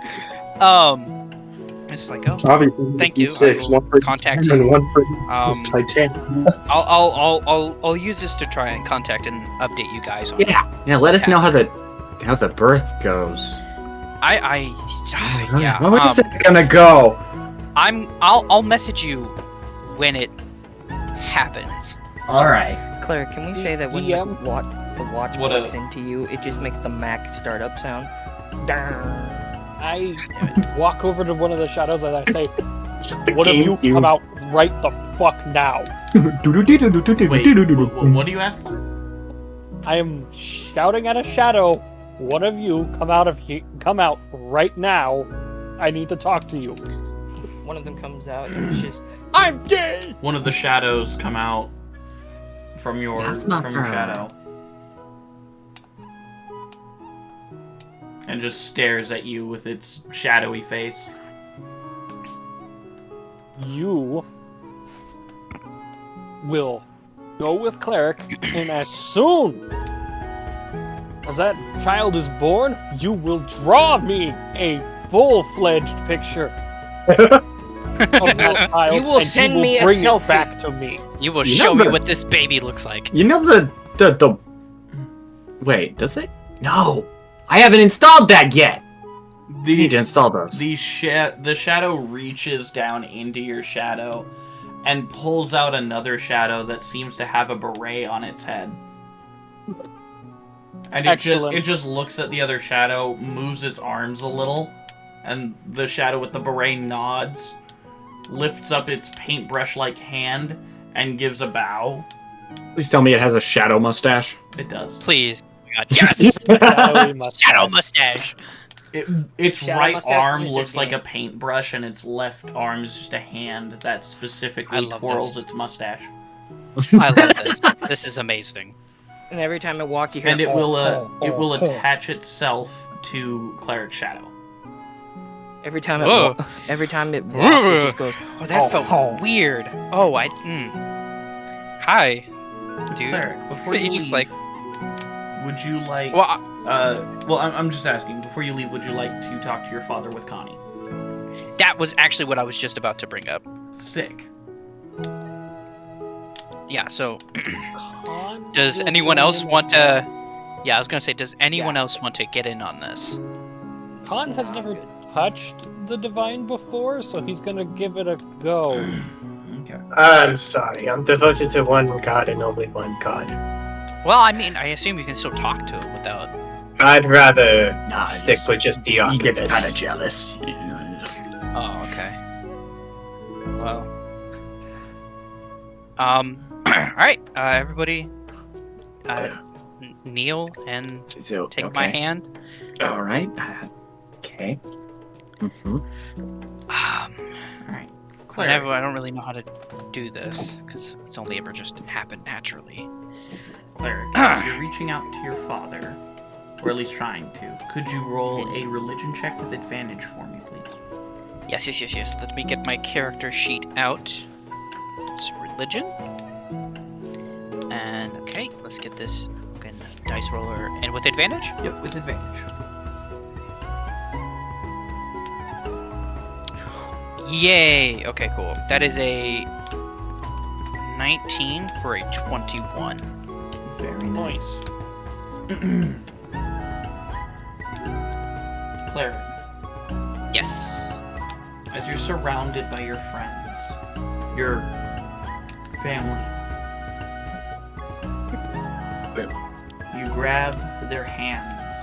It's like, oh, Obviously, he's thank a you. D6, I will one for contact Titan and you. one for Um, Titanium. I'll use this to try and contact and update you guys on. Yeah. Let us know how the birth goes. Yeah. How is it gonna go? I'll message you when it happens. All right. Claire, can we say that when the DM? watch What plugs a- into you, it just makes the Mac startup sound? Darn. I walk over to one of the shadows and I say, The "One of you GameCube. come out right the fuck now." wait, what do you ask them? I am shouting at a shadow. One of you come out right now. I need to talk to you. One of them comes out and it's just, I'm gay! One of the shadows come out from your That's not her. shadow and just stares at you with its shadowy face. You will go with cleric, and as soon as that child is born, you will draw me a full-fledged picture of that child, You will and send you will me a bring selfie. it back to me. You will You show know me the- what this baby looks like. You know the. Wait, does it? No, I haven't installed that yet. You need to install those. The shadow reaches down into your shadow and pulls out another shadow that seems to have a beret on its head. And Excellent. it just looks at the other shadow, moves its arms a little, and the shadow with the beret nods, lifts up its paintbrush-like hand, and gives a bow. Please tell me it has a shadow mustache. It does. Please. Oh my God, yes! Shadowy mustache. Shadow mustache. Its Shadow right mustache arm music looks like game. a paintbrush, and its left arm is just a hand that I specifically love twirls this. its mustache. I love this. This is amazing. And every time it walks, you hear, And it oh, will oh. attach itself to Cleric Shadow. Every time Whoa. every time it walks, it just goes, Oh, that felt weird. Oh, Hi, dude. Cleric, before You you just, leave, like- would you like? Well, I'm just asking. Before you leave, would you like to talk to your father with Connie? that was actually what I was just about to bring up. Sick. Yeah, so Con does will anyone join else as want well. to... Yeah, I was going to say, does anyone else want to get in on this? Khan has never touched the divine before, so he's gonna give it a go. Okay. I'm sorry, I'm devoted to one god and only one god. Well, I mean, I assume you can still talk to him without... I'd rather Nah, stick with just the He Archivist. gets kind of jealous. Oh, okay. Well... Alright, everybody... kneel and So, take my hand. All right. Okay. Mm-hmm. All right. Cleric. I don't really know how to do this because it's only ever just happened naturally. Cleric, as you're reaching out to your father, or at least trying to, could you roll a religion check with advantage for me, please? Yes. Let me get my character sheet out. It's religion. And okay, let's get this fucking dice roller. And with advantage? Yep, with advantage. Yay! Okay, cool. That is a 19 for a 21. Very nice. Cleric, Yes. as you're surrounded by your friends, your family, you grab their hands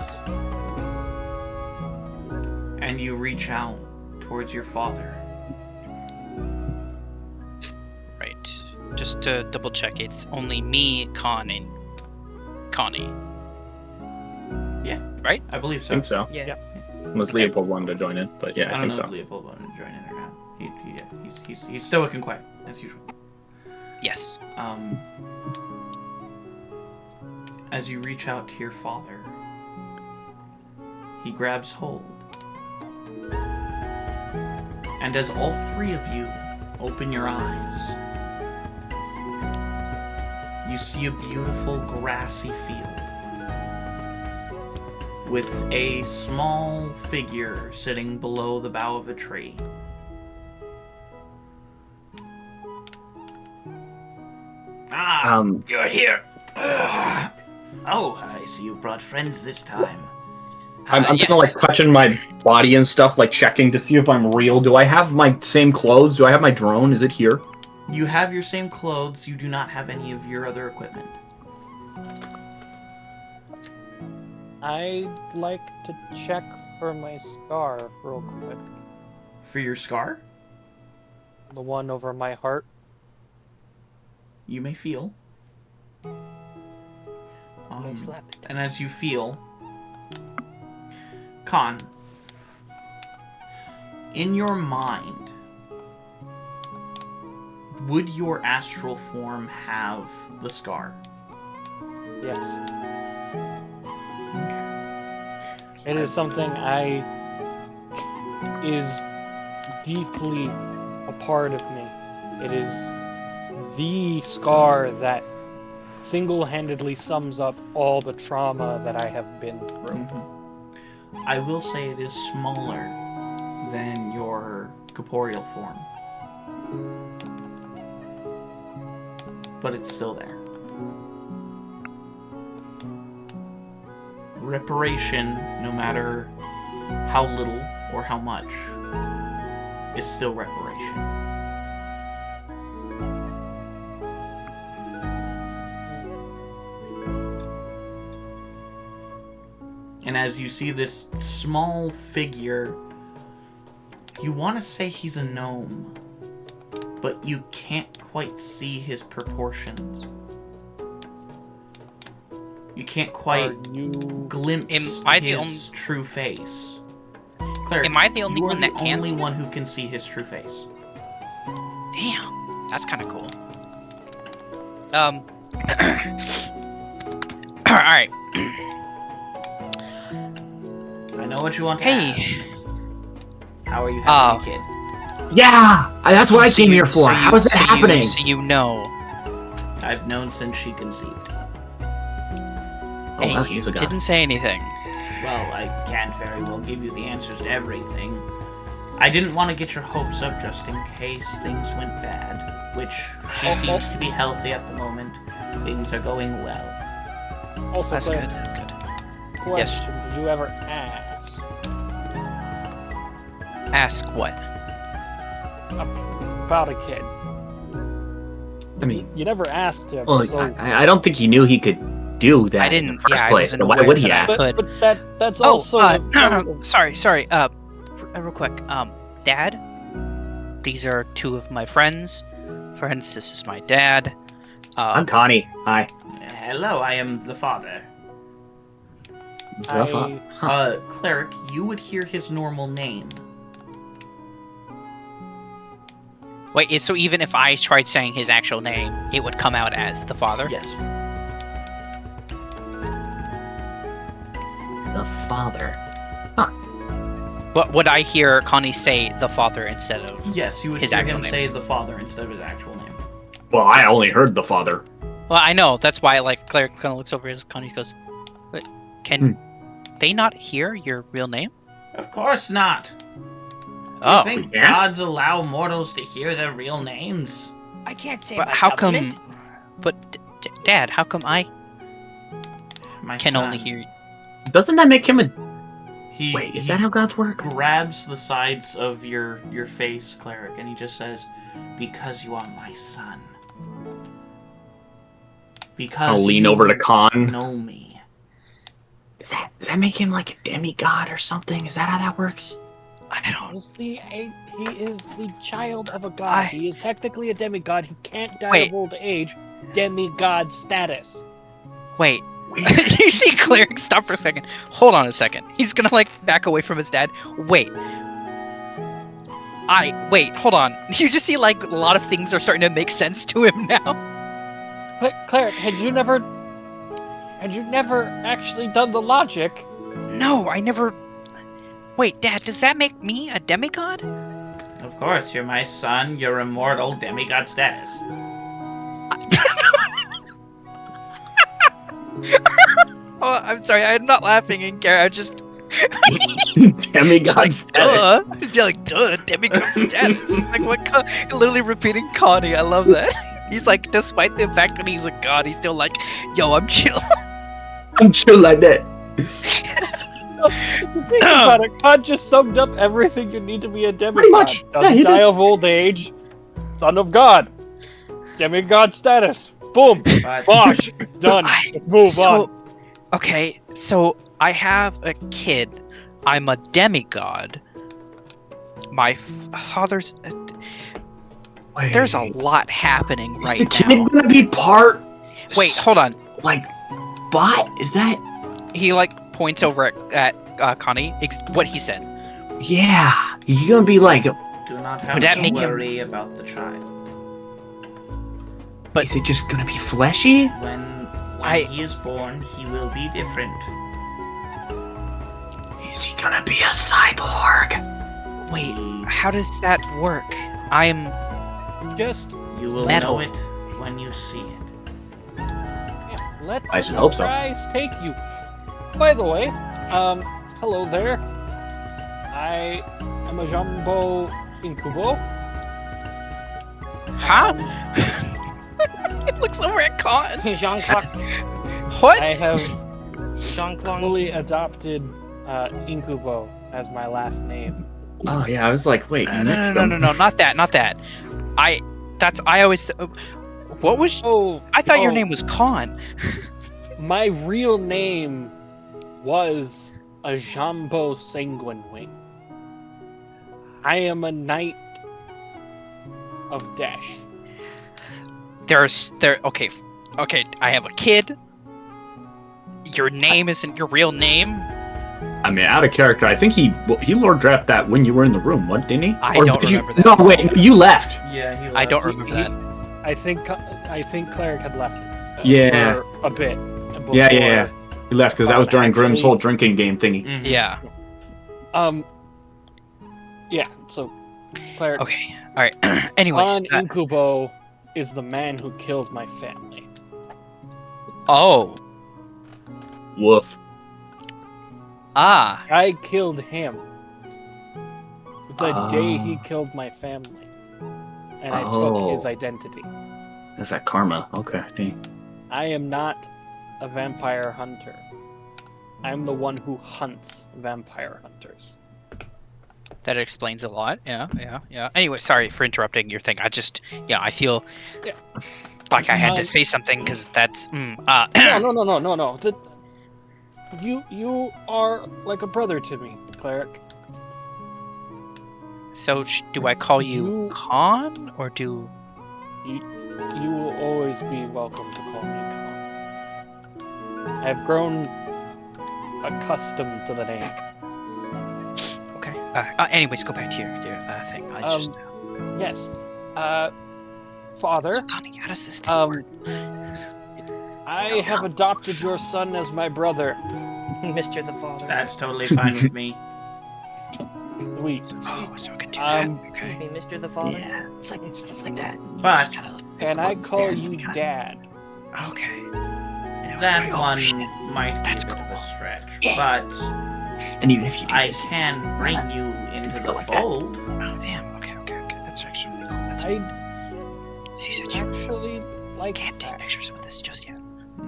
and you reach out towards your father. Right. Just to double check, it's only me, Con, and Connie. Yeah. Right? I believe I so. think so. Yeah. Unless Leopold wanted to join in, but yeah, I I don't think know if so. Leopold wanted to join in or not. He's stoic and quiet, as usual. Yes. As you reach out to your father, he grabs hold. And as all three of you open your eyes, you see a beautiful grassy field with a small figure sitting below the bough of a tree. You're here. Oh, I see you've brought friends this time. I'm kind yes. of like touching my body and stuff, like checking to see if I'm real. Do I have my same clothes? Do I have my drone? Is it here? You have your same clothes, you do not have any of your other equipment. I'd like to check for my scar real quick. For your scar, The one over my heart. you may feel. They slapped it. And as you feel, Con, in your mind, would your astral form have the scar? Yes. It is something is deeply a part of me. It is the scar that single-handedly sums up all the trauma that I have been through. I will say it is smaller than your corporeal form. But it's still there. Reparation, no matter how little or how much, is still reparation. And as you see this small figure, you want to say he's a gnome, but you can't quite see his proportions. You can't quite glimpse his true face. Cleric, Am I the only you are one that the can only see one who can see his true face. Damn, that's kind of cool. All right. I know what you want to Hey. ask. How are you having a kid? Yeah, that's what I came here for. How is that happening? So you know. I've known since she conceived. Oh, well, he's a guy. Didn't say anything. Well, I can't very well give you the answers to everything. I didn't want to get your hopes up just in case things went bad, which she seems to be healthy at the moment. Things are going well. Also, That's Claire, good. That's good. question: Did you ever ask Ask what? about a kid? I mean, You never asked him. well, so... I don't think he knew he could do that I in didn't. the first Yeah, I place. wasn't So why aware would he that I ask? could. But that's also. Sorry. Real quick. Dad, these are two of my friends. Friends, this is my dad. I'm Connie. Hi. Hello, I am the father. Cleric, you would hear his normal name. Wait, so even if I tried saying his actual name, it would come out as the father? Yes. The father. But would I hear Connie say the father instead of Yes, you would his hear actual him name? say the father instead of his actual name. Well, I only heard the father. Well, I know. That's why, like, Claire kind of looks over as Connie goes, "But can they not hear your real name?" Of course not. Oh, You think yeah? gods allow mortals to hear their real names? I can't say but my how government. come? But Dad, how come I My can son, only hear? Doesn't that make him a... He, Wait, is he that how gods work? grabs the sides of your face, cleric, and he just says, "Because you are my son. Because I'll lean you over to Khan. know me." Does that make him like a demigod or something? Is that how that works? I don't. He is the child of a god. He is technically a demigod. He can't die Wait. of old age. Demigod status. Wait. You see Cleric stop for a second. Hold on a second. He's gonna like back away from his dad. Wait. Wait, hold on. You just see like a lot of things are starting to make sense to him now. Cleric, had you never actually done the logic? No, I never. Wait, Dad, does that make me a demigod? Of course, you're my son. You're immortal, demigod status. Oh, I'm sorry. I'm not laughing in care. I'm just Demigod like, status. duh. Like, duh, demigod status. Like, what? Literally repeating Connie. I love that. He's like, despite the fact that he's a god, he's still like, yo, I'm chill. I'm chill like that. Think about it. God just summed up everything you need to be a demigod. Pretty much. Yeah, Doesn't he die did. of old age. Son of God. Demigod status. Boom. But Bosh. Done. Let's move on. Okay, so I have a kid. I'm a demigod. My father's. Wait, There's a lot happening is right the kid now. gonna be part? Wait, hold on. Like, bot? Is that? He like points over at Connie. What he said. Yeah, he's gonna be like. do not have Would that to make him- worry about the child. But- is it just gonna be fleshy? When I- he is born, he will be different. Is he gonna be a cyborg? Wait, how does that work? I'm. Just You will Metal. know it when you see it. let I should hope so. surprise take you. By the way, hello there. I am a Jumbo Incubo. Huh? He looks over at Con. Jean-Claude. What? I have Jean-Claude. fully adopted Incubo as my last name. Oh yeah, I was like, wait, you mixed No, them. not that. I always. What was? I thought your name was Con. My real name was a Jambo Sanguine Wing. I am a knight of Dash. Okay. I have a kid. Your name isn't your real name. I mean, out of character, I think he Lord Drapped that when you were in the room, what didn't he? I Or don't did you- remember that. No, wait, you left. Yeah, he I don't He- remember he- that. I think Cleric had left. Yeah. For a bit. Yeah. He left because that was during Grimm's Actually- whole drinking game thingy. Mhm. Yeah. Yeah. So, Cleric. Okay. All right. Anyways. Con Incubo is the man who killed my family. Oh. Woof. Ah. I killed him the day Oh. he killed my family, and I Oh. took his identity. That's that karma. Okay. Dang. I am not a vampire hunter. I'm the one who hunts vampire hunters. That explains a lot. Yeah. Anyway, sorry for interrupting your thing. I feel Yeah. like I had to say something because that's. No. You are like a brother to me, Cleric. So do I call you You- Con or do? You will always be welcome to call me Con. I've grown accustomed to the name. Okay. Anyways, go back to your thing. I just. Yes. Father, So, Connie, how does this thing work? I have adopted your son as my brother. Mr. the Father. That's totally fine with me. Sweet. Oh, so we can do that. Excuse Okay. me, Mr. the Father. Yeah, it's like that. But Can I call you Dad? Okay. that Oh, one shit. might be That's a bit of a cool. stretch. Yeah. But And even if you do I this, can bring you into the like that. fold. Oh, damn. Okay. That's actually really cool. That's I so you said you actually like can't take that. pictures with this just yet.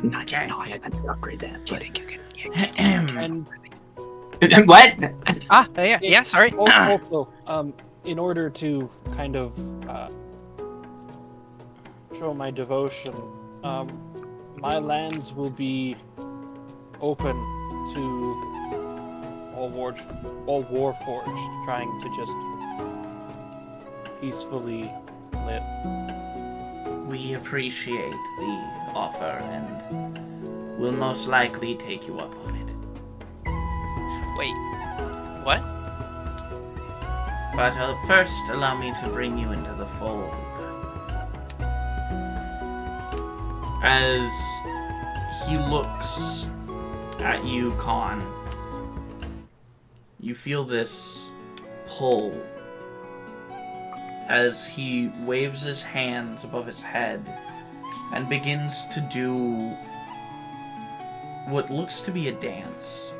not Okay. yet. No, I had to upgrade that. Do you But think you can? Yeah, And what? yeah. Sorry. also, in order to kind of show my devotion, my lands will be open to all Warforged trying to just peacefully live. We appreciate the offer and will most likely take you up on it. Wait. What? But first, allow me to bring you into the fold. As he looks at you, Khan, you feel this pull as he waves his hands above his head and begins to do what looks to be a dance.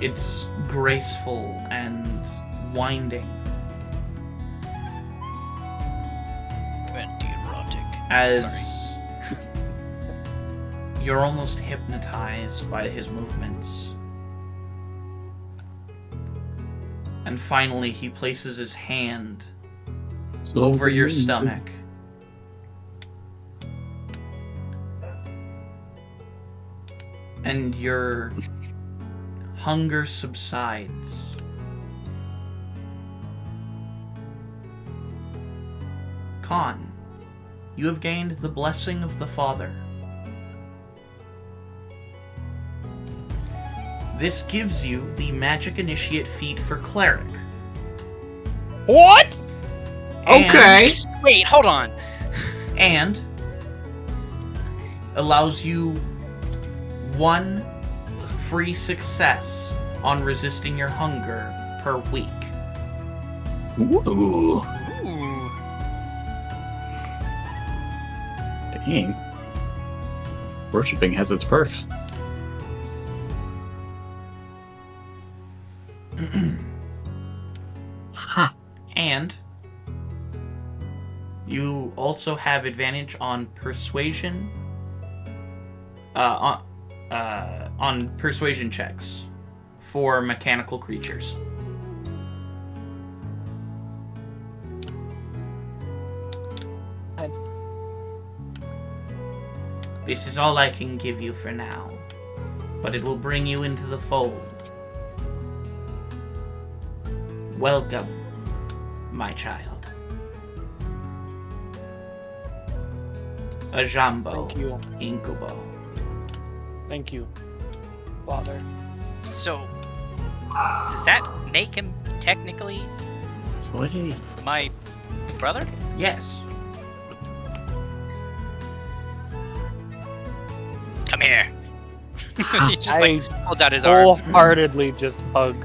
It's graceful and winding And erotic. as you're almost hypnotized by his movements. And finally, he places his hand over your stomach. And your hunger subsides. Khan, you have gained the blessing of the Father. This gives you the Magic Initiate feat for Cleric. What? Okay. Wait, hold on. And allows you 1 free success on resisting your hunger per week. Ooh. Ooh. Dang. Worshipping has its perks. Ha. And you also have advantage on persuasion on persuasion checks for mechanical creatures. This is all I can give you for now, but it will bring you into the fold. Welcome, my child. A Jambo Thank you. Incubo. Thank you, Father. So, does that make him technically So what is my brother? Yes. Come here. He just like I holds out his arms. wholeheartedly just hug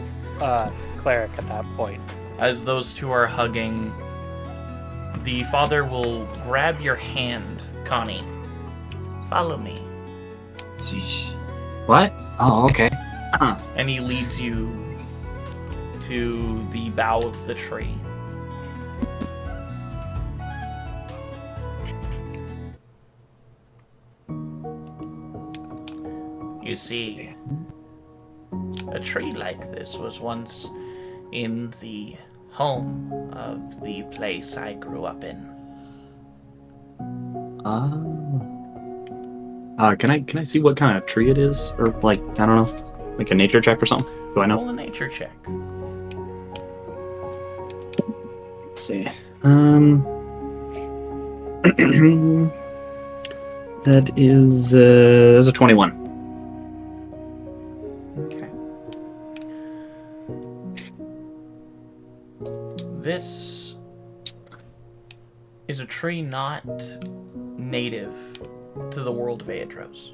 Cleric at that point. As those two are hugging, the father will grab your hand, Connie. Follow me. What? Oh, okay. And he leads you to the bough of the tree. You see, a tree like this was once in the home of the place I grew up in. Can I see what kind of tree it is? Or like, I don't know, like a nature check or something? Do I know? Roll a nature check. Let's see. That is that's a 21. Okay. tree not native to the world of Aeidros.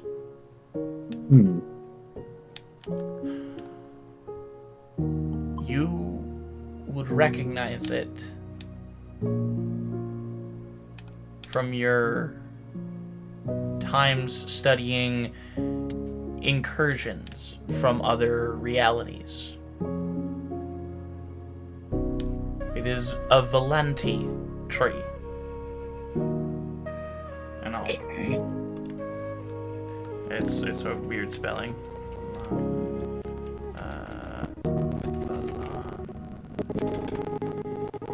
You would recognize it from your times studying incursions from other realities. It is a Valenti tree. And I'll... Okay. It's a weird spelling.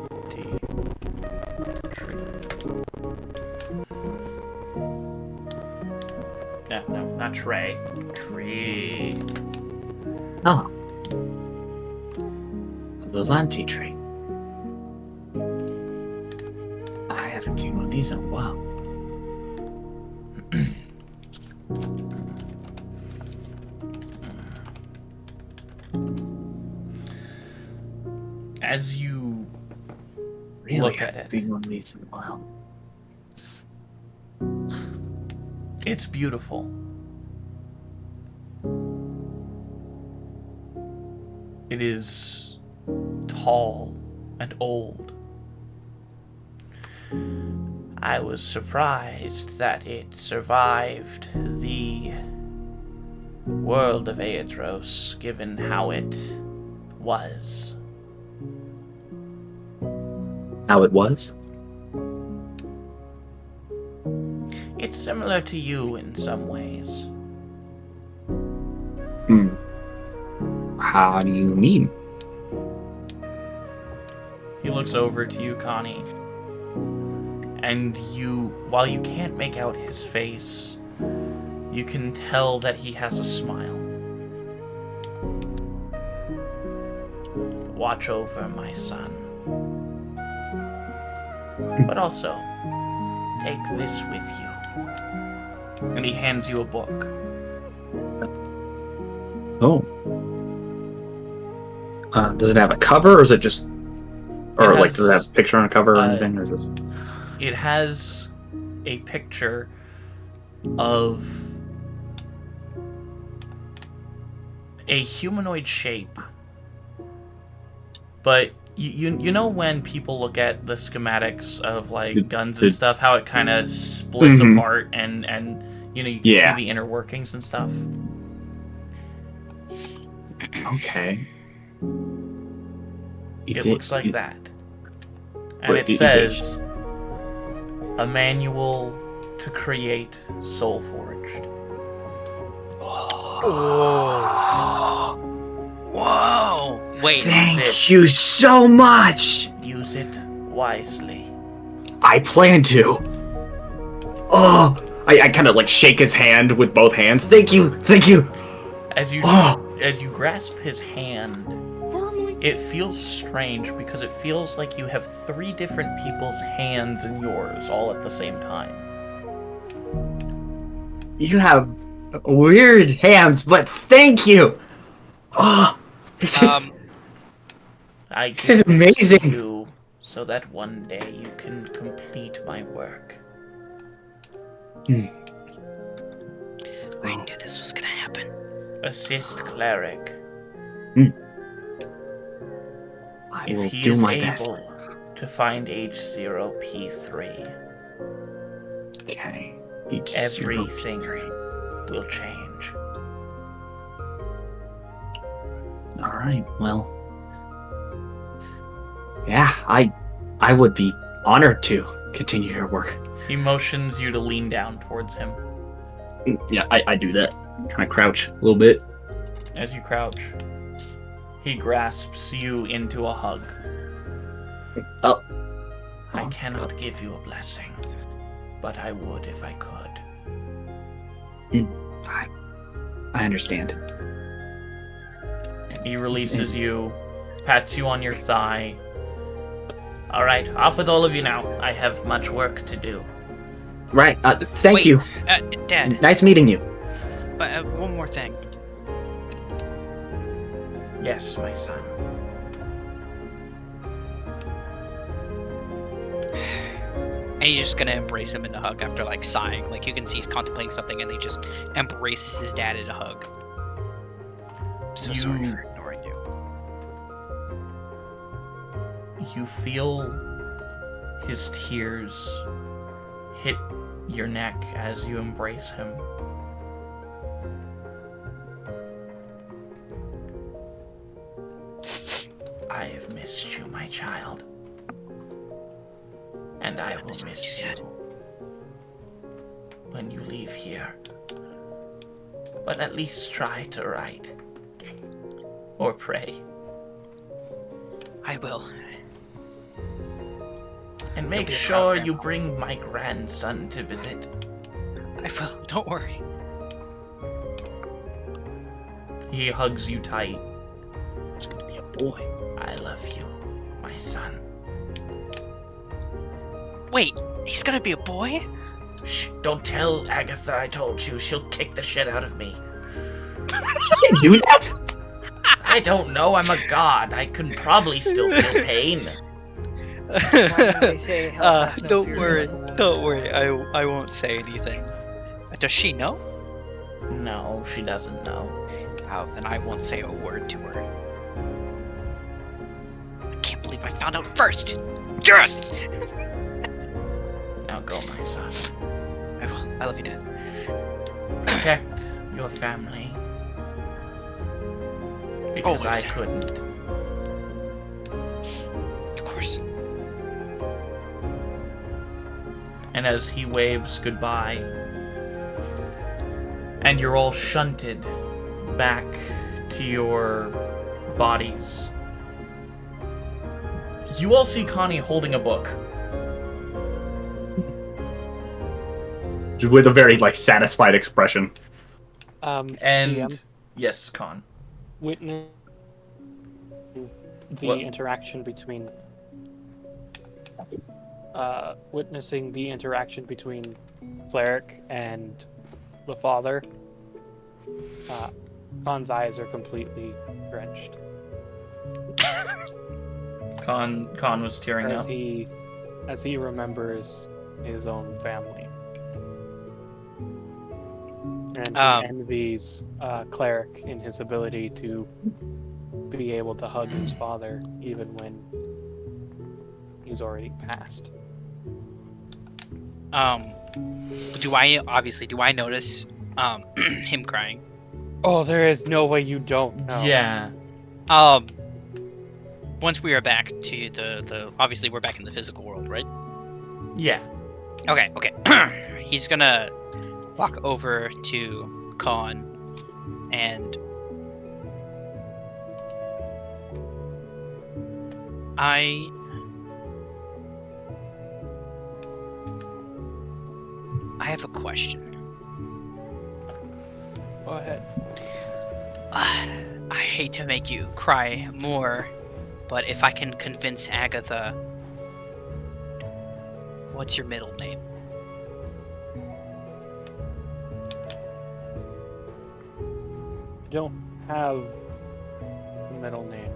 Valenti tree. No, not tray. Tree. Oh. The Valenti tree. I haven't seen one of these in a while. As you Really look at haven't it, seen one of these in a while. it's beautiful. It is tall and old. I was surprised that it survived the world of Aeidros, given how it was. How it was? It's similar to you in some ways. How do you mean? He looks over to you, Connie, and you, while you can't make out his face, you can tell that he has a smile. Watch over my son. But also, take this with you. And he hands you a book. Oh. Does it have a cover, or is it just... Or, It like, does it have has, a picture on a cover or anything? Or just... It has a picture of a humanoid shape. But you know when people look at the schematics of like guns and stuff, how it kind of splits apart and you know you can see the inner workings and stuff. Okay. It looks like that. And it says a manual to create Soulforged. Whoa! Wait. Thank you so much! Use it wisely. I plan to. Oh! I kind of like shake his hand with both hands. Thank you! Thank you! As you grasp his hand, it feels strange because it feels like you have 3 different people's hands in yours all at the same time. You have weird hands, but thank you! Oh! This is amazing! To you so that one day you can complete my work. I knew this was gonna happen. Assist cleric. I if will he do is my able best. to find H0P3, okay. Everything will change. Alright, well. Yeah, I would be honored to continue your work. He motions you to lean down towards him. Yeah, I do that. Kind of crouch a little bit. As you crouch, he grasps you into a hug. Oh. I cannot give you a blessing, but I would if I could. I understand. He releases you, pats you on your thigh. Alright, off with all of you now. I have much work to do. Right, thank you. Dad. Nice meeting you. One more thing. Yes, my son. And he's just gonna embrace him in a hug after like sighing. Like you can see he's contemplating something, and he just embraces his dad in a hug. I'm so sorry for ignoring you. You feel his tears hit your neck as you embrace him. I have missed you, my child. And I will miss you when you leave here. But at least try to write. Or pray. I will. And make sure you bring my grandson to visit. I will, don't worry. He hugs you tight. It's gonna be a boy. I love you, my son. Wait, he's gonna be a boy? Shh, don't tell Agatha I told you. She'll kick the shit out of me. You can do that? I don't know, I'm a god. I can probably still feel pain. Don't worry. I won't say anything. Does she know? No, she doesn't know. Oh, then I won't say a word to her. I can't believe I found out first! Yes! Now go, my son. I will. I love you, Dad. Protect your family. Because Always. I couldn't. Of course. And as he waves goodbye, and you're all shunted back to your bodies, you all see Connie holding a book. With a very, satisfied expression. And DM, yes, Con. witness the What? interaction between witnessing the interaction between Cleric and the father. Khan's eyes are completely drenched Con was tearing as up. he remembers his own family, and he envies Cleric in his ability to be able to hug his father even when he's already passed. Do I notice him crying? Oh, there is no way you don't know. Yeah. Once we are back to the obviously we're back in the physical world, right? Yeah. Okay. He's gonna walk over to Khan and I have a question. Go ahead. I hate to make you cry more, but if I can convince Agatha, what's your middle name? I don't have a middle name.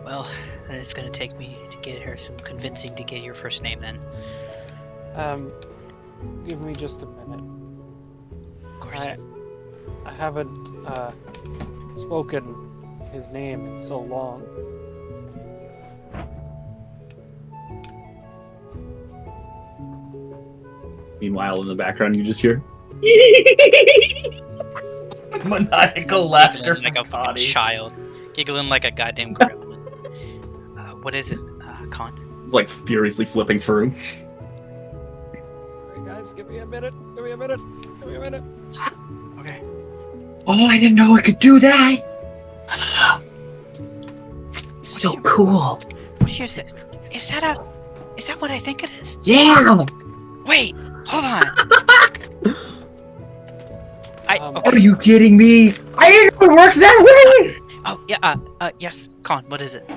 Well, then it's gonna take me to get her some convincing to get your first name then. Give me just a minute. Of course. I haven't spoken his name in so long. Meanwhile, in the background, you just hear. Maniacal laughter Giggling like from a fucking Connie. child. Giggling like a goddamn gremlin. What is it, Con? It's furiously flipping through. Alright guys, give me a minute. Give me a minute. Okay. Oh, I didn't know I could do that! So cool. What is this? Is that what I think it is? Yeah! Wait, hold on. Are you kidding me? I didn't know it worked that way! Oh, yeah, yes, Con, what is it?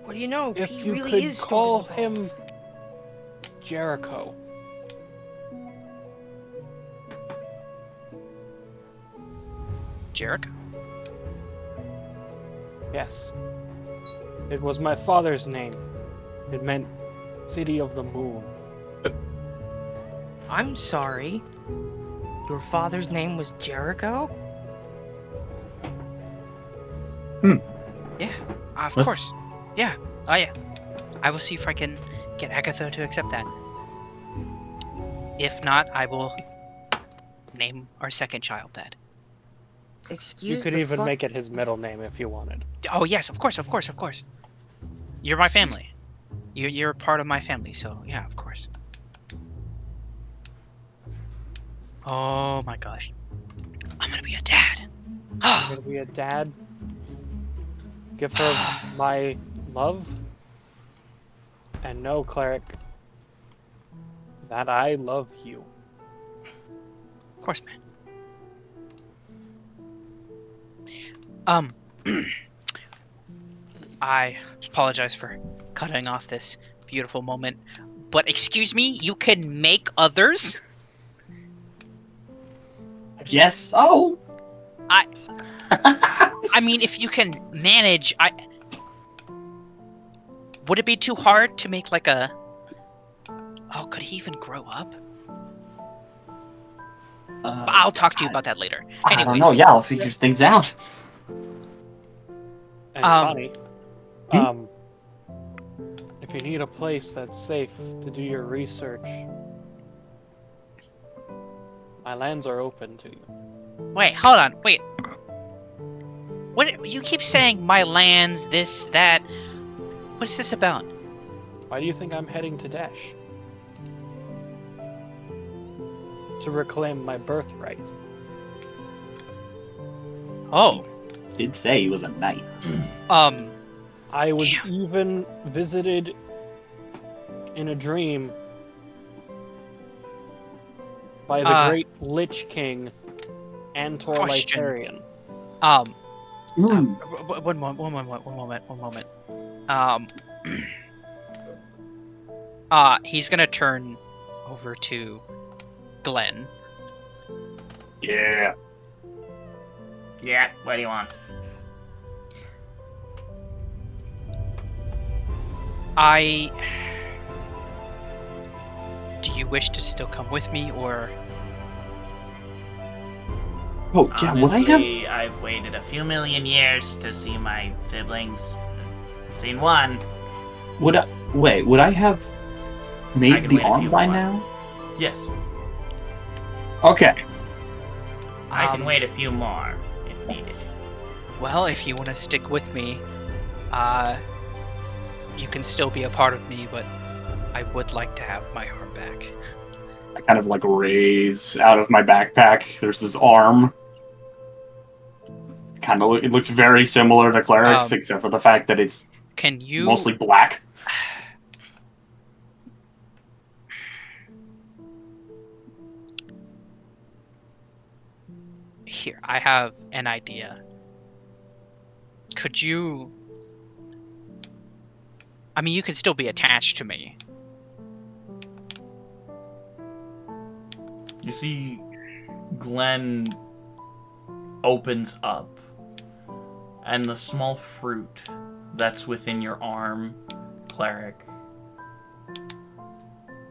What do you know? If he you really could is call stupid him balls. Jericho. Jericho? Yes. It was my father's name. It meant City of the Moon. I'm sorry. Your father's name was Jericho? Yeah, of What's- course. Yeah. Oh yeah. I will see if I can get Agatha to accept that. If not, I will name our second child that. Excuse You could the even fuck- make it his middle name if you wanted. Oh yes, of course. You're my family. You're a part of my family, so yeah, of course. Oh my gosh. I'm gonna be a dad. I'm gonna be a dad. Give her my love. And know, cleric, that I love you. Of course, man. I apologize for cutting off this beautiful moment, but excuse me, you can make others? Yes, so. I mean, if you can manage, would it be too hard to make like a... Oh, could he even grow up? I'll talk to you about that later. I don't Anyways, know. Yeah, I'll figure things out. And Connie, if you need a place that's safe to do your research, my lands are open to you. wait, hold on, wait. What, you keep saying my lands, this, that. What is this about? Why do you think I'm heading to Dash? To reclaim my birthright. Oh, Did say he was a knight. I was Damn. even visited in a dream by the great Lich King, Antor Question. Lytharian. One moment. He's gonna turn over to Glenn. Yeah. Yeah, what do you want? Do you wish to still come with me, or... Oh, yeah, would I have... Honestly, I've waited a few million years to see my siblings. Seen one. Would I... Wait, would I have I made can the wait a arm few by more. now? Yes, Okay. I can wait a few more if needed. Well, if you want to stick with me, you can still be a part of me, but I would like to have my arm back. I kind of like raise out of my backpack. There's this arm. It looks very similar to Cleric's, except for the fact that it's Can you... mostly black. Here, I have an idea. Could you... I mean, you can still be attached to me. You see, Glenn opens up, and the small fruit that's within your arm, cleric,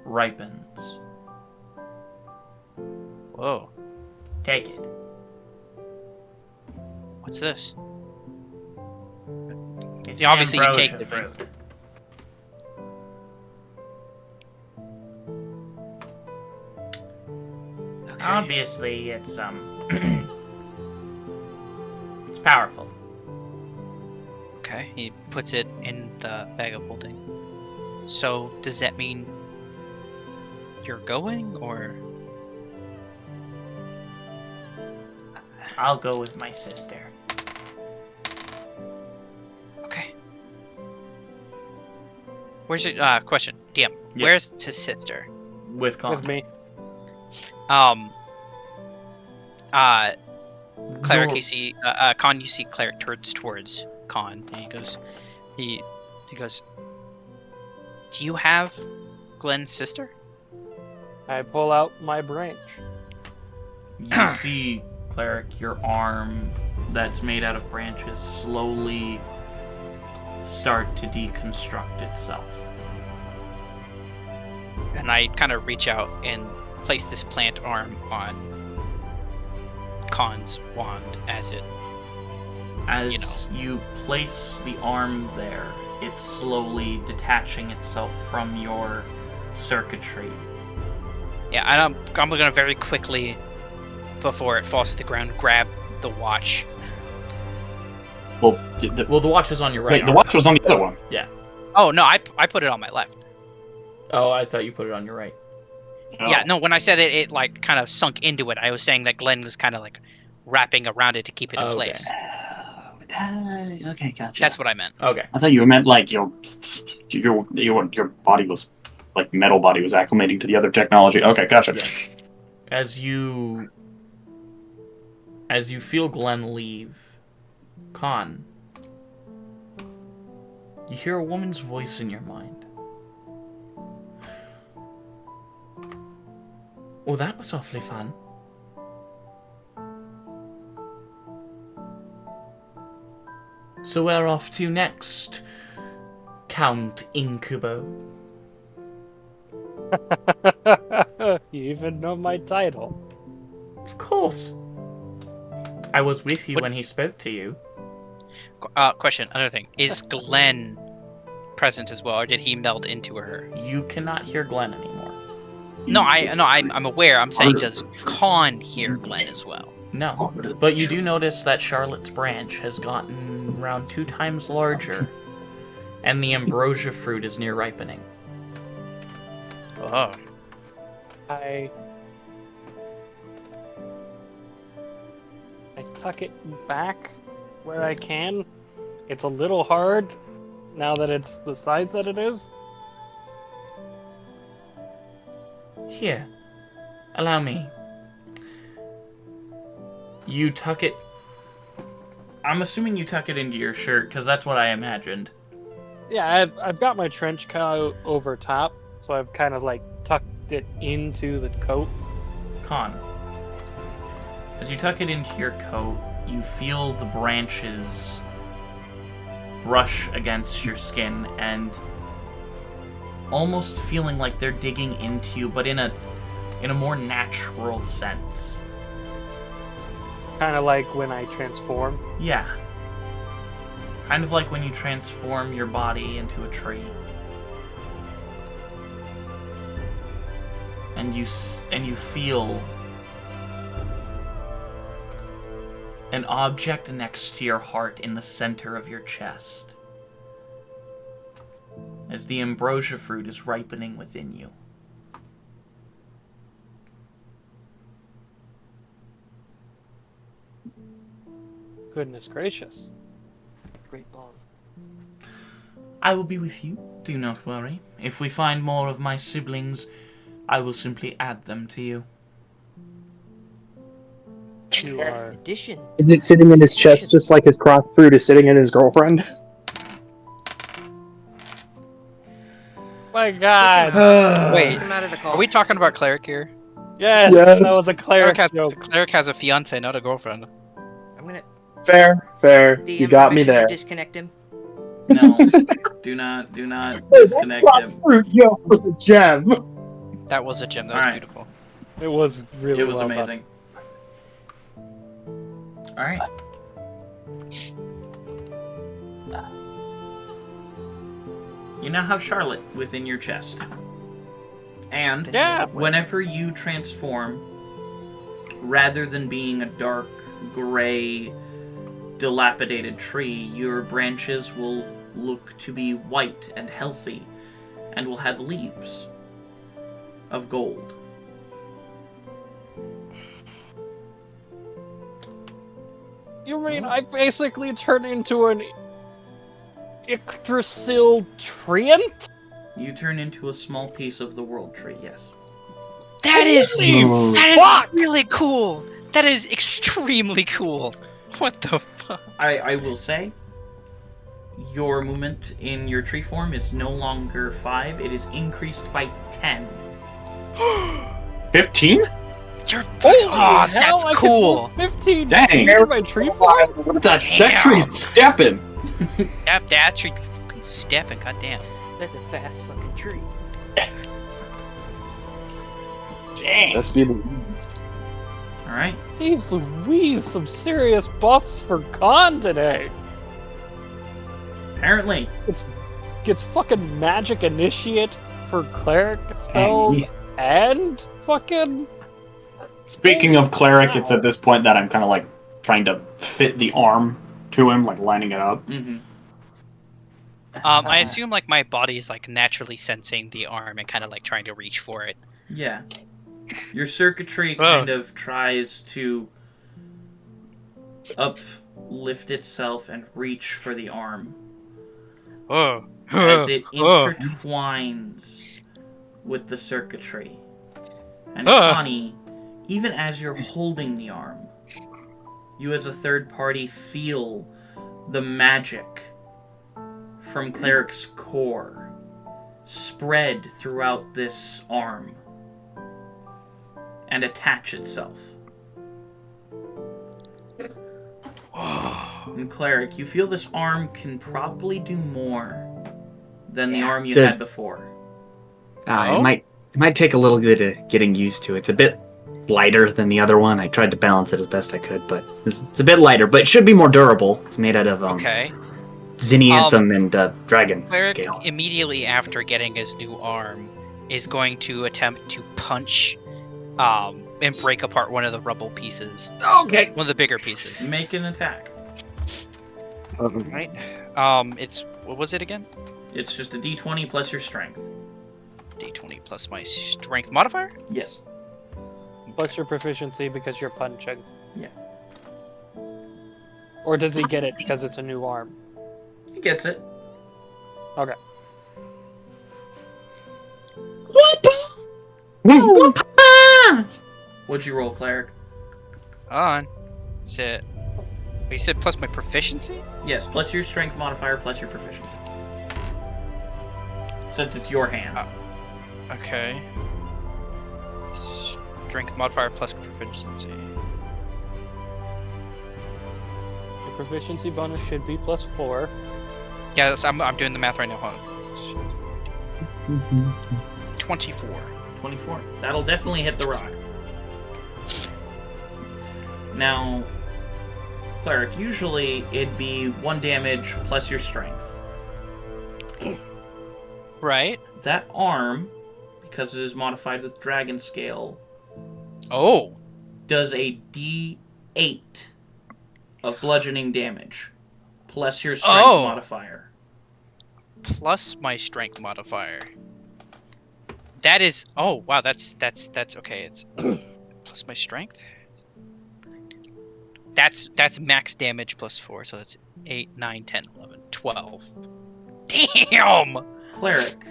ripens. Whoa. Take it. What's this? It's Yeah, obviously you ambrosia take it, fruit. Okay. Obviously, it's it's powerful. Okay, he puts it in the bag of holding. So, does that mean you're going, or... I'll go with my sister. Okay. Where's your, question, DM, Yes. where's his sister? With Con. With me. Cleric, Your- you see, Con, you see Cleric turns towards Con, and he goes, do you have Glenn's sister? I pull out my branch. You see, cleric, your arm that's made out of branches slowly start to deconstruct itself. and I kind of reach out and place this plant arm on Khan's wand as it. As you place the arm there, it's slowly detaching itself from your circuitry. Yeah, and I'm gonna very quickly, before it falls to the ground, grab the watch. Well, the watch is on your right. Wait, the watch was on the other one. Yeah. Oh no, I put it on my left. Oh, I thought you put it on your right. Oh. Yeah, no, when I said it like kind of sunk into it. I was saying that Glenn was kind of like wrapping around it to keep it in place. Okay, gotcha. That's what I meant. Okay. I thought you meant like your body was like metal body was acclimating to the other technology. Okay, gotcha. Yeah. As you feel Glenn leave, Khan, you hear a woman's voice in your mind. Oh, that was awfully fun. So we're off to next, Count Incubo. You even know my title. Of course. I was with you when he spoke to you. Question, another thing. Is Glenn present as well, or did he meld into her? You cannot hear Glenn anymore. No, I'm aware. I'm saying, does Khan hear Glenn as well? No, but you do notice that Charlotte's branch has gotten around 2 times larger, and the ambrosia fruit is near ripening. Oh. I tuck it back where I can. It's a little hard now that it's the size that it is. Here, allow me. You tuck it... I'm assuming you tuck it into your shirt, because that's what I imagined. Yeah, I've got my trench coat over top, so I've kind of like tucked it into the coat. Khan, as you tuck it into your coat, you feel the branches brush against your skin, and almost feeling like they're digging into you, but in a more natural sense. Kind of like when I transform. Yeah. Kind of like when you transform your body into a tree. And you feel an object next to your heart in the center of your chest, as the ambrosia fruit is ripening within you. Goodness gracious. Great balls. I will be with you, do not worry. If we find more of my siblings, I will simply add them to you. You are... Addition. Is it sitting in his chest just like his crossed fruit is sitting in his girlfriend? My God! Wait, Come out of the call. are we talking about Cleric here? Yes, Yes. that was a cleric joke. Cleric has a fiance, not a girlfriend. I'm gonna. Fair. DM, You got me permission to there. Disconnect him. No, do not Hey, that disconnect crossed him. fruit joke was a gem. That was a gem. That was Alright. beautiful. It was really It was well done. amazing. Alright. You now have Charlotte within your chest. And Yeah. whenever you transform, rather than being a dark, gray, dilapidated tree, your branches will look to be white and healthy, and will have leaves of gold. You mean I basically turned into an Yggdrasil treant? You turn into a small piece of the world tree, yes. That is Holy that is really cool. That is extremely cool. What the fuck? I will say, your movement in your tree form is no longer 5, it is increased by 10. 15? You're Holy oh, hell, that's I can cool. move 15 Dang. feet in my tree form? What that Damn. tree's stepping. That tree be fucking stepping. Goddamn. That's a fast fucking tree. Dang. Let's be. All right. Jeez Louise, some serious buffs for Khan today. Apparently. Gets fucking magic initiate for cleric spells Hey. and fucking. Speaking of cleric, it's at this point that I'm kind of like trying to fit the arm to him, like lining it up. Mm-hmm. I assume like my body is like naturally sensing the arm and kind of like trying to reach for it. Yeah. Your circuitry kind of tries to uplift itself and reach for the arm. Oh. As it intertwines with the circuitry. And Connie, even as you're holding the arm, you as a third party feel the magic from Cleric's core spread throughout this arm and attach itself. And Cleric, you feel this arm can probably do more than the arm you had before. It might take a little bit of getting used to. It's a bit lighter than the other one. I tried to balance it as best I could, but it's a bit lighter. But it should be more durable. It's made out of Zinnianthum and dragon Cleric, scale. immediately after getting his new arm, is going to attempt to punch and break apart one of the rubble pieces. Okay. One of the bigger pieces. Make an attack. Right. It's what was it again? It's just a d20 plus your strength. D20 plus my strength modifier? Yes. Plus your proficiency because you're punching. Yeah. Or does he get it because it's a new arm? He gets it. Okay. What'd you roll, Cleric? On. You said plus my proficiency? Yes, plus your strength modifier plus your proficiency. Since it's your hand. Okay. Strength modifier plus proficiency. Your proficiency bonus should be +4. Yeah, I'm doing the math right now. Hold on. 24. 24. That'll definitely hit the rock. Now, Cleric, usually it'd be 1 damage plus your strength. Right. That arm, because it is modified with dragon scale, does a d8 of bludgeoning damage plus your strength modifier. Plus my strength modifier. That is wow, that's okay. It's plus my strength. That's max damage plus 4, so that's 8, 9, 10, 11, 12. Damn! Cleric,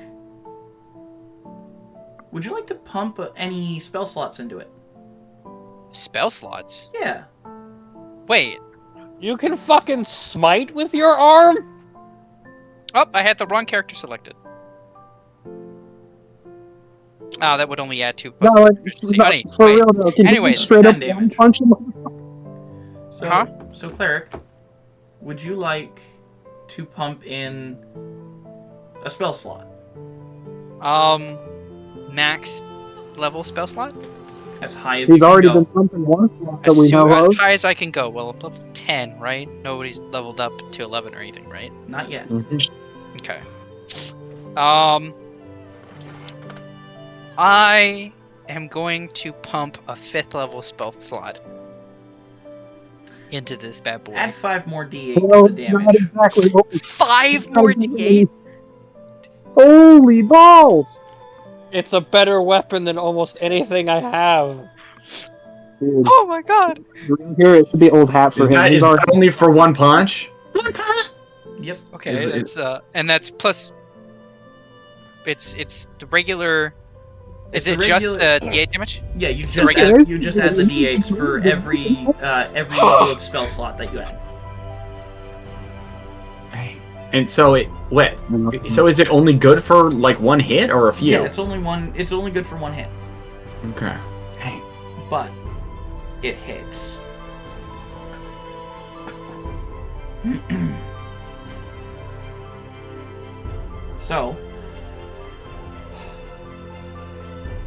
would you like to pump any spell slots into it? Spell slots? Yeah. Wait. You can fucking smite with your arm? Oh, I had the wrong character selected. Oh, that would only add 2. No, for real though. Can you straight up damage. punch him? So Cleric, would you like to pump in a spell slot? Max level spell slot? As high as He's you already can go. been pumping one slot that we know As of. high as I can go. Well, I'm level 10, right? Nobody's leveled up to 11 or anything, right? Not yet. Okay. I am going to pump a 5th level spell slot into this bad boy. Add 5 more d8 Well, to the damage. not exactly. 5 more d8? Holy balls! It's a better weapon than almost anything I have. Dude, Oh my god! here it should be old hat for Is him. that, He's is already that only for one punch? Yep. Okay, Is it- that's and that's plus. It's the regular. It's Is it the just regular- the d8 damage? Yeah, you It's just regular- add, you just add the d8s for every level of spell slot that you add. And so so is it only good for like one hit or a few? Yeah, it's only good for 1 hit. Okay. Hey. But it hits. So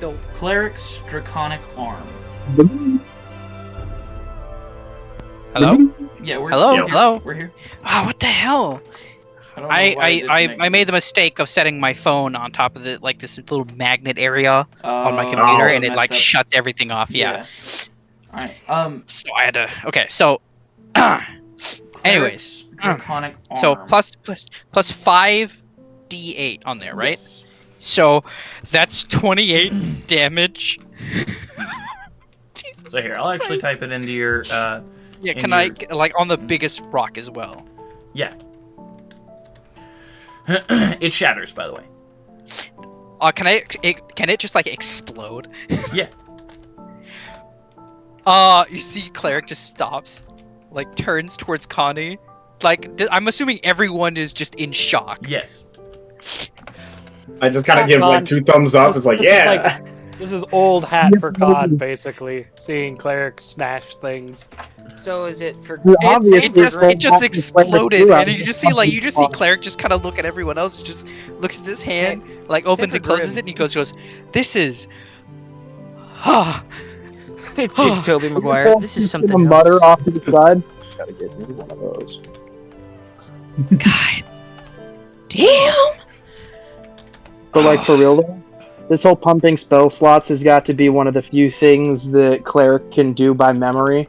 Don't. Cleric's Draconic Arm. Hello? Yeah, we're Hello? here. Hello? We're here. Ah, what the hell? I don't know why it I disconnected. made the mistake of setting my phone on top of the this little magnet area on my Oh, computer, so and it messed like up. shuts everything off. Yeah. Alright. So I had to. Okay. So. Anyways. Draconic Arm. So plus 5d8 on there, right? Yes. So that's 28 damage. Jesus So here, I'll actually type it into your. Yeah. into Can I your- like on the biggest rock as well? Yeah. It shatters, by the way. Can it just like explode? Yeah. You see, Cleric just stops, like turns towards Connie. Like, I'm assuming everyone is just in shock. Yes. I just kind of give like 2 thumbs up. It's like, yeah. This is old hat for COD, basically. Seeing Cleric smash things. So is it for? Well, obviously, It just Cleric exploded, too, and you just see fucking Cleric just kind of look at everyone else, just looks at this hand, like opens for and closes Grim. it, and he goes, "This is." It's just Toby Maguire. This is something gonna mutter else. off to the side. Gotta get me one of those. God damn. But like for real though, this whole pumping spell slots has got to be one of the few things that Cleric can do by memory.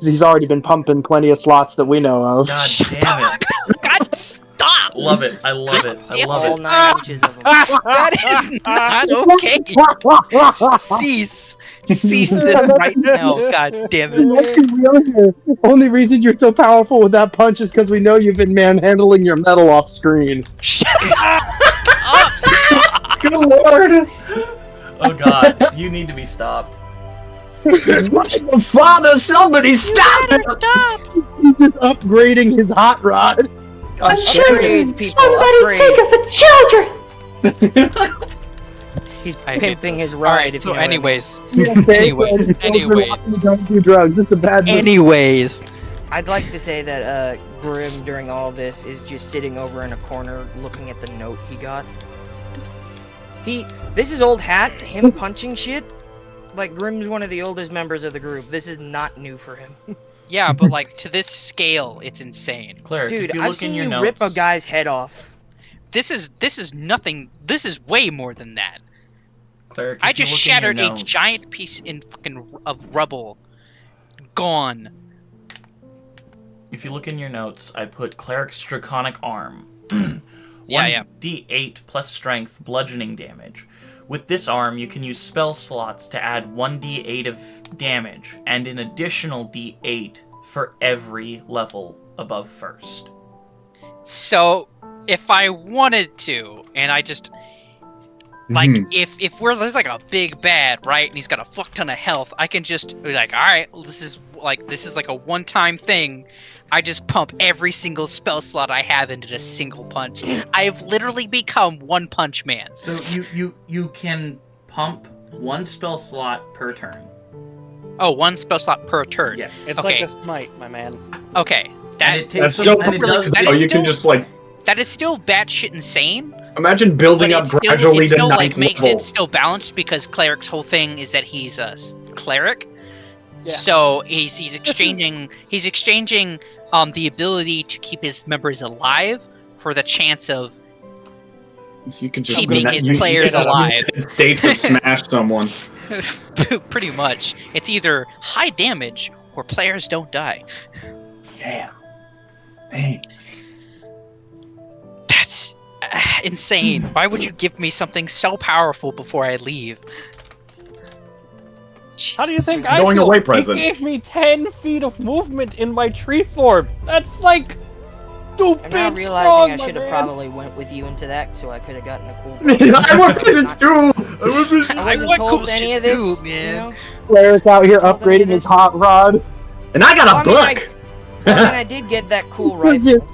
He's already been pumping plenty of slots that we know of. God damn it. God, stop! Love it. I love it. I love All it. 9 inches of them. That is not okay. Cease this right now. God damn it. Let's be real here. Only reason you're so powerful with that punch is because we know you've been manhandling your metal off screen. Shut up! Stop! Good lord. Oh god, you need to be stopped. Father, somebody stop it! Stop! He's just upgrading his hot rod. God, Upgrades, people. somebody Upgrades. think of the children! He's I hate pimping this. his ride. Alright, if so you know what I mean. anyways. Anyways. Don't do drugs. It's a bad move. Anyways. I'd like to say that Grim during all this is just sitting over in a corner looking at the note he got. This is old hat, him punching shit. Like, Grim's one of the oldest members of the group. This is not new for him. Yeah, but like to this scale, it's insane. Cleric, Dude, if you I've look seen in your you notes, rip a guy's head off. This is nothing. This is way more than that. Cleric, if I you just look in your shattered a notes- giant piece of rubble. Gone. If you look in your notes, I put Cleric's Draconic Arm. Yeah. 1d8 plus strength bludgeoning damage. With this arm, you can use spell slots to add 1d8 of damage, and an additional d8 for every level above first. So, if I wanted to, and I just like if there's like a big bad, right, and he's got a fuck ton of health, I can just be like, all right, well, this is like a one-time thing. I just pump every single spell slot I have into a single punch. I have literally become One Punch Man. So you can pump one spell slot per turn. Oh, one spell slot per turn. Yes. It's Okay. like a smite, my man. Okay. And it takes That's some- still and it really- does- that oh, is you still- can just like That is still batshit insane. imagine building But up it still, gradually it to still like ninth makes level. it still balanced because Cleric's whole thing is that he's a cleric. Yeah. So he's exchanging the ability to keep his members alive for the chance of You can just keeping his you players can just alive. States of smash someone. Pretty much. It's either high damage or players don't die. Damn. Dang. That's insane. Why would you give me something so powerful before I leave? How do you think I Going feel? away present. He gave me 10 feet of movement in my tree form. That's like stupid I'm now strong, realizing I my should have man. probably went with you into that so I could have gotten a cool. I want presents too! I I wasn't want told cool any shit of this, too, man. you know? Cleric out here All the upgrading his natives. hot rod. And I got a Well, I mean, book! I did get that cool rifle.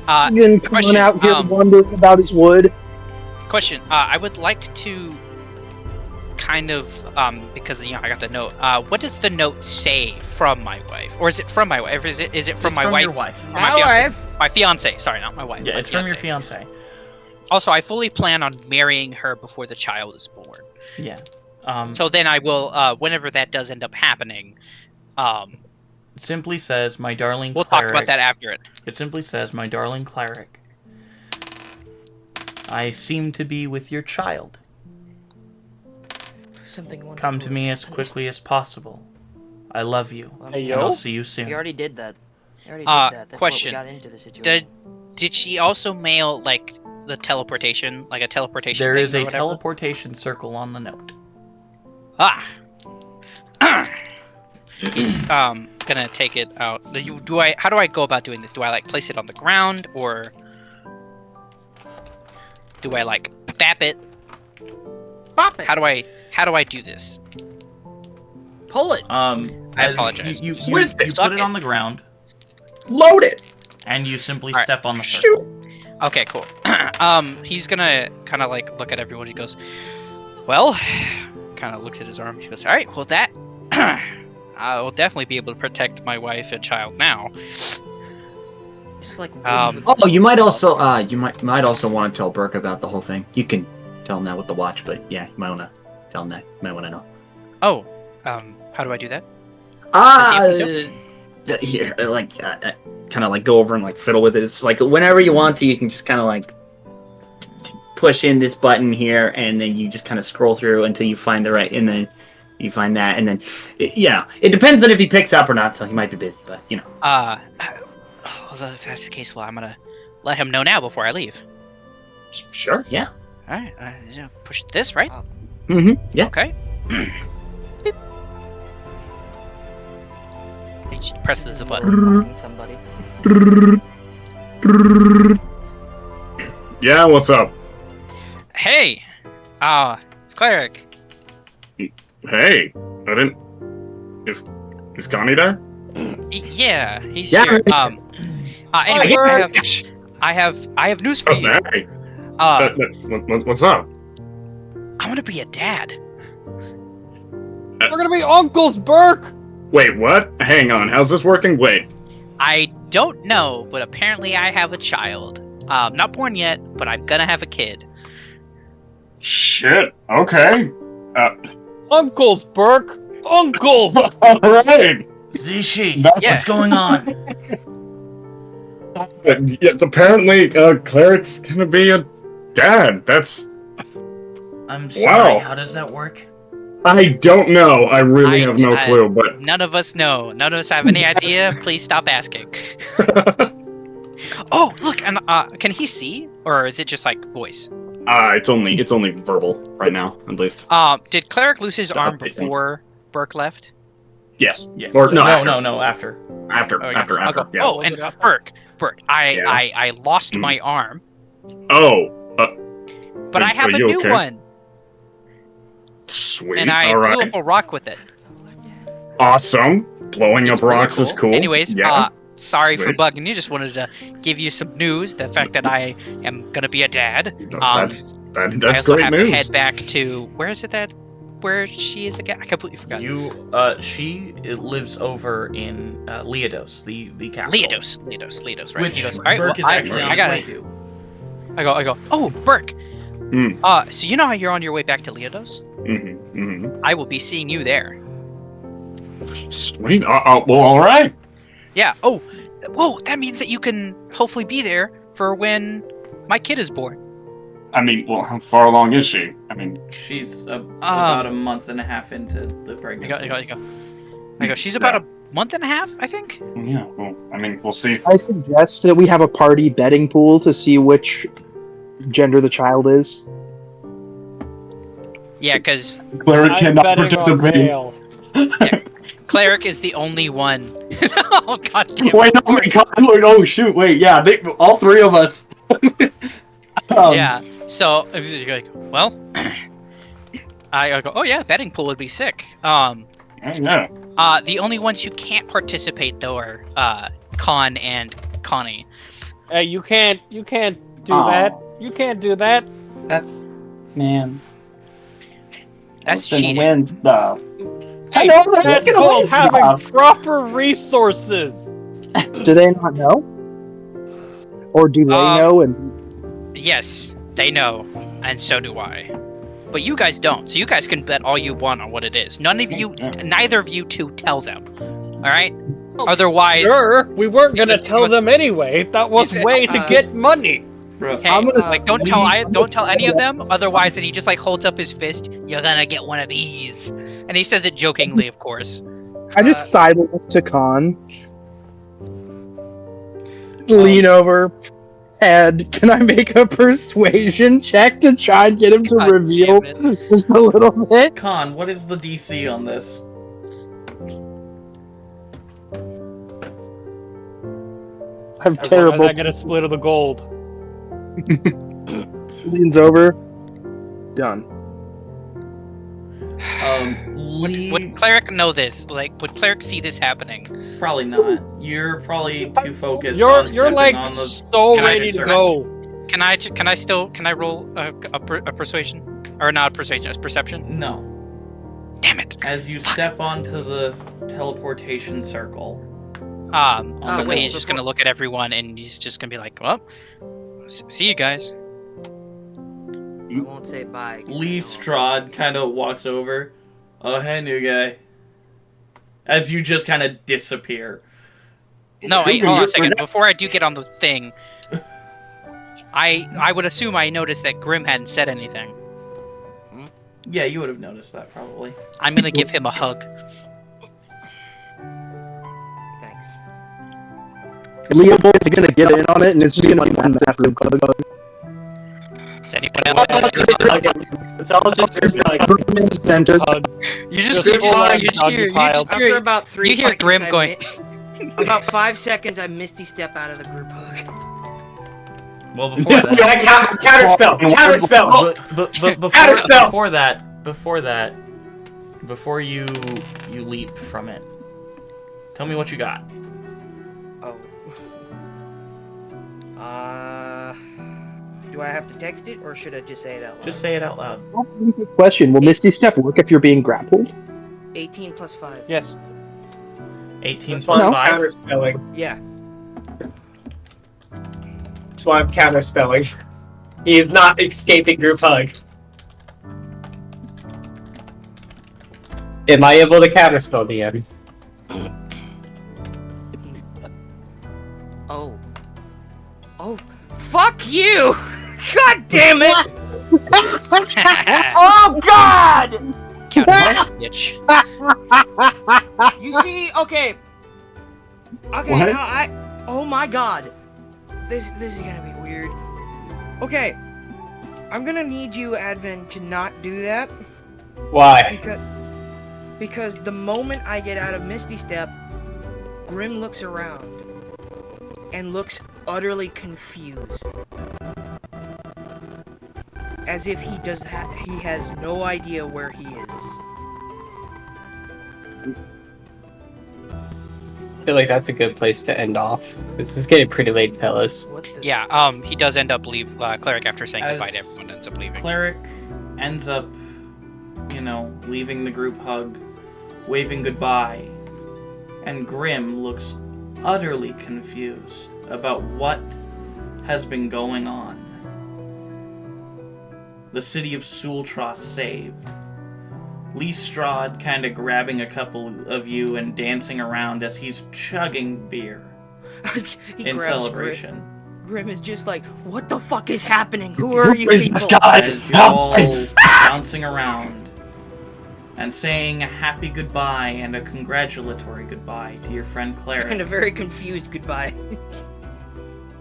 Again, coming Question, out here um, wondering about his wood. Question. I would like to kind of because I got the note. What does the note say from my wife, or is it from my wife? Is it from It's my from wife? your wife. Or My my fiance? wife. My fiance. Sorry, not my wife. Yeah, my it's from your fiance. fiance. Also, I fully plan on marrying her before the child is born. Yeah. So then I will, whenever that does end up happening, it simply says, my darling we'll cleric. talk about that after it. It simply says, my darling cleric, I seem to be with your child. Something wonderful. Come to me as quickly as possible. I love you. Hey, And yo. I'll see you soon. We already did that. That's question. what we got into the situation. Did she also mail, like, the teleportation? Like a teleportation There thing is or a whatever? teleportation circle on the note. Ah! He's, gonna take it out. How do I go about doing this? Do I, like, place it on the ground, or... do I, like, bap it? Pop it! How do I do this? Pull it! I As apologize. You What is Suck put it on the ground, Load it. and you simply Alright. step on the circle. Okay, cool. He's gonna kind of, like, look at everyone. He goes, well, kind of looks at his arm. He goes, all right, well, that... I will definitely be able to protect my wife and child now. Just like Oh, you might also want to tell Burke about the whole thing. You can tell him that with the watch, but yeah, you might want to tell him that. You might want to know. Oh, how do I do that? Here, like, kind of like go over and like fiddle with it. It's like whenever you want to, you can just kind of like push in this button here, and then you just kind of scroll through until you find the right, and then you find that, and then it depends on if he picks up or not. So he might be busy, but you know. Although if that's the case, well, I'm gonna let him know now before I leave. Sure. Yeah. All right, push this, right? Mm-hmm. Yeah. Okay. Beep. He just presses the button. somebody. Yeah, what's up? Hey, it's Cleric. Hey, I didn't. Is Connie there? Yeah, he's Yeah. here. Anyway, I have news for Oh, you. hey. What's up? I'm gonna be a dad. We're gonna be uncles, Burke! Wait, what? Hang on, how's this working? Wait. I don't know, but apparently I have a child. Not born yet, but I'm gonna have a kid. Shit. Okay. Uncles, Burke! Uncles! All right. Zishi, Yeah. what's going on? Yes, apparently, Cleric's gonna be a dad. That's. I'm sorry, Wow. how does that work? I don't know. I really have no clue, but. None of us know. None of us have any idea. Please stop asking. Oh, look, and can he see, or is it just like voice? It's only verbal right now, at least. Did Cleric lose his arm before Burke left? Yes. Yes. Or no, after. After. I'll go. Yeah. Oh, and Burke, I lost my arm, Oh. but I have a you new okay? one, Sweet. and I All blew right. up a rock with it. Awesome. Blowing It's up rocks really is cool. Anyways, Yeah. sorry for Sweet. bugging you. Just wanted to give you some news. The fact that I am gonna be a dad. That's I also great have news. to head back to where she is again. I completely forgot. She lives over in Aeidros, the capital. Leodos, right? Which He goes, all right, Burke well, is actually on I his gotta. way to. I go. Oh, Burke. Mm. So you know how you're on your way back to Leodos? Mm-hmm. Mm-hmm. I will be seeing you there. Sweet. Well, all right. Yeah. Oh, whoa. That means that you can hopefully be there for when my kid is born. I mean, well, how far along is she? I mean, She's about a month and a half into the pregnancy. I go. She's about a month and a half, I think. yeah. Well, I mean, we'll see. I suggest that we have a party betting pool to see which gender the child is. Yeah, because Cleric I'm cannot betting on participate. male. Cleric is the only one. Oh god damn it. Wait, oh my god! Oh shoot! Wait, yeah, all three of us. Yeah. So you're like, well, I go. Oh yeah, betting pool would be sick. Yeah. The only ones who can't participate though are Con and Connie. Hey, you can't do that. You can't do that. That's man. That's gonna cheating. win stuff. Hey, I know, they're just that's gonna called win having stuff. proper resources. Do they not know? Or do they know? And Yes. They know, and so do I. But you guys don't, so you guys can bet all you want on what it is. Neither of you two tell them. Alright? Otherwise... Sure, we weren't gonna tell them anyway. That was way to get money. Hey, like, don't tell any of them, otherwise, and he just, like, holds up his fist, you're gonna get one of these. And he says it jokingly, of course. I just sidle to Khan. Lean over. And can I make a persuasion check to try and get him to reveal just a little bit? Khan, what is the DC on this? I'm terrible. I get a split of the gold. Leans over. Done. Would Cleric know this? Like, would Cleric see this happening? Probably not. You're probably too focused You're on like on the... so ready to go. Can I roll a persuasion? Or not persuasion, it's perception? No. Damn it. As you step onto the teleportation circle. He's just gonna look at everyone and he's just gonna be like, well, see you guys. I won't say bye. Lee Strahd kind of walks over. Oh, hey, new guy. As you just kind of disappear. No, wait, hold on a second. Before I do get on the thing, I would assume I noticed that Grim hadn't said anything. Yeah, you would have noticed that, probably. I'm gonna give him a hug. Thanks. Leopold's gonna get in on it, and it's just gonna be one massive hug. Is anyone else? It's all just like center. You just After about 3 you hear seconds, Grim going. About 5 seconds, I misty step out of the group hug. Well, before that... Counterspell! Before that, before you leap from it, tell me what you got. Oh. Do I have to text it, or should I just say it out loud? Just say it out loud. Good question. Will Misty Step work if you're being grappled? 18 plus 5. Yes. 18 plus 5? Counterspelling. Yeah. That's why I'm counterspelling. He is not escaping group hug. Am I able to counterspell the end? Oh. Oh, fuck you! God damn it! Oh God! Bitch. You see, okay. Okay, What? now oh my God. This is gonna be weird. Okay. I'm gonna need you, Advent, to not do that. Why? Because the moment I get out of Misty Step, Grim looks around and looks utterly confused. As if he has no idea where he is. I feel like that's a good place to end off. This is getting pretty late, fellas. Yeah, he does end up Cleric after saying goodbye to everyone ends up leaving. Cleric ends up, leaving the group hug, waving goodbye, and Grim looks utterly confused about what has been going on. The city of Sultras saved. Lee Strahd kind of grabbing a couple of you and dancing around as he's chugging beer in celebration. Grim is just like, what the fuck is happening? Who are you people? As you're all bouncing around and saying a happy goodbye and a congratulatory goodbye to your friend Cleric. And a very confused goodbye.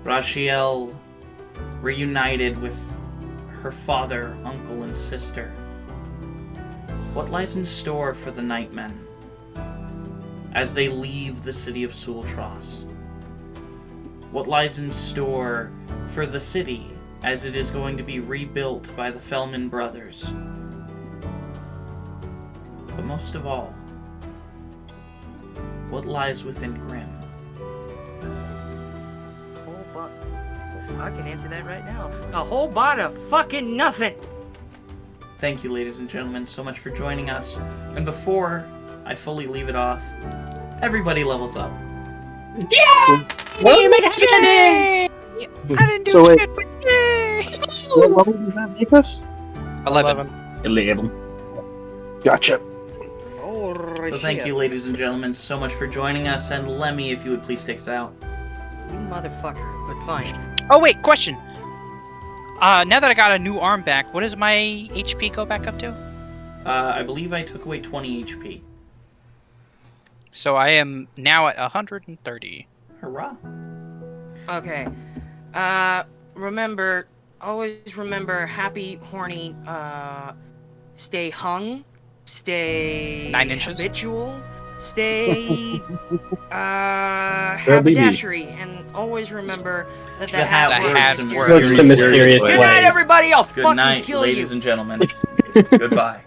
Rachiel reunited with her father, uncle, and sister. What lies in store for the Nightmen as they leave the city of Sultras? What lies in store for the city as it is going to be rebuilt by the Fellman brothers? But most of all, what lies within Grim? I can answer that right now. A whole lot of fucking nothing. Thank you, ladies and gentlemen, so much for joining us. And before I fully leave it off, everybody levels up. Yeah! You make a I didn't do shit, but yay! What level does that make us? 11. 11. Gotcha. So thank you, ladies and gentlemen, so much for joining us. And Lemmy, if you would please take us out. You motherfucker, but fine. Oh wait, question. Now that I got a new arm back, what does my HP go back up to? I believe I took away 20 HP. So I am now at 130. Hurrah. Okay. Remember, always remember, happy, horny, stay hung, stay 9 inches? habitual, stay haberdashery, and always remember that the hat works works Looks to mysterious Good night, ways. everybody. I'll Good fucking night, kill ladies you. and gentlemen. Goodbye.